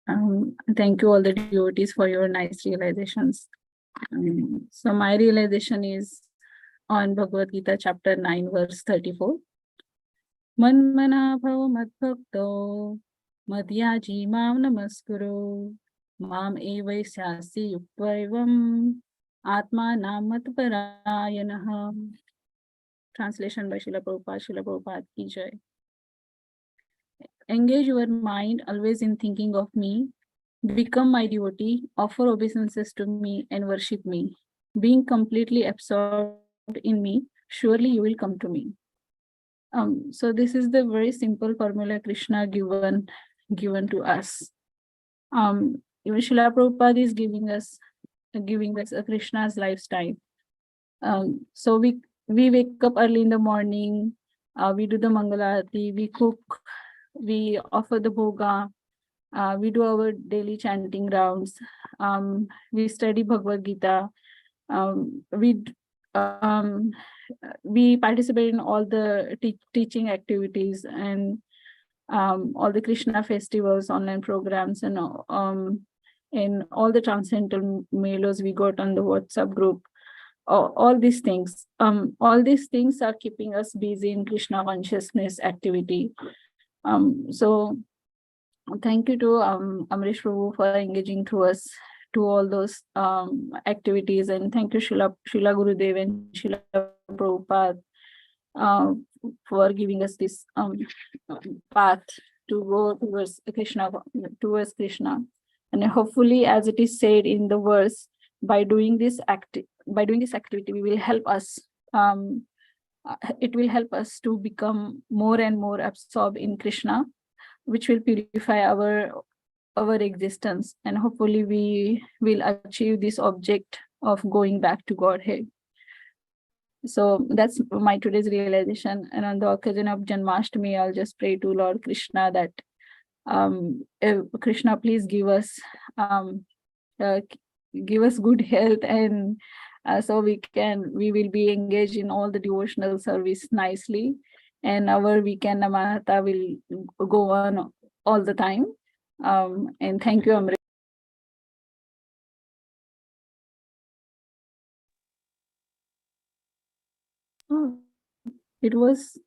Thank you all the devotees for your nice realizations. So my realization is on Bhagavad Gita chapter 9 verse 34. Manmana bhava madbhakto madhyaji mam namaskuro mam evasyasi yuktva atma namat parayanaha. Translation by Srila Prabhupada ki jai. Engage your mind always in thinking of me. Become my devotee, offer obeisances to me and worship me. Being completely absorbed in me, surely you will come to me. So this is the very simple formula Krishna given to us. Even Srila Prabhupada is giving us a Krishna's lifestyle. So we wake up early in the morning, we do the Mangalarati, we cook, we offer the bhoga, we do our daily chanting rounds, we study Bhagavad Gita, we participate in all the teaching activities and all the Krishna festivals, online programs, and in all the transcendental mailers we got on the WhatsApp group. All these things are keeping us busy in Krishna consciousness activity. So thank you to Amrish Prabhu for engaging through us to all those activities, and thank you Srila Gurudev and Srila Prabhupada for giving us this path to go towards Krishna. And hopefully, as it is said in the verse, by doing this activity, we will help us. It will help us to become more and more absorbed in Krishna, which will purify our existence, and hopefully we will achieve this object of going back to Godhead. So that's my today's realization. And on the occasion of Janmashtami, I'll just pray to Lord Krishna that Krishna, please give us good health, and so we will be engaged in all the devotional service nicely, and our WECAN Namahata will go on all the time. And thank you, Amrit. Oh, it was.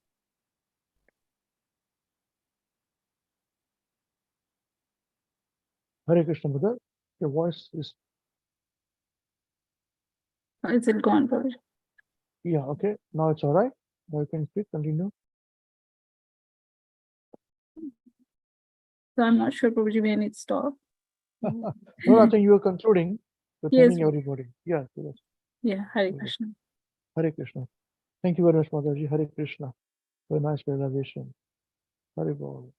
Hare Krishna, brother. Your voice is. Is it gone, Prabhuji? Yeah, okay. Now it's all right. Now you can speak, continue. So I'm not sure, Prabhuji, when it stopped. Well, I think you were concluding. You're Yes. thanking everybody. Yeah, yes. Yeah, Hare Krishna. Hare Krishna. Thank you very much, Mataji. Hare Krishna. Very nice realization. Hare Bol.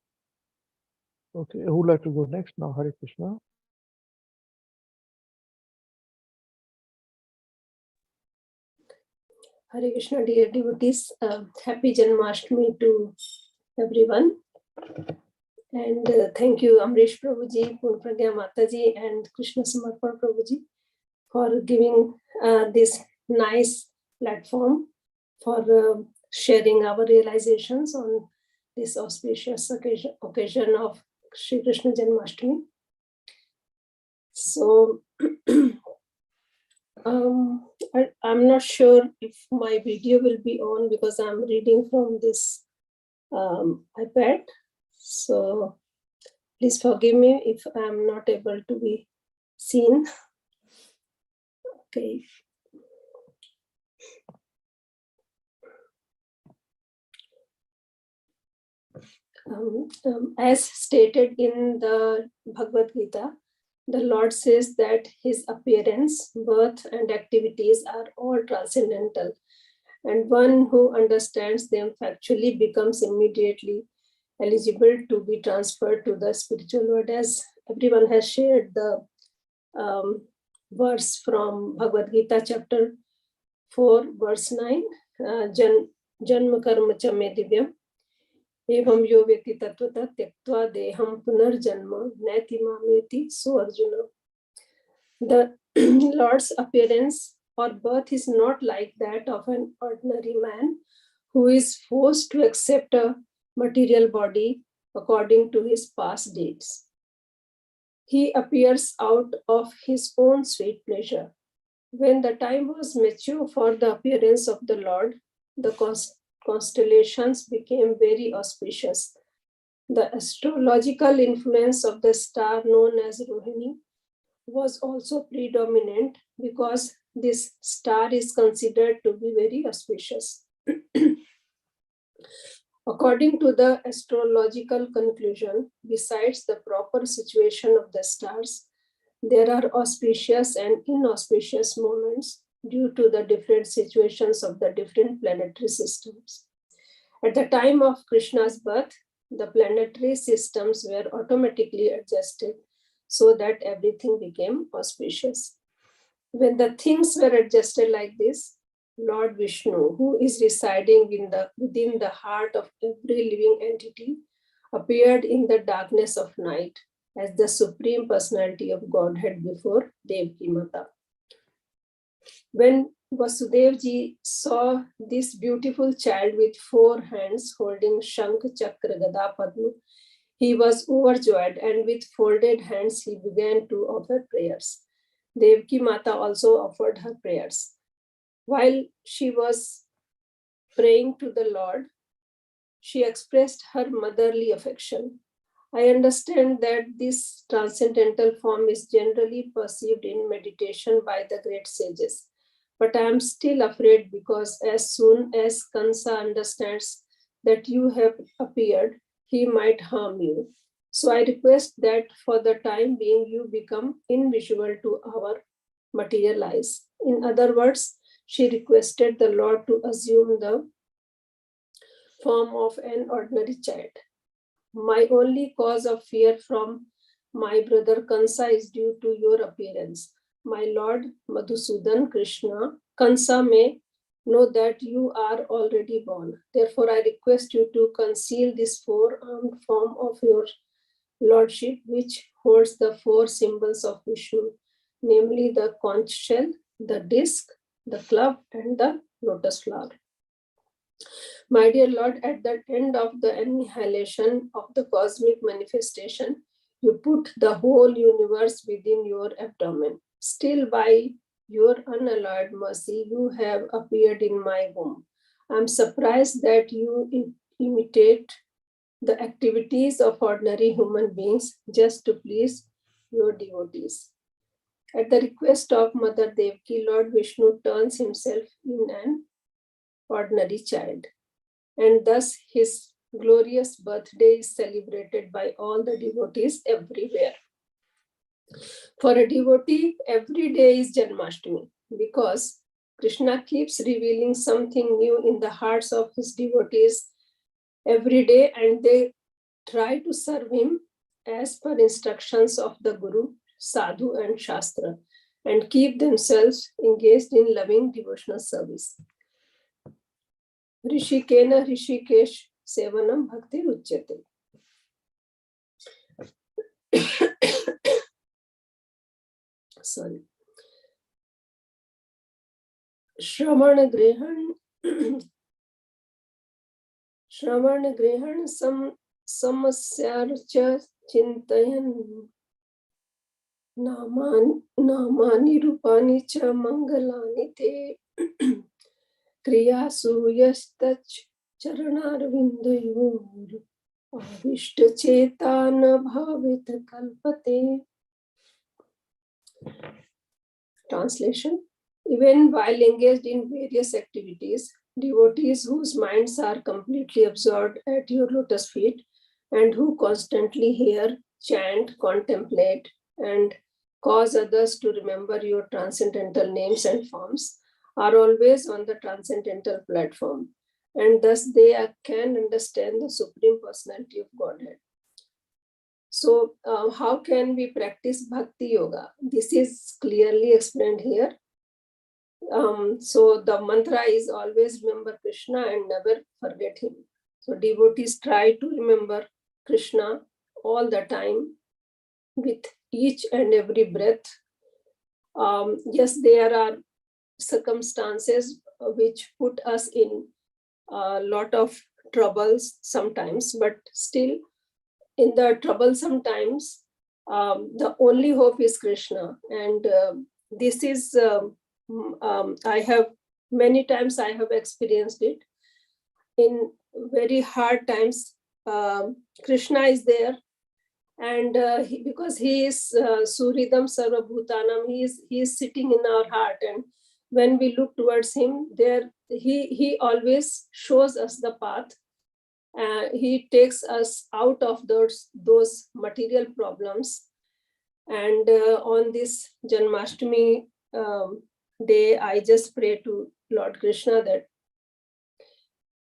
Okay, who would like to go next now? Hare Krishna. Hare Krishna, dear devotees. Happy Janmashtami to everyone. And thank you, Amrish Prabhuji, Purpragya Mataji, and Krishna Samarpan Prabhuji for giving this nice platform for sharing our realizations on this auspicious occasion of Shri Krishna Janmashtami. So I'm not sure if my video will be on because I'm reading from this iPad. So please forgive me if I'm not able to be seen. Okay. As stated in the Bhagavad Gita, the Lord says that his appearance, birth, and activities are all transcendental, and one who understands them factually becomes immediately eligible to be transferred to the spiritual world. As everyone has shared the verse from Bhagavad Gita chapter 4 verse 9, Janma karma cha me divyam evam yo vyakti tattvata tyaktva deham punarjanma naiti mameti. So Arjuna, the Lord's appearance or birth is not like that of an ordinary man who is forced to accept a material body according to his past deeds. he appears out of his own sweet pleasure. When the time was mature for the appearance of the Lord, the constellations became very auspicious. The astrological influence of the star known as Rohini was also predominant because this star is considered to be very auspicious. According to the astrological conclusion, besides the proper situation of the stars, there are auspicious and inauspicious moments due to the different situations of the different planetary systems. At the time of Krishna's birth, the planetary systems were automatically adjusted so that everything became auspicious. When the things were adjusted like this, Lord Vishnu, who is residing within the heart of every living entity, appeared in the darkness of night as the Supreme Personality of Godhead before Devaki Mata. When Vasudevji saw this beautiful child with 4 hands holding Shankh, Chakra, Gada, Padma, he was overjoyed, and with folded hands he began to offer prayers. Devaki Mata also offered her prayers. While she was praying to the Lord, she expressed her motherly affection. I understand that this transcendental form is generally perceived in meditation by the great sages, but I am still afraid because as soon as Kansa understands that you have appeared, he might harm you. So I request that for the time being you become invisible to our material eyes. In other words, she requested the Lord to assume the form of an ordinary child. My only cause of fear from my brother Kansa is due to your appearance. My Lord Madhusudan Krishna, Kansa may know that you are already born. Therefore, I request you to conceal this 4-armed form of your Lordship, which holds the 4 symbols of Vishnu, namely the conch shell, the disc, the club, and the lotus flower. My dear Lord, at the end of the annihilation of the cosmic manifestation, you put the whole universe within your abdomen. Still, by your unalloyed mercy, you have appeared in my womb. I am surprised that you imitate the activities of ordinary human beings just to please your devotees. At the request of Mother Devaki, Lord Vishnu turns himself in an ordinary child, and thus his glorious birthday is celebrated by all the devotees everywhere. For a devotee, every day is Janmashtami because Krishna keeps revealing something new in the hearts of his devotees every day, and they try to serve him as per instructions of the Guru, Sadhu, and Shastra, and keep themselves engaged in loving devotional service. Rishikena Rishikesh Sevanam Bhakti Uchyate. Sorry. Shravan Grehan Samasyarcha Chintayan Namani Rupani Cha Mangalani Te Kriyasu Yastach Charanarvindayor Avishta Chetana Bhavita Kalpate. Translation. Even while engaged in various activities, devotees whose minds are completely absorbed at your lotus feet and who constantly hear, chant, contemplate, and cause others to remember your transcendental names and forms are always on the transcendental platform, and thus they can understand the Supreme Personality of Godhead. So, how can we practice Bhakti Yoga? This is clearly explained here. So, the mantra is always remember Krishna and never forget him. So, devotees try to remember Krishna all the time with each and every breath. Yes, there are circumstances which put us in a lot of troubles sometimes, but still in the troublesome times, the only hope is Krishna. And this is, I have many times I have experienced it. In very hard times, Krishna is there. And because he is Suridam Sarva Bhutanam, he is sitting in our heart. And when we look towards him, there he always shows us the path. He takes us out of those material problems. And on this Janmashtami day, I just pray to Lord Krishna that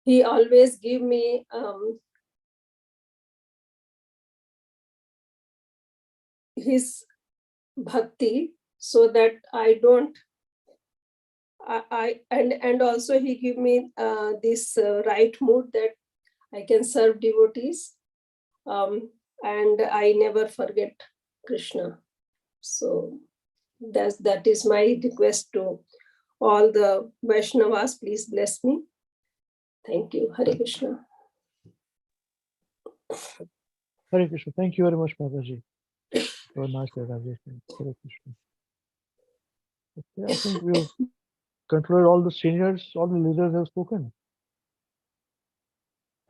he always give me his bhakti, so that I don't, and also he give me this right mood that I can serve devotees, and I never forget Krishna. So that is my request to all the Vaishnavas. Please bless me. Thank you. Hare Krishna. Hare Krishna. Thank you very much, Mataji. Have a nice day, Rajesh. Hare Krishna. Okay, I think we've concluded. All the seniors, all the leaders have spoken.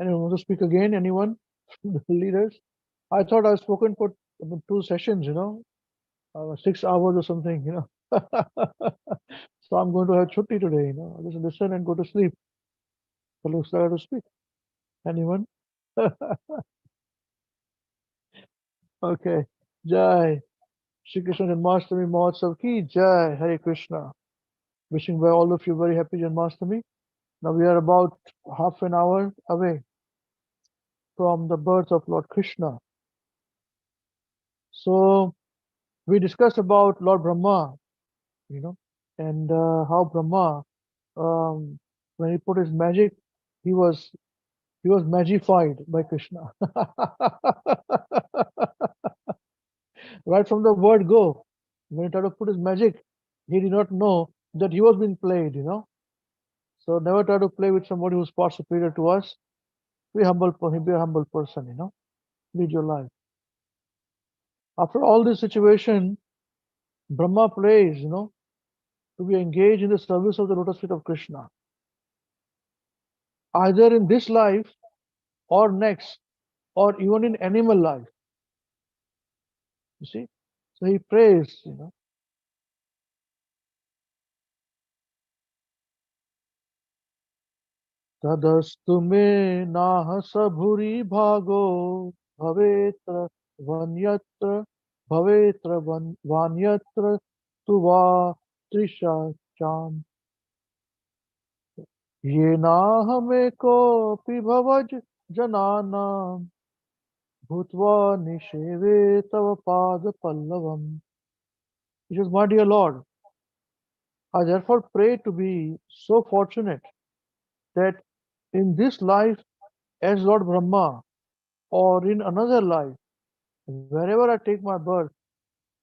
Anyone want to speak again? Anyone? The leaders? I thought I've spoken for 2 sessions, 6 hours or something, So I'm going to have chutti today, Just listen and go to sleep. So looks like I have to speak. Anyone? Okay. Jai. Shri Krishna Janmashtami Mahotsav ki Jai. Hare Krishna. Wishing by all of you very happy Janmashtami. Now we are about half an hour away from the birth of Lord Krishna. So we discussed about Lord Brahma, and how Brahma, when he put his magic, he was magified by Krishna. Right from the word go, when he tried to put his magic, he did not know that he was being played, So never try to play with somebody who's far superior to us. Be a humble person, Lead your life. After all this situation, Brahma prays, to be engaged in the service of the lotus feet of Krishna, either in this life or next, or even in animal life. You see? So he prays, Tadastu me nahasa bhuri bhago bhavetra vanyatra vanyatra tuva trisha cham yenahame pi bhavaj jananam bhutva nisheve tava pada pallavam. He says, my dear Lord, I therefore pray to be so fortunate that in this life as Lord Brahma, or in another life, wherever I take my birth,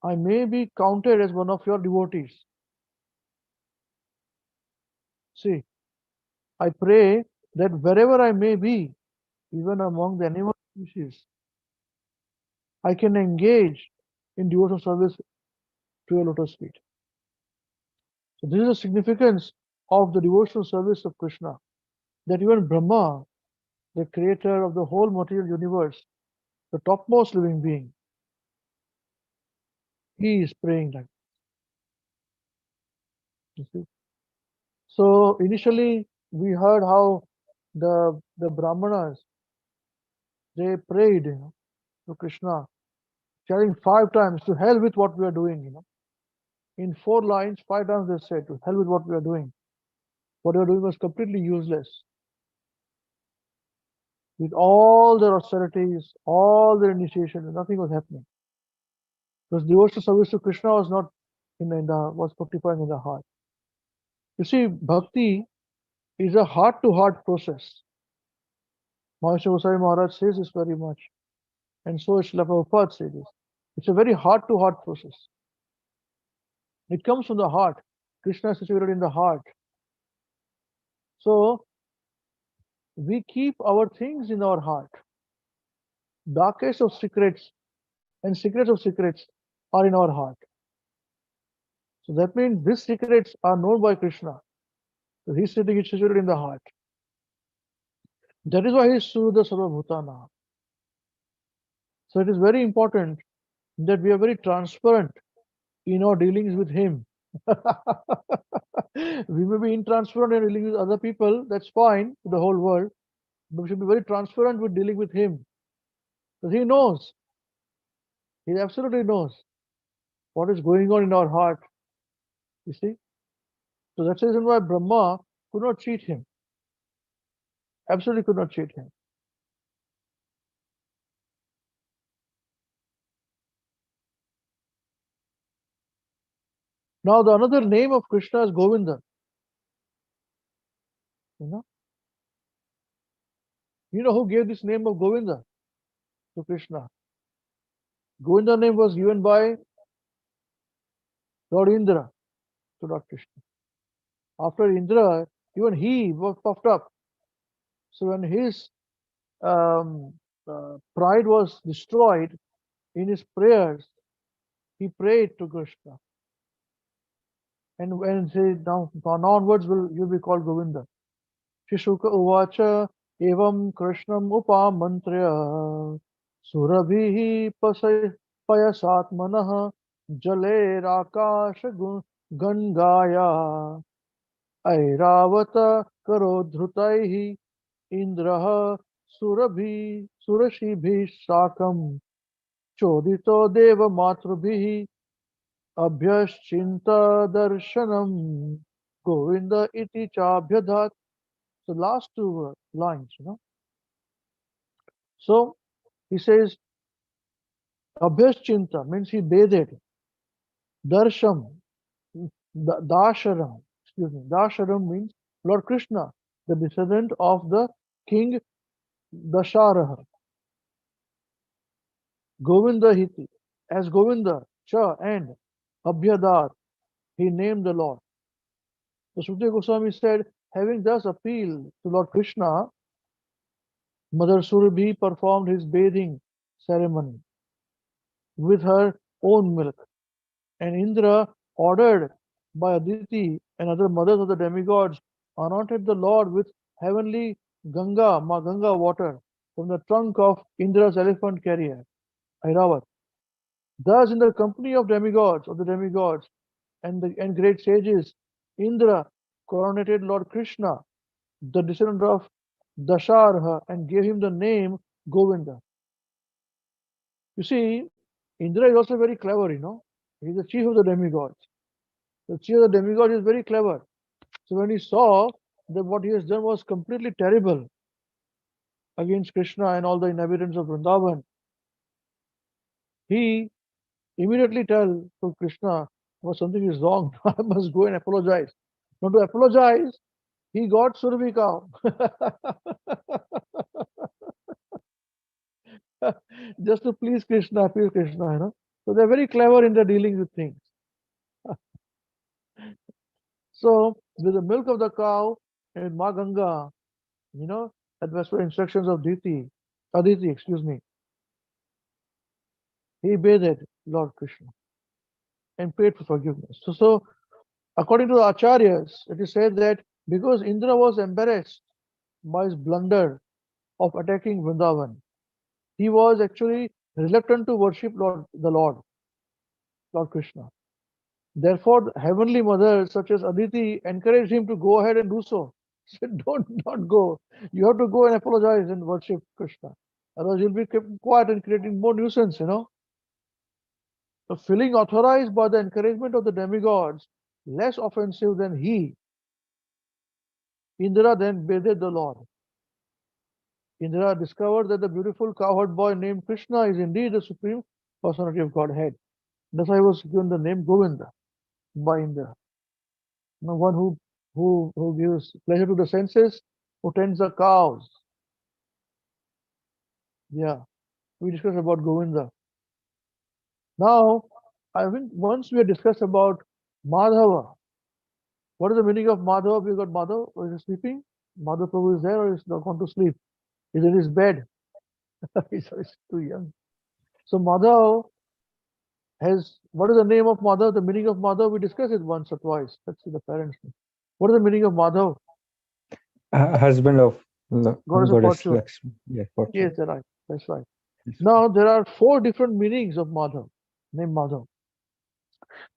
I may be counted as one of your devotees. See, I pray that wherever I may be, even among the animal species, I can engage in devotional service to your lotus feet. So this is the significance of the devotional service of Krishna, that even Brahma, the creator of the whole material universe, the topmost living being, he is praying like this. You see? So initially we heard how the Brahmanas, they prayed to Krishna, telling 5 times, to hell with what we are doing. In 4 lines, 5 times they said, to hell with what we are doing. What we are doing was completely useless. With all their austerities, all their initiation, nothing was happening. Because devotional service to Krishna was not was fructifying in the heart. You see, bhakti is a heart-to-heart process. Maharishi Goswami Maharaj says this very much, and so Srila Prabhupada says this. It's a very heart-to-heart process. It comes from the heart. Krishna is situated in the heart. So we keep our things in our heart. Darkest of secrets and secrets of secrets are in our heart. So that means these secrets are known by Krishna. So he's situated in the heart. That is why he is Suruda Sarva Bhutana. So it is very important that we are very transparent in our dealings with him. We may be intransparent in dealing with other people, that's fine, to the whole world, but we should be very transparent with dealing with him. Because he knows, he absolutely knows what is going on in our heart. You see? So that's the reason why Brahma could not cheat him. Absolutely could not cheat him. Now the another name of Krishna is Govinda. You know who gave this name of Govinda to Krishna? Govinda name was given by Lord Indra to Lord Krishna. After Indra, even he was puffed up. So when his pride was destroyed in his prayers, he prayed to Krishna. And when he said, now onwards you'll be called Govinda. Shishuka uvacha evam Krishnam upamantrya surabhihi payasatmanah jale rakasha gangaya airavata karodhrutaihi indraha surashibhi sakam chodito deva matrubhihi abhyashchinta darshanam govinda iti chabhyadat. So last two lines, So he says, Abhyaschinta means he bathed. Darsham, Dasharam, Dasharam means Lord Krishna, the descendant of the king Dasharaha. Govinda Hiti, as Govinda, Cha and Abhyadat, he named the Lord. So Sukdev Goswami said, having thus appealed to Lord Krishna, Mother Surabhi performed his bathing ceremony with her own milk. And Indra, ordered by Aditi and other mothers of the demigods, anointed the Lord with heavenly Ganga, Ma Ganga water from the trunk of Indra's elephant carrier, Airavat. Thus, in the company of the demigods, and great sages, Indra coronated Lord Krishna, the descendant of Dasharha, and gave him the name Govinda. You see, Indra is also very clever, He's the chief of the demigods. The chief of the demigods is very clever. So when he saw that what he has done was completely terrible against Krishna and all the inhabitants of Vrindavan, he immediately tells to Krishna, well, something is wrong. I must go and apologize. Not to apologize, he got Surabhi cow. Just to please Krishna, So they're very clever in their dealing with things. So with the milk of the cow and Ma Ganga, that was for instructions of Aditi, he bathed Lord Krishna and prayed for forgiveness. So according to the Acharyas, it is said that because Indra was embarrassed by his blunder of attacking Vrindavan, he was actually reluctant to worship the Lord Krishna. Therefore, heavenly mothers such as Aditi encouraged him to go ahead and do so. He said, don't go. You have to go and apologize and worship Krishna. Otherwise, you'll be kept quiet and creating more nuisance, So feeling authorized by the encouragement of the demigods, less offensive than he, Indra then bathed the Lord. Indra discovered that the beautiful cowherd boy named Krishna is indeed the supreme personality of Godhead. That's why he was given the name Govinda by Indra. One who gives pleasure to the senses, who tends the cows. Yeah, we discussed about Govinda. Now, I think once we have discussed about Madhava, what is the meaning of Madhava? We got Madhava, or is he sleeping? Madhava Prabhu is there, or is not gone to sleep? He's in his bed. He's too young. So Madhava what is the name of Madhav? The meaning of Madhav, we discussed it once or twice. Let's see the parents. What is the meaning of Madhav? Husband of Goddess of Goddess Fortune. Lakshmi. Yeah, fortune. Yes, that's right. That's right. Yes. Now there are 4 different meanings of Madhav, name Madhav.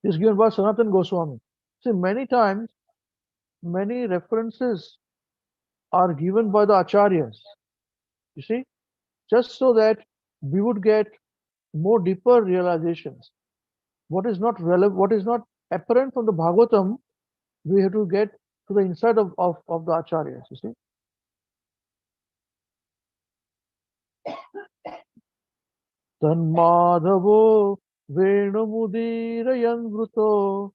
This is given by Sanatan Goswami. See, many times, many references are given by the acharyas. You see, just so that we would get more deeper realizations. What is not relevant, what is not apparent from the Bhagavatam, we have to get to the inside of the acharyas. You see. Tanmadhavo Venumudirayan Vruto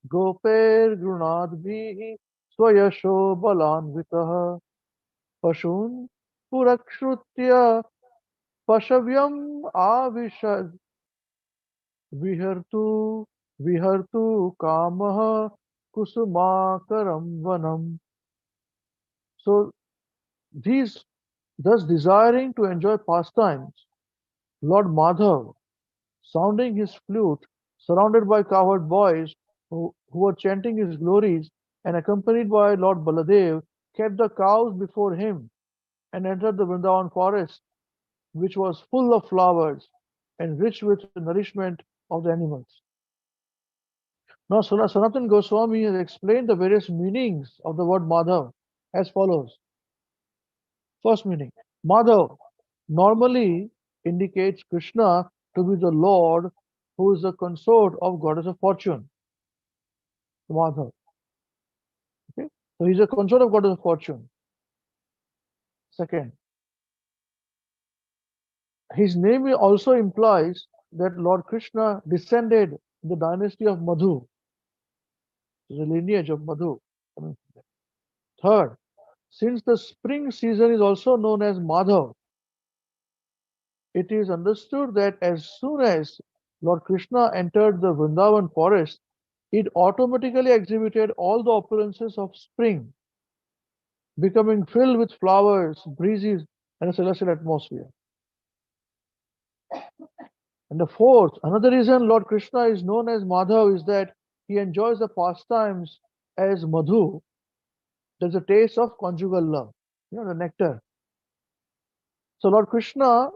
Goper Grunadvihi Swayasho Balanvitaha Pashun Purakshutya Pashavyam Avishad Vihartu Kamaha Kusumakaram Vanam. So thus desiring to enjoy pastimes, Lord Madhav, sounding his flute, surrounded by cowherd boys who were chanting his glories, and accompanied by Lord Baladev, kept the cows before him and entered the Vrindavan forest, which was full of flowers and rich with the nourishment of the animals. Now, Sanatan Goswami has explained the various meanings of the word Madhav as follows. First meaning, Madhav normally indicates Krishna to be the Lord who is the consort of Goddess of Fortune, Madhav. Okay? So he's a consort of Goddess of Fortune. Second, his name also implies that Lord Krishna descended in the dynasty of Madhu, the lineage of Madhu. Third, since the spring season is also known as Madhav, it is understood that as soon as Lord Krishna entered the Vrindavan forest, it automatically exhibited all the opulences of spring, becoming filled with flowers, breezes, and a celestial atmosphere. And the fourth, another reason Lord Krishna is known as Madhav is that he enjoys the pastimes as Madhu. There's a taste of conjugal love, the nectar. So Lord Krishna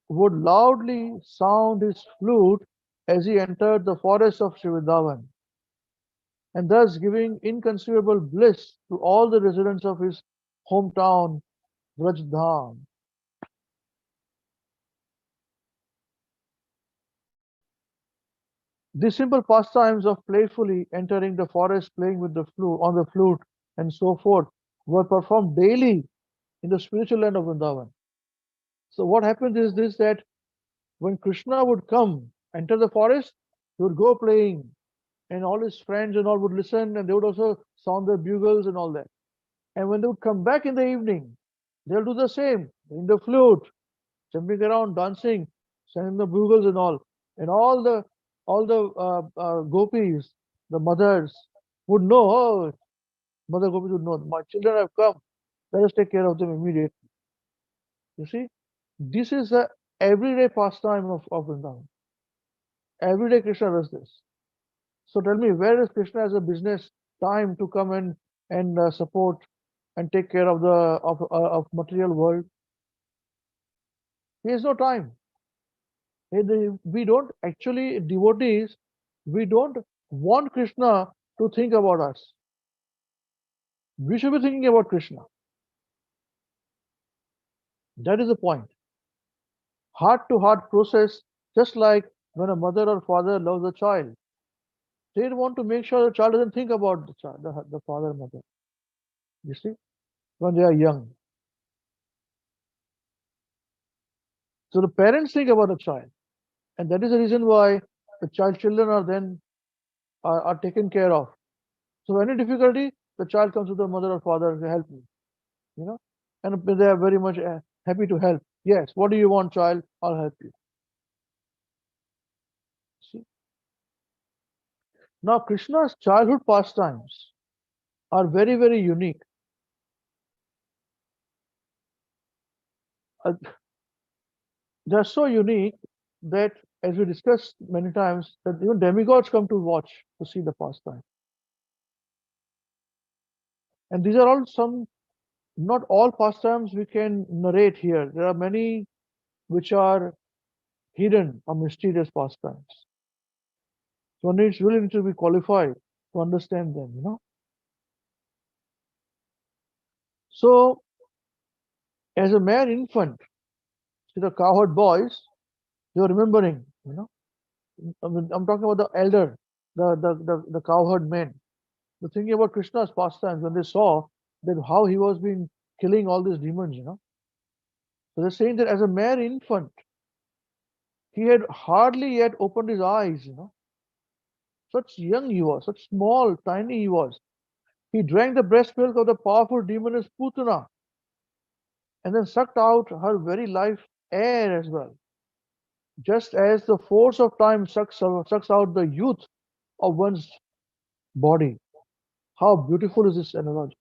would loudly sound his flute as he entered the forest of Vrindavan, and thus giving inconceivable bliss to all the residents of his hometown, Vrajdham. These simple pastimes of playfully entering the forest, playing with the flute on the flute, and so forth, were performed daily in the spiritual land of Vrindavan. So what happens is this, that when Krishna would come, enter the forest, he would go playing, and all his friends and all would listen, and they would also sound their bugles and all that. And when they would come back in the evening, they'll do the same, in the flute, jumping around, dancing, singing the bugles and all. And all the gopis, the mothers, would know, oh, mother gopis would know, my children have come, let us take care of them immediately. You see, this is a everyday pastime of Vrindavan. Every day Krishna does this. So tell me, where is Krishna as a business time to come and support and take care of the of material world? He has no time. We don't actually, devotees, we don't want Krishna to think about us. We should be thinking about Krishna. That is the point. Heart-to-heart process, just like when a mother or father loves a child. They want to make sure the child doesn't think about the child, the father and mother. You see, when they are young. So the parents think about the child, and that is the reason why the children are then are taken care of. So any difficulty, the child comes to the mother or father and say, help me, and they are very much happy to help. Yes, what do you want, child? I'll help you. See? Now, Krishna's childhood pastimes are very, very unique. They're so unique that as we discussed many times, that even demigods come to watch, to see the pastime. And these are all not all pastimes we can narrate here. There are many which are hidden or mysterious pastimes. So one needs really need to be qualified to understand them, So, as a mere infant, see the cowherd boys, they were remembering, I'm talking about the elder, the cowherd men. The thinking about Krishna's pastimes when they saw that how he was being killing all these demons. So they're saying that as a mere infant, he had hardly yet opened his eyes. Such young he was, such small, tiny he was. He drank the breast milk of the powerful demoness Putana and then sucked out her very life air as well. Just as the force of time sucks out the youth of one's body. How beautiful is this analogy?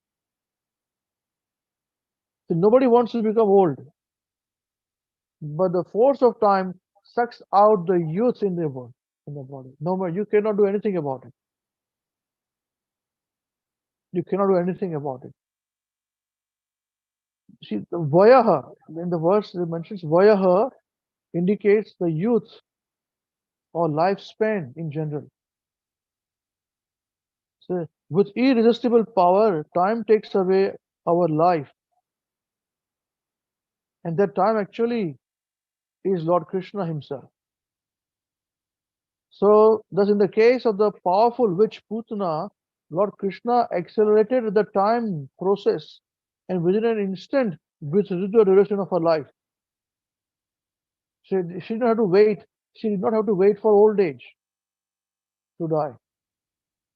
So nobody wants to become old, but the force of time sucks out the youth in the body. No more, you cannot do anything about it. You cannot do anything about it. See, the Vayaha, in the verse it mentions Vayaha indicates the youth or lifespan in general. So with irresistible power, time takes away our life. And that time actually is Lord Krishna himself. So, thus in the case of the powerful witch Putana, Lord Krishna accelerated the time process and within an instant withdrew the duration of her life. She did not have to wait. She did not have to wait for old age to die.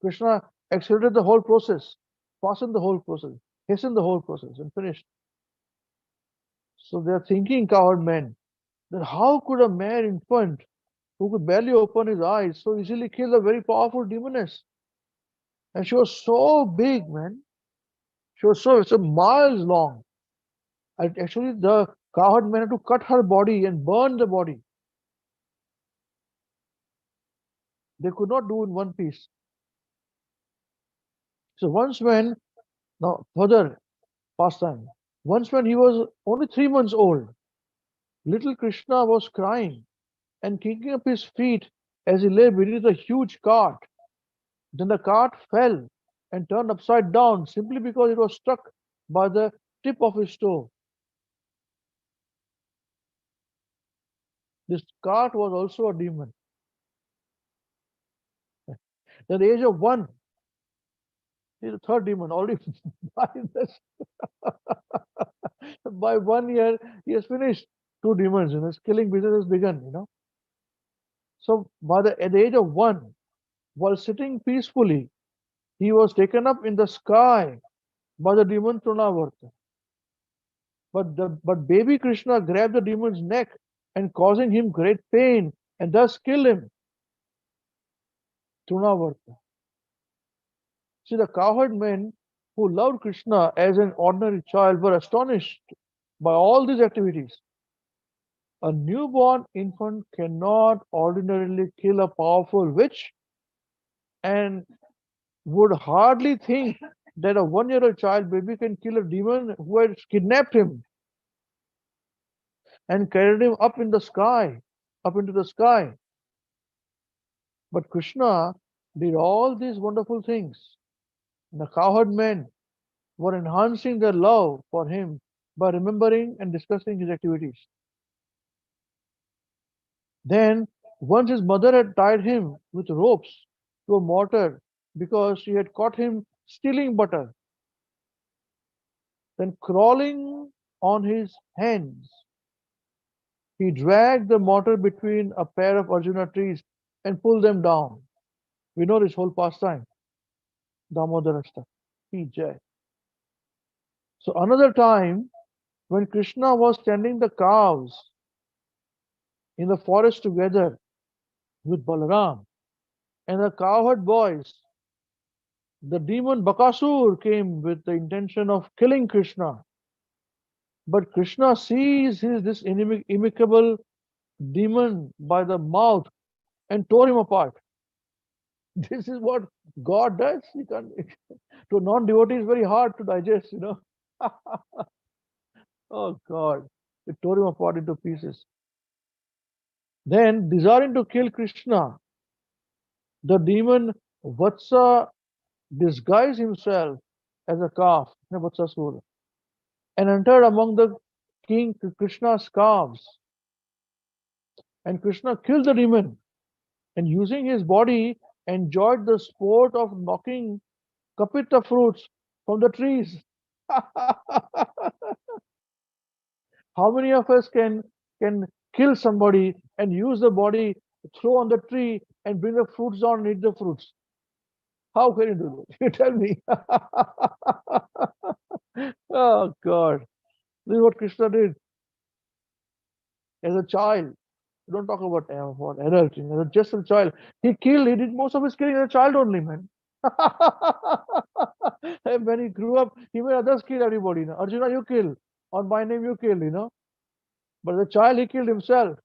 Krishna accelerated the whole process, fastened the whole process, hastened the whole process, and finished. So they are thinking, cowherd men, that how could a mere infant who could barely open his eyes so easily kill a very powerful demoness? And she was so big, man. She was so miles long. And actually, the cowherd men had to cut her body and burn the body. They could not do in one piece. So now further pastime. Once when he was only 3 months old, little Krishna was crying and kicking up his feet as he lay beneath a huge cart. Then the cart fell and turned upside down simply because it was struck by the tip of his toe. This cart was also a demon. At the age of 1, he's the third demon already. By 1 year, he has finished 2 demons and his killing business has begun. So at the age of 1, while sitting peacefully, he was taken up in the sky by the demon Trunavarta. But baby Krishna grabbed the demon's neck and causing him great pain and thus killed him. Trunavarta. See, the cowherd men who loved Krishna as an ordinary child were astonished by all these activities. A newborn infant cannot ordinarily kill a powerful witch and would hardly think that a 1-year-old child baby can kill a demon who had kidnapped him and carried him up into the sky. But Krishna did all these wonderful things. The cowherd men were enhancing their love for him by remembering and discussing his activities. Then, once his mother had tied him with ropes to a mortar because she had caught him stealing butter. Then, crawling on his hands, he dragged the mortar between a pair of Arjuna trees and pulled them down. We know this whole pastime. Damodarashta. Jai. So another time, when Krishna was tending the cows in the forest together with Balaram and the cowherd boys, the demon Bakasur came with the intention of killing Krishna. But Krishna sees this inimical demon by the mouth and tore him apart. This is what God does. You can't, to a non-devotee, it's very hard to digest, Oh God, it tore him apart into pieces. Then, desiring to kill Krishna, the demon Vatsa disguised himself as a calf, Vatsasura, and entered among the king Krishna's calves. And Krishna killed the demon, and using his body, enjoyed the sport of knocking kapita fruits from the trees. How many of us can kill somebody and use the body, throw on the tree, and bring the fruits down and eat the fruits? How can you do that? You tell me. Oh God. This is what Krishna did as a child. We don't talk about adult. As just a child. He did most of his killing as a child only, man. And when he grew up, he made others kill everybody. Arjuna, you kill. On my name, you kill, But as a child, he killed himself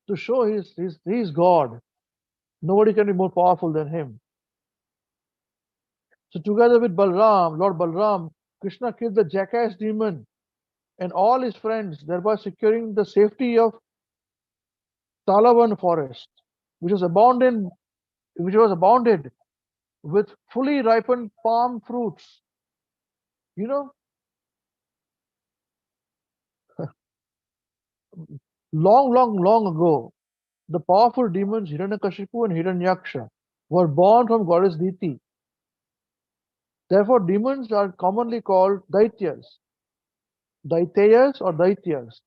to show he's God. Nobody can be more powerful than him. So together with Balram, Lord Balram, Krishna killed the jackass demon and all his friends, thereby securing the safety of Talavan forest, which was abounded with fully ripened palm fruits. Long ago, the powerful demons Hiranyakashipu and Hiranyaksha were born from goddess Diti. Therefore, demons are commonly called Daityas, Daitayas or Daityas,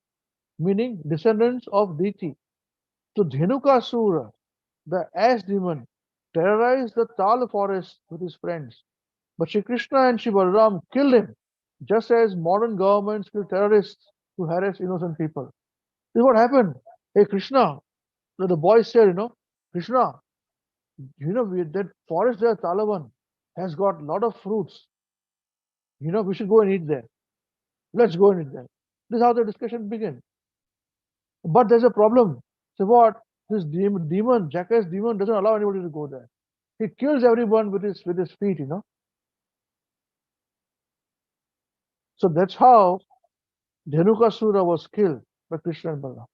meaning descendants of Diti. So Dhenukasura, the ass demon, terrorized the Tal forest with his friends. But Shri Krishna and Shri Balaram killed him, just as modern governments kill terrorists to harass innocent people. This is what happened. Hey Krishna, the boy said, Krishna, that forest there, Talavan, has got a lot of fruits. We should go and eat there. Let's go and eat there. This is how the discussion began. But there's a problem. So what? This demon, jackass demon, doesn't allow anybody to go there. He kills everyone with his feet, So that's how Dhenukasura was killed by Krishna and Balaram.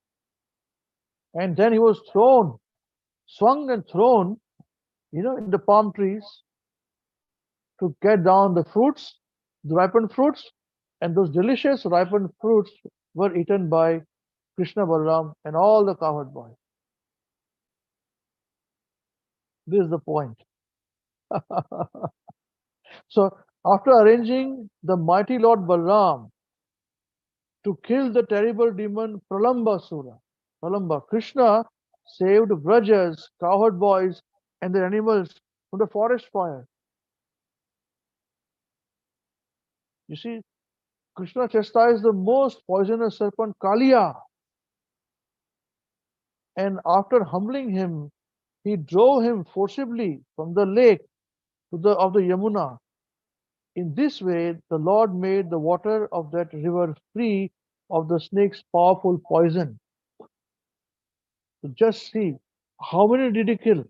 And then he was swung and thrown, in the palm trees to get down the fruits, the ripened fruits, and those delicious ripened fruits were eaten by Krishna, Balaram, and all the cowherd boys. This is the point. So, after arranging the mighty Lord Balaram to kill the terrible demon Pralambasura, Krishna saved Vrajas, cowherd boys, and their animals from the forest fire. You see, Krishna chastised the most poisonous serpent Kaliya, and after humbling him, he drove him forcibly from the lake of the Yamuna. In this way, the Lord made the water of that river free of the snake's powerful poison. So just see, how many did he kill?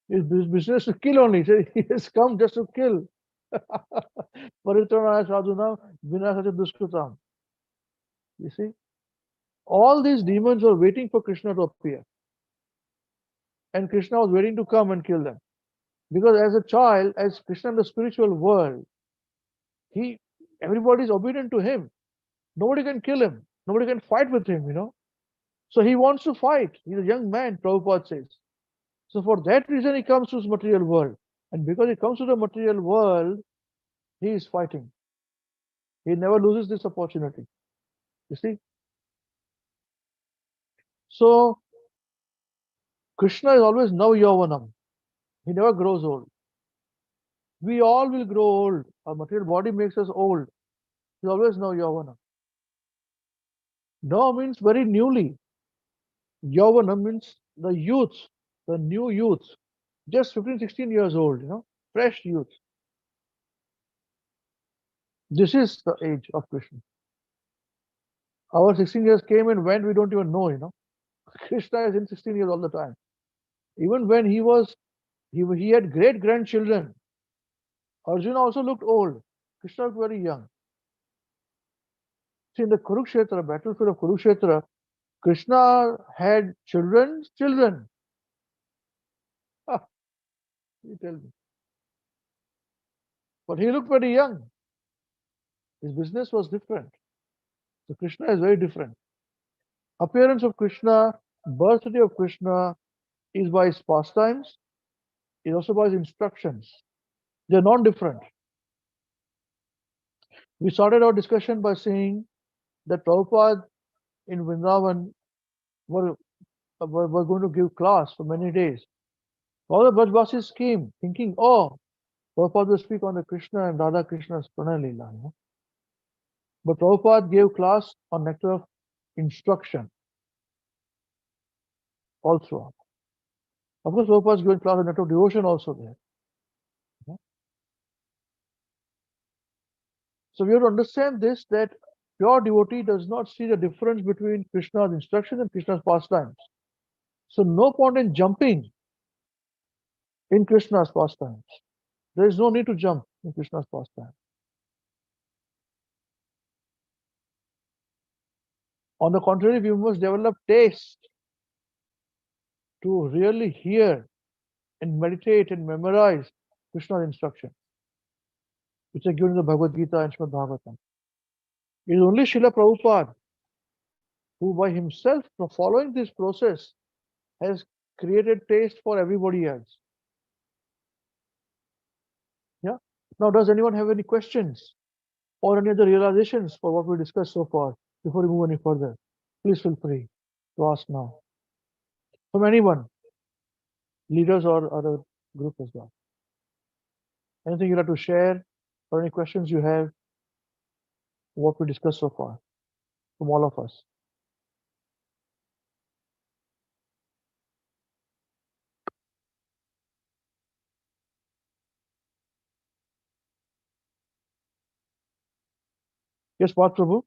His business to kill only. He has come just to kill. Paritranaya sadhunam vinasya dushkritam. You see, all these demons were waiting for Krishna to appear, and Krishna was waiting to come and kill them. Because as a child, as Krishna in the spiritual world, everybody is obedient to him. Nobody can kill him. Nobody can fight with him. So he wants to fight. He's a young man, Prabhupada says. So for that reason, he comes to this material world. And because he comes to the material world, he is fighting. He never loses this opportunity. You see? So Krishna is always now Yavanam. He never grows old. We all will grow old. Our material body makes us old. He's always now Yavanam. Now means very newly. Yavanam means the youth, the new youth. Just 15, 16 years old, fresh youth. This is the age of Krishna. Our 16 years came and went, we don't even know, you know. Krishna is in 16 years all the time. Even when he had great grandchildren, Arjuna also looked old. Krishna looked very young. See, in the Kurukshetra, battlefield of Kurukshetra, Krishna had children. Ah, you tell me. But he looked very young. His business was different. So Krishna is very different. Appearance of Krishna, birthday of Krishna is by his pastimes, is also by his instructions. They are non-different. We started our discussion by saying that Prabhupada in Vrindavan were going to give class for many days. All the Brajvasis came thinking, oh, Prabhupada will speak on the Krishna and Radha Krishna's Pranay Leela. You know? But Prabhupada gave class on nectar of instruction all throughout. Of course, Prabhupada is giving class on nectar of devotion also there. You know? So we have to understand this, that pure devotee does not see the difference between Krishna's instruction and Krishna's pastimes. So no point in jumping in Krishna's pastimes. There is no need to jump in Krishna's pastime. On the contrary, we must develop taste to really hear and meditate and memorize Krishna's instruction, which are given in the Bhagavad Gita and Srimad Bhagavatam. It is only Srila Prabhupada who by himself, following this process, has created taste for everybody else. Yeah. Now, does anyone have any questions or any other realizations for what we discussed so far before we move any further? Please feel free to ask now. From anyone, leaders or other group as well. Anything you'd like to share or any questions you have, what we discussed so far from all of us? Yes, Pat Prabhu.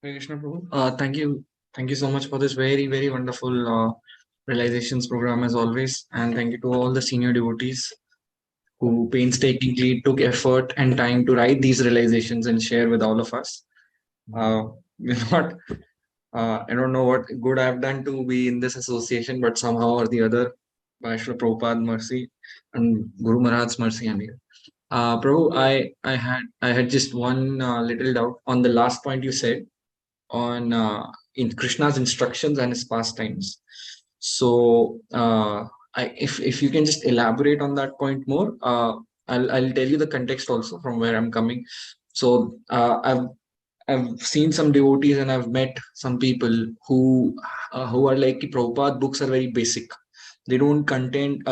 Hare Krishna Prabhu. Thank you so much for this very, very wonderful realizations program as always. And thank you to all the senior devotees who painstakingly took effort and time to write these realizations and share with all of us. Not, I don't know what good I've done to be in this association, but somehow or the other, by Srila Prabhupada mercy and Guru Maharaj's mercy, I'm here. Prabhu, I had just one little doubt on the last point you said on in Krishna's instructions and his pastimes. So if you can just elaborate on that point more, I'll tell you the context also from where I'm coming. So I've seen some devotees and I've met some people who are like Prabhupada books are very basic. They don't contain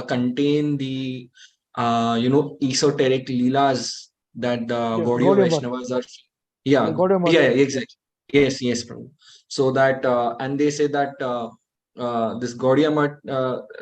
the esoteric leelas that the Gaudiya Vaishnavas are. Yeah, exactly. Yes, Prabhu. So that and they say that this Gaudiya Math,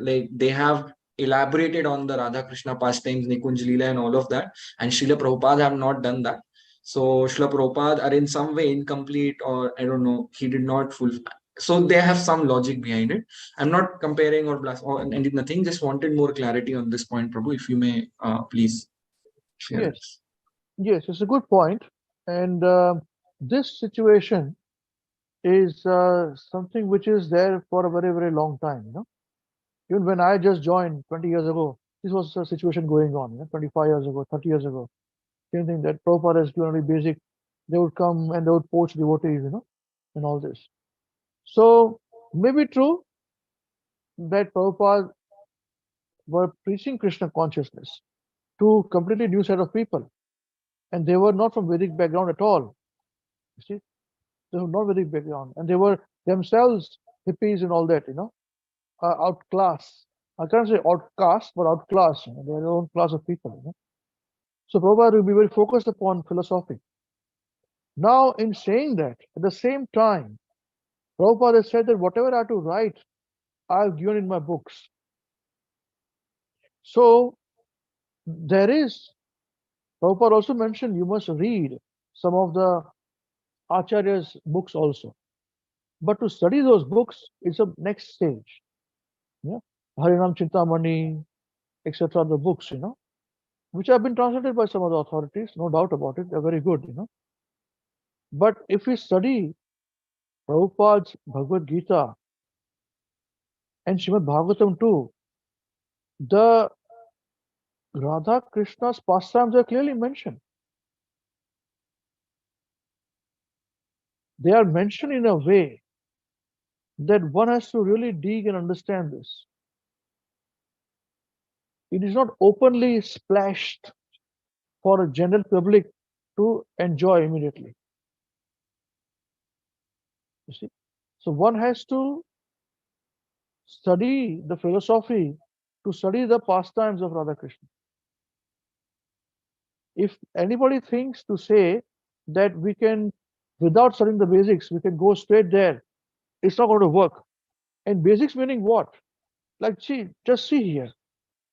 like they have elaborated on the Radha Krishna pastimes, Nikunj Leela and all of that, and Srila Prabhupada have not done that. So Srila Prabhupada are in some way incomplete, or I don't know, he did not fulfill. So they have some logic behind it. I'm not comparing or nothing. Just wanted more clarity on this point, Prabhu. If you may, please share. Yes, yes, it's a good point. And this situation is something which is there for a very, very long time. You know, even when I just joined 20 years ago, this was a situation going on. You know, 25 years ago, 30 years ago, same thing that Prabhupada is given basic. They would come and they would poach devotees, you know, and all this. So maybe true that Prabhupada were preaching Krishna consciousness to completely new set of people, and they were not from Vedic background at all. You see, they were not Vedic background, and they were themselves hippies and all that, you know, outclass. I can't say outcast, but outclass. You know, they are their own class of people. You know? So Prabhupada will be very focused upon philosophy. Now, in saying that, at the same time, Prabhupada has said that whatever I have to write, I have given in my books. So there is, Prabhupada also mentioned you must read some of the Acharya's books also. But to study those books is a next stage. Yeah, Harinam Chintamani, etc. The books, which have been translated by some of the authorities, no doubt about it. They're very good, But if we study Prabhupada's Bhagavad Gita and Srimad Bhagavatam too, the Radha Krishna's pastimes are clearly mentioned. They are mentioned in a way that one has to really dig and understand this. It is not openly splashed for a general public to enjoy immediately. You see? So one has to study the philosophy to study the pastimes of Radha Krishna. If anybody thinks to say that we can, without studying the basics, we can go straight there, it's not going to work. And basics meaning what? Like, just see here.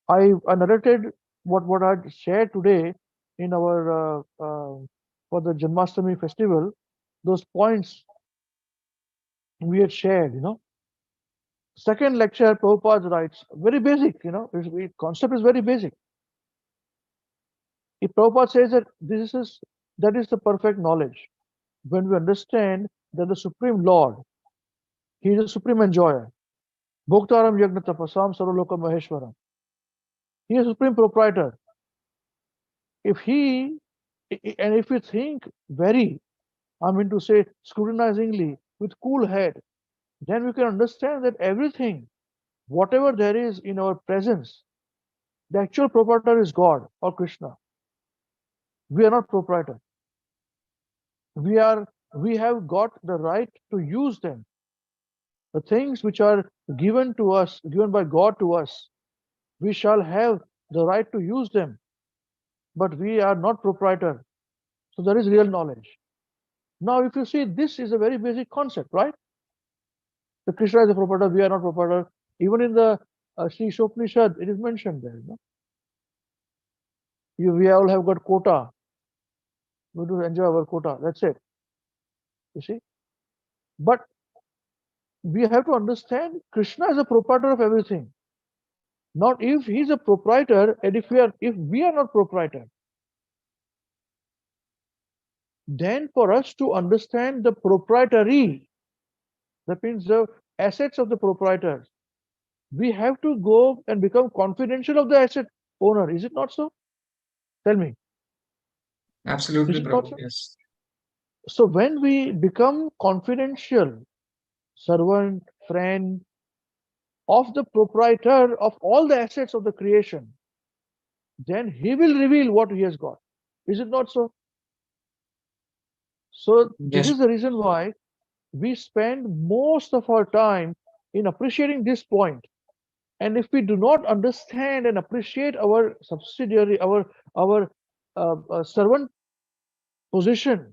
I narrated what I shared today in our for the Janmashtami festival. Those points we had shared, Second lecture, Prabhupada writes, very basic, the concept is very basic. If Prabhupada says that that is the perfect knowledge, when we understand that the Supreme Lord, He is the Supreme Enjoyer, Bhoktaram Yagna Tapasam Sarvaloka Maheshwaram, He is Supreme Proprietor. If we think very, to say scrutinizingly, with cool head, then we can understand that everything, whatever there is in our presence, the actual proprietor is God or Krishna. We are not proprietor. We have got the right to use them. The things which are given to us, given by God to us, we shall have the right to use them. But we are not proprietor. So there is real knowledge. Now, if you see, this is a very basic concept, right? The Krishna is a proprietor, we are not proprietor. Even in the Sri Shopnishad, it is mentioned there. We all have got quota. We do enjoy our quota. That's it. You see? But we have to understand Krishna is a proprietor of everything. Not if he's a proprietor, and if we are not proprietor, then for us to understand the proprietary, that means the assets of the proprietor, we have to go and become confidential of the asset owner. Is it not so? Tell me. Absolutely, Is it not Prabhu. so? Yes. So when we become confidential, servant, friend of the proprietor of all the assets of the creation, then he will reveal what he has got. Is it not so? So this Yes. is the reason why we spend most of our time in appreciating this point. And if we do not understand and appreciate our subsidiary, our servant position,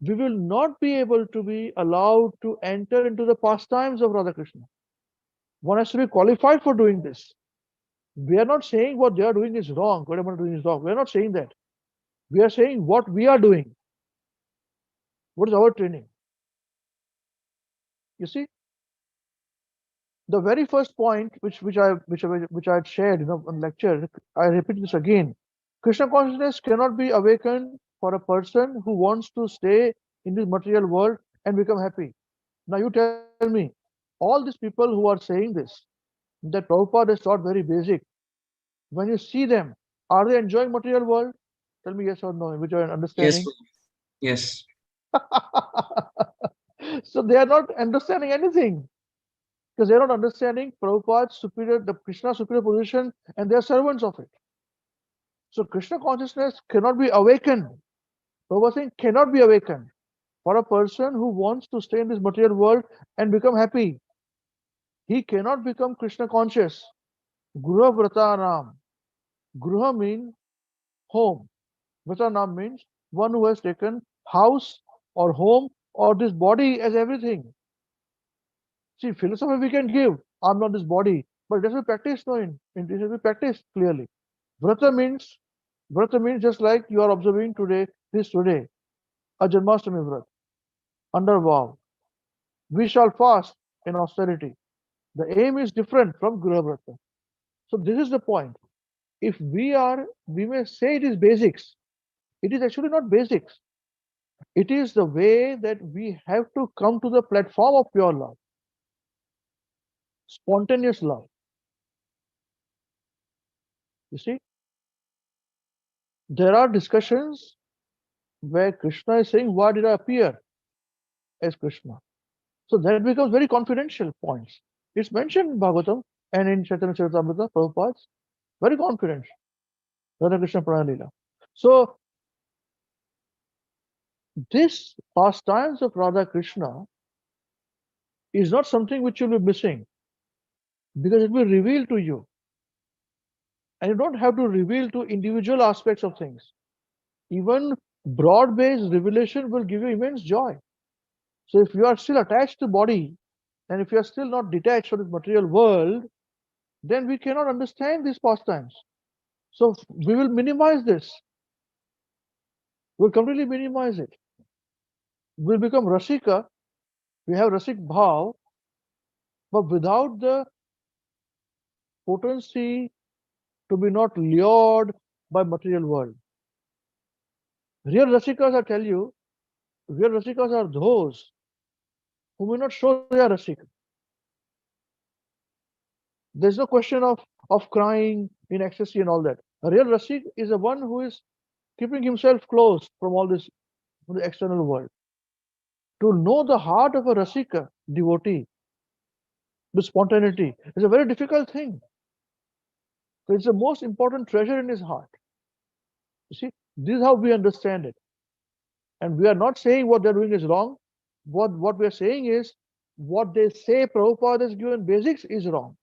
we will not be able to be allowed to enter into the pastimes of Radha Krishna. One has to be qualified for doing this. We are not saying what they are doing is wrong, what I'm doing is wrong. We are not saying that. We are saying what we are doing. What is our training? You see, the very first point which I had shared in lecture, I repeat this again. Krishna consciousness cannot be awakened for a person who wants to stay in this material world and become happy. Now you tell me, all these people who are saying this, that Prabhupada is taught very basic. When you see them, are they enjoying material world? Tell me yes or no, which are Yes. understanding. Prabhu. Yes. So they are not understanding anything. Because they're not understanding Prabhupada's the Krishna superior position, and they are servants of it. So Krishna consciousness cannot be awakened. Prabhupada saying cannot be awakened for a person who wants to stay in this material world and become happy. He cannot become Krishna conscious. Gruha Vratanam. Gruha means home. Vratanam means one who has taken house or home or this body as everything. See, philosophy we can give, I'm not this body, but it has to be practiced, no, it has to be practiced clearly. Vrata means just like you are observing today, this today. a Janmashtami Vrat under vow. We shall fast in austerity. The aim is different from Griha Vrata. So this is the point. If we may say it is basics. It is actually not basics. It is the way that we have to come to the platform of pure love, spontaneous love. You see, there are discussions where Krishna is saying, why did I appear as Krishna? So that becomes very confidential points. It's mentioned in Bhagavatam and in Chaitanya Charitamrita, Prabhupada's, very confidential. Radha Krishna Pranalila. So this pastimes of Radha Krishna is not something which you'll be missing, because it will reveal to you. And you don't have to reveal to individual aspects of things. Even broad-based revelation will give you immense joy. So if you are still attached to body, and if you are still not detached from this material world, then we cannot understand these pastimes. So we will minimize this. We'll completely minimize it. We'll become Rasika. We have Rasik Bhav, but without the potency to be not lured by material world. Real Rasikas, I tell you, real Rasikas are those who may not show they are Rasika. There's no question of crying in ecstasy and all that. A real Rasik is the one who is keeping himself close from all this, from the external world. To know the heart of a Rasika, devotee, with spontaneity, is a very difficult thing. So it's the most important treasure in his heart. You see, this is how we understand it. And we are not saying what they're doing is wrong. What we are saying is, what they say Prabhupada has given basics is wrong.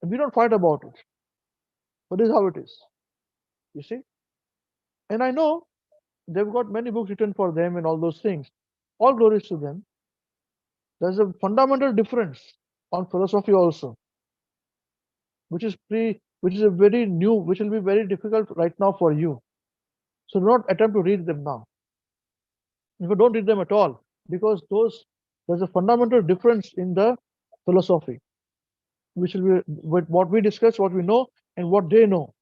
And we don't fight about it. But this is how it is. You see? And I know they've got many books written for them and all those things. All glories to them. There's a fundamental difference on philosophy also, which is a very new, which will be very difficult right now for you. So do not attempt to read them now. If you don't read them at all, because there's a fundamental difference in the philosophy, which will be with what we discuss, what we know, and what they know.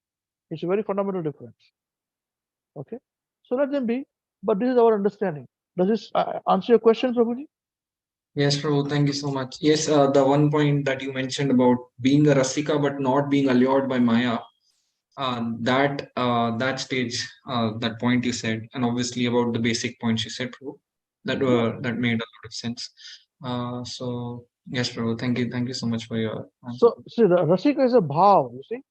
It's a very fundamental difference. Okay, so let them be, but this is our understanding. Does this answer your question, Prabhuji? Yes, Prabhu, thank you so much. Yes, the one point that you mentioned about being a Rasika but not being allured by Maya, that stage, that point you said, and obviously about the basic points you said, Prabhu, that made a lot of sense. So yes, Prabhu, thank you so much for your answer. So see, the Rasika is a bhav, you see.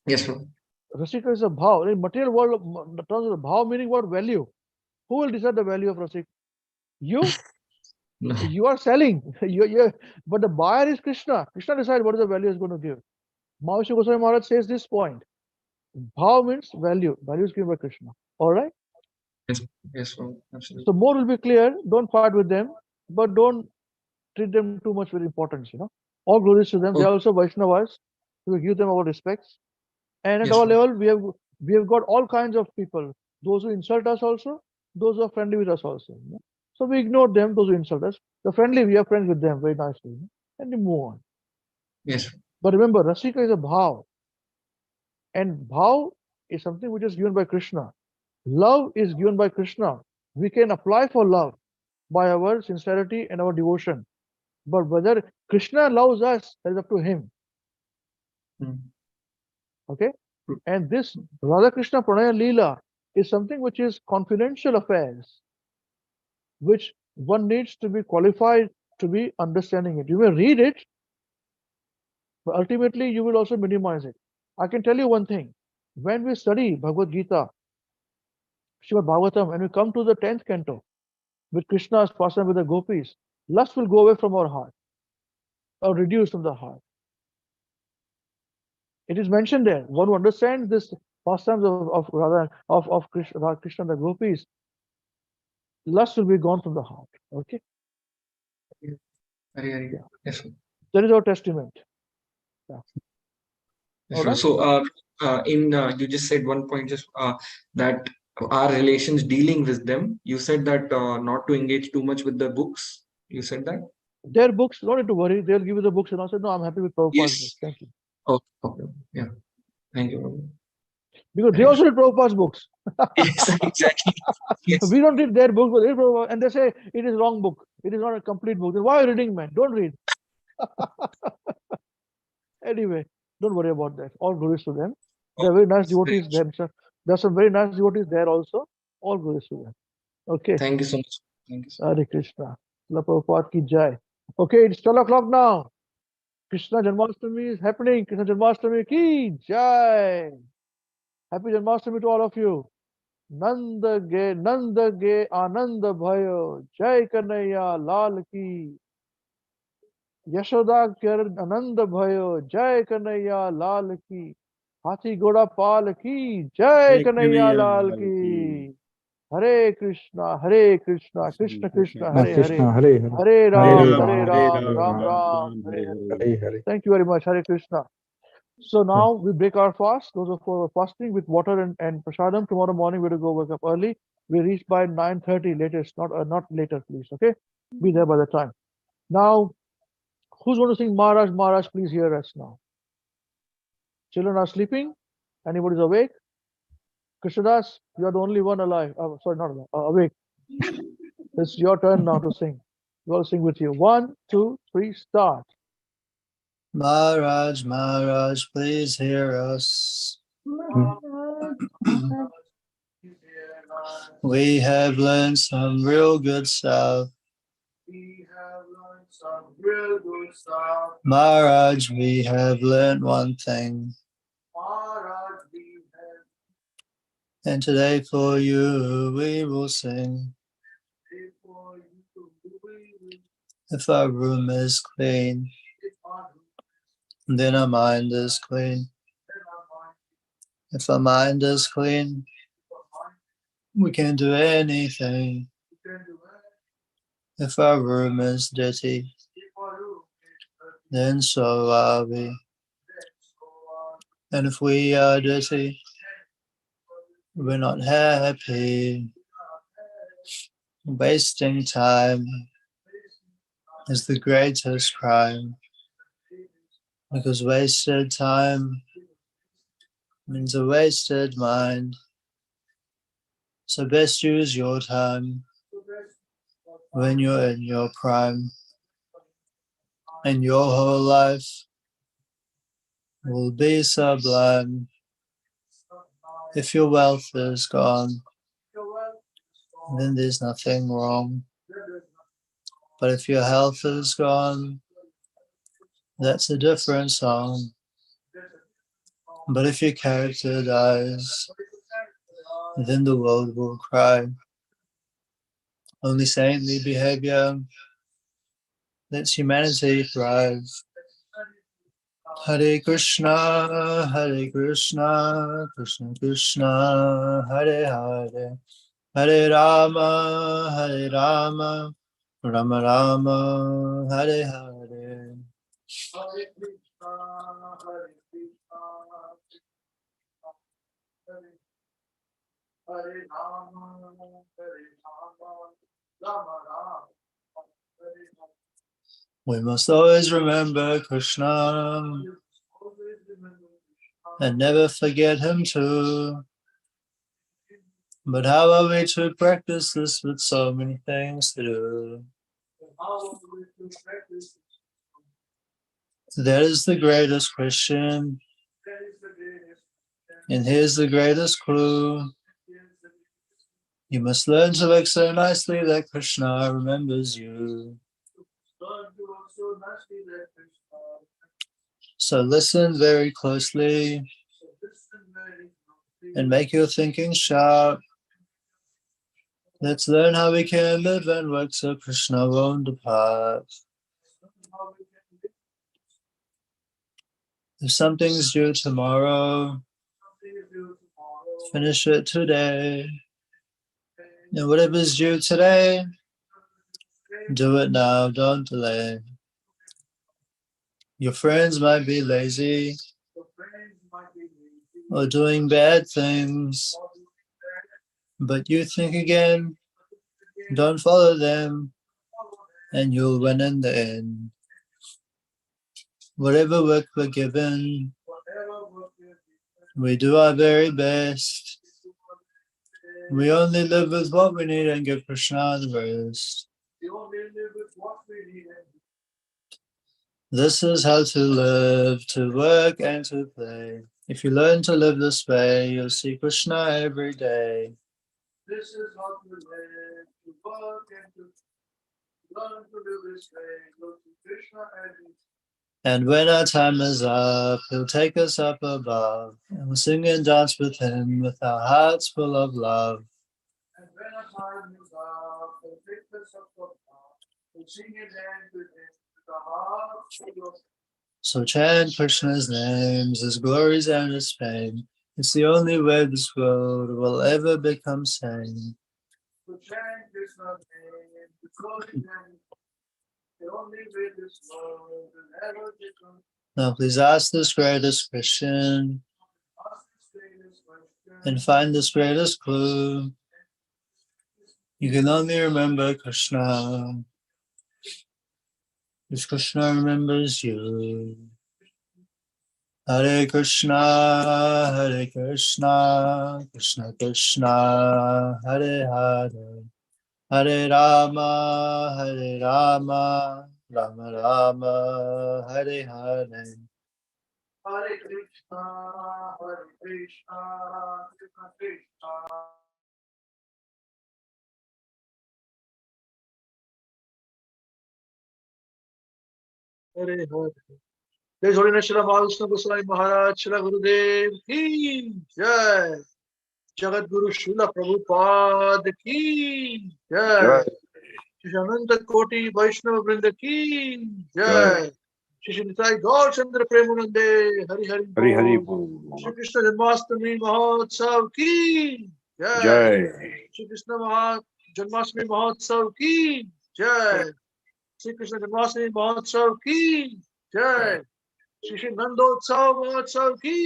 Yes, Prabhu. Rasika is a bhav. In material world, the terms of bhav meaning what value? Who will decide the value of Rasika? You? No. You are selling. But the buyer is Krishna. Krishna decides what is the value is going to give. Maharishi Goswami Maharaj says this point. Bhav means value. Value is given by Krishna. All right? Yes, Prabhu. Absolutely. So more will be clear. Don't fight with them, but don't treat them too much with importance, you know. All glories to them. They are also Vaishnavas. We give them our respects. And at Yes, our Prabhu. level, we have got all kinds of people. Those who insult us also, those who are friendly with us also. You know? So we ignore them, those who insult us. The friendly, we are friends with them very nicely. You know? And we move on. Yes. But remember, Rasika is a bhav. And bhav is something which is given by Krishna. Love is given by Krishna. We can apply for love by our sincerity and our devotion. But whether Krishna loves us, that is up to him. Okay? And this Radha Krishna Pranaya Leela is something which is confidential affairs, which one needs to be qualified to be understanding it. You may read it, but ultimately you will also minimize it. I can tell you one thing. When we study Bhagavad Gita, Srimad Bhagavatam, and we come to the 10th canto, with Krishna's pastime with the gopis, lust will go away from our heart, or reduce from the heart. It is mentioned there. One who understands this pastimes of Radha, of Krishna and the gopis, lust will be gone from the heart. Okay? Hare. Yeah. Yes, sir. That is our testament. Yeah. Yes, All sir. right? So, you just said one point, just that our relations dealing with them. You said that not to engage too much with the books. You said that? Their books, don't need to worry. They'll give you the books, and I said, no, I'm happy with Prabhupada's books. Yes. Thank you. Okay. Yeah. Thank you. Because they also read Prabhupada's books. Yes, exactly. Yes. We don't read their books, but they read Prabhupada, and they say it is wrong book. It is not a complete book. Then why are you reading, man? Don't read. Anyway, don't worry about that. All glories to them. They're very nice devotees themselves. There's some very nice devotees there also. All glories to them. Okay. Thank you so much. Thank you. Hare Krishna. Srila Prabhupada ki jai. Okay, it's 12 o'clock now. Krishna Janmashtami is happening. Krishna Janmashtami ki jai. Happy Janmashtami to all of you. Nanda ge anand bhayo. Jai Kanaya Lal ki. Yashoda कर आनंद भयो जय कन्हैया लाल की हाथी घोड़ा पाल की जय कन्हैया लाल की हरे Krishna Krishna Krishna Hare Hare Krishna, Hare Hare, Hare Hare Ram Ram, Ram Ram Hare Hare. Hare Hare. Thank you very much. Hare Krishna. So now we break our fast. Those of who are fasting with water and prasadam. Tomorrow morning we're to go wake up early. We reach by 9:30 latest, not later, please. Okay, be there by the time. Now, who's going to sing Maharaj, Maharaj, please hear us now. Children are sleeping. Anybody's awake? Krishnadas, you are the only one alive. Sorry, not alive, awake. It's your turn now to sing. We'll sing with you. 1, 2, 3, start. Maharaj, Maharaj, please hear us. We have learned some real good stuff. Maharaj, we have learned one thing. And today for you we will sing. If our room is clean, then our mind is clean. If our mind is clean, we can do anything. If our room is dirty, then so are we. And if we are dirty, we're not happy. Wasting time is the greatest crime, because wasted time means a wasted mind. So best use your time when you're in your prime, and your whole life will be sublime. If your wealth is gone, then there's nothing wrong. But if your health is gone, that's a different song. But if your character dies, then the world will cry. Only saintly behavior lets humanity thrive. Hare Krishna, Krishna Krishna, Hare Hare, Hare Rama, Rama Rama, Hare Hare. Hare Krishna, Hare Krishna, Hare Rama, Rama Rama, Hare Hare. We must always remember Krishna and never forget him too. But how are we to practice this with so many things to do? That is the greatest question, and here's the greatest clue. You must learn to look so nicely that Krishna remembers you. So listen very closely and make your thinking sharp. Let's learn how we can live and work so Krishna won't depart. If something's due tomorrow, finish it today. And whatever's due today, do it now, don't delay. Your friends might be lazy or doing bad things, But you think again, don't follow them, and you'll win in the end. Whatever work we're given, we do our very best. We only live with what we need and give Krishna the rest. This is how to live, to work and to play. If you learn to live this way, you'll see Krishna every day. This is how to live, to work and to learn to live this way. Go to Krishna and And when our time is up, he'll take us up above, and we'll sing and dance with him with our hearts full of love. when our time is up, we'll take us up above. We'll sing and dance with him with our hearts full of love. So chant Krishna's names, his glories and his fame. It's the only way this world will ever become sane. So chant Krishna's name, the glory and the only way this world will ever become. Now please ask this greatest question and find this greatest clue. You can only remember Krishna, because Krishna remembers you. Hare Krishna, Krishna Krishna, Hare Hare, Hare Rama, Rama Rama, Hare Hare. Hare Krishna, Krishna Krishna. Hare Hare. Jai Holiness Srila Mahavishnu Goswami Maharaj, Srila Gurudev ki Jai. Jagat Guru Srila Prabhupada ki Jai. Shri Ananta Koti Vaishnava Vrinda ki Jai. Shri Nitai Gaur Chandra Premanande Hari Hari Hari Hari Bol. Bol. Shri Krishna Janmashtami Mahotsav ki Jai. Jai. Shri Krishna Janmashtami Mahotsav ki Jai. Shri Krishna Janmashtami Mahotsav ki Jai. Shri Nandotsav Mahotsav ki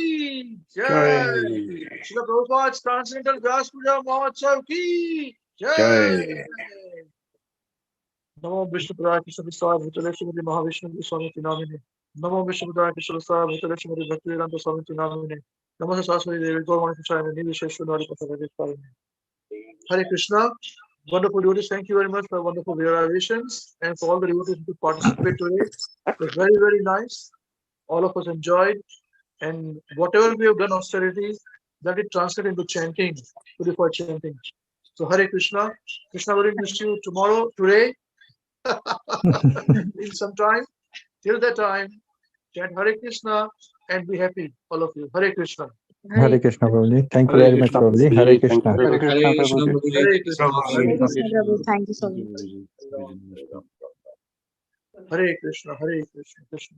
Jai. Srila Prabhupada's Transcendental Vyas Puja Mahotsav ki Jai. Jai. Namo Vishnu Padaya Krishna Vistara Bhutale Srimati Mahavishnu Swami Tinamine. Namo Vishnu Padaya Krishna Vistara Bhutale Srimati Bhaktivedanta Swami Tinamine. Namo Saraswati Devi Gaurmani Kuchayane Nidhi Sheshwari Patavadipayane. Hare Krishna. Wonderful devotees. Thank you very much for wonderful realizations and for all the devotees who could participate today. It was very, very nice. All of us enjoyed. And whatever we have done austerity, that it translated into chanting, purified chanting. So Hare Krishna. Krishna will miss you today, in some time. Till that time, chant Hare Krishna and be happy, all of you. Hare Krishna. Hare Krishna, Prabhuji. Thank you Hare very much, Krishna, Prabhuji. Prabhuji. Hare Thank you. Krishna. Hare Krishna, Prabhuji. Hare Krishna. Hare Krishna, Prabhu. Thank you so much. Hare Krishna. Hare Krishna. Krishna Krishna.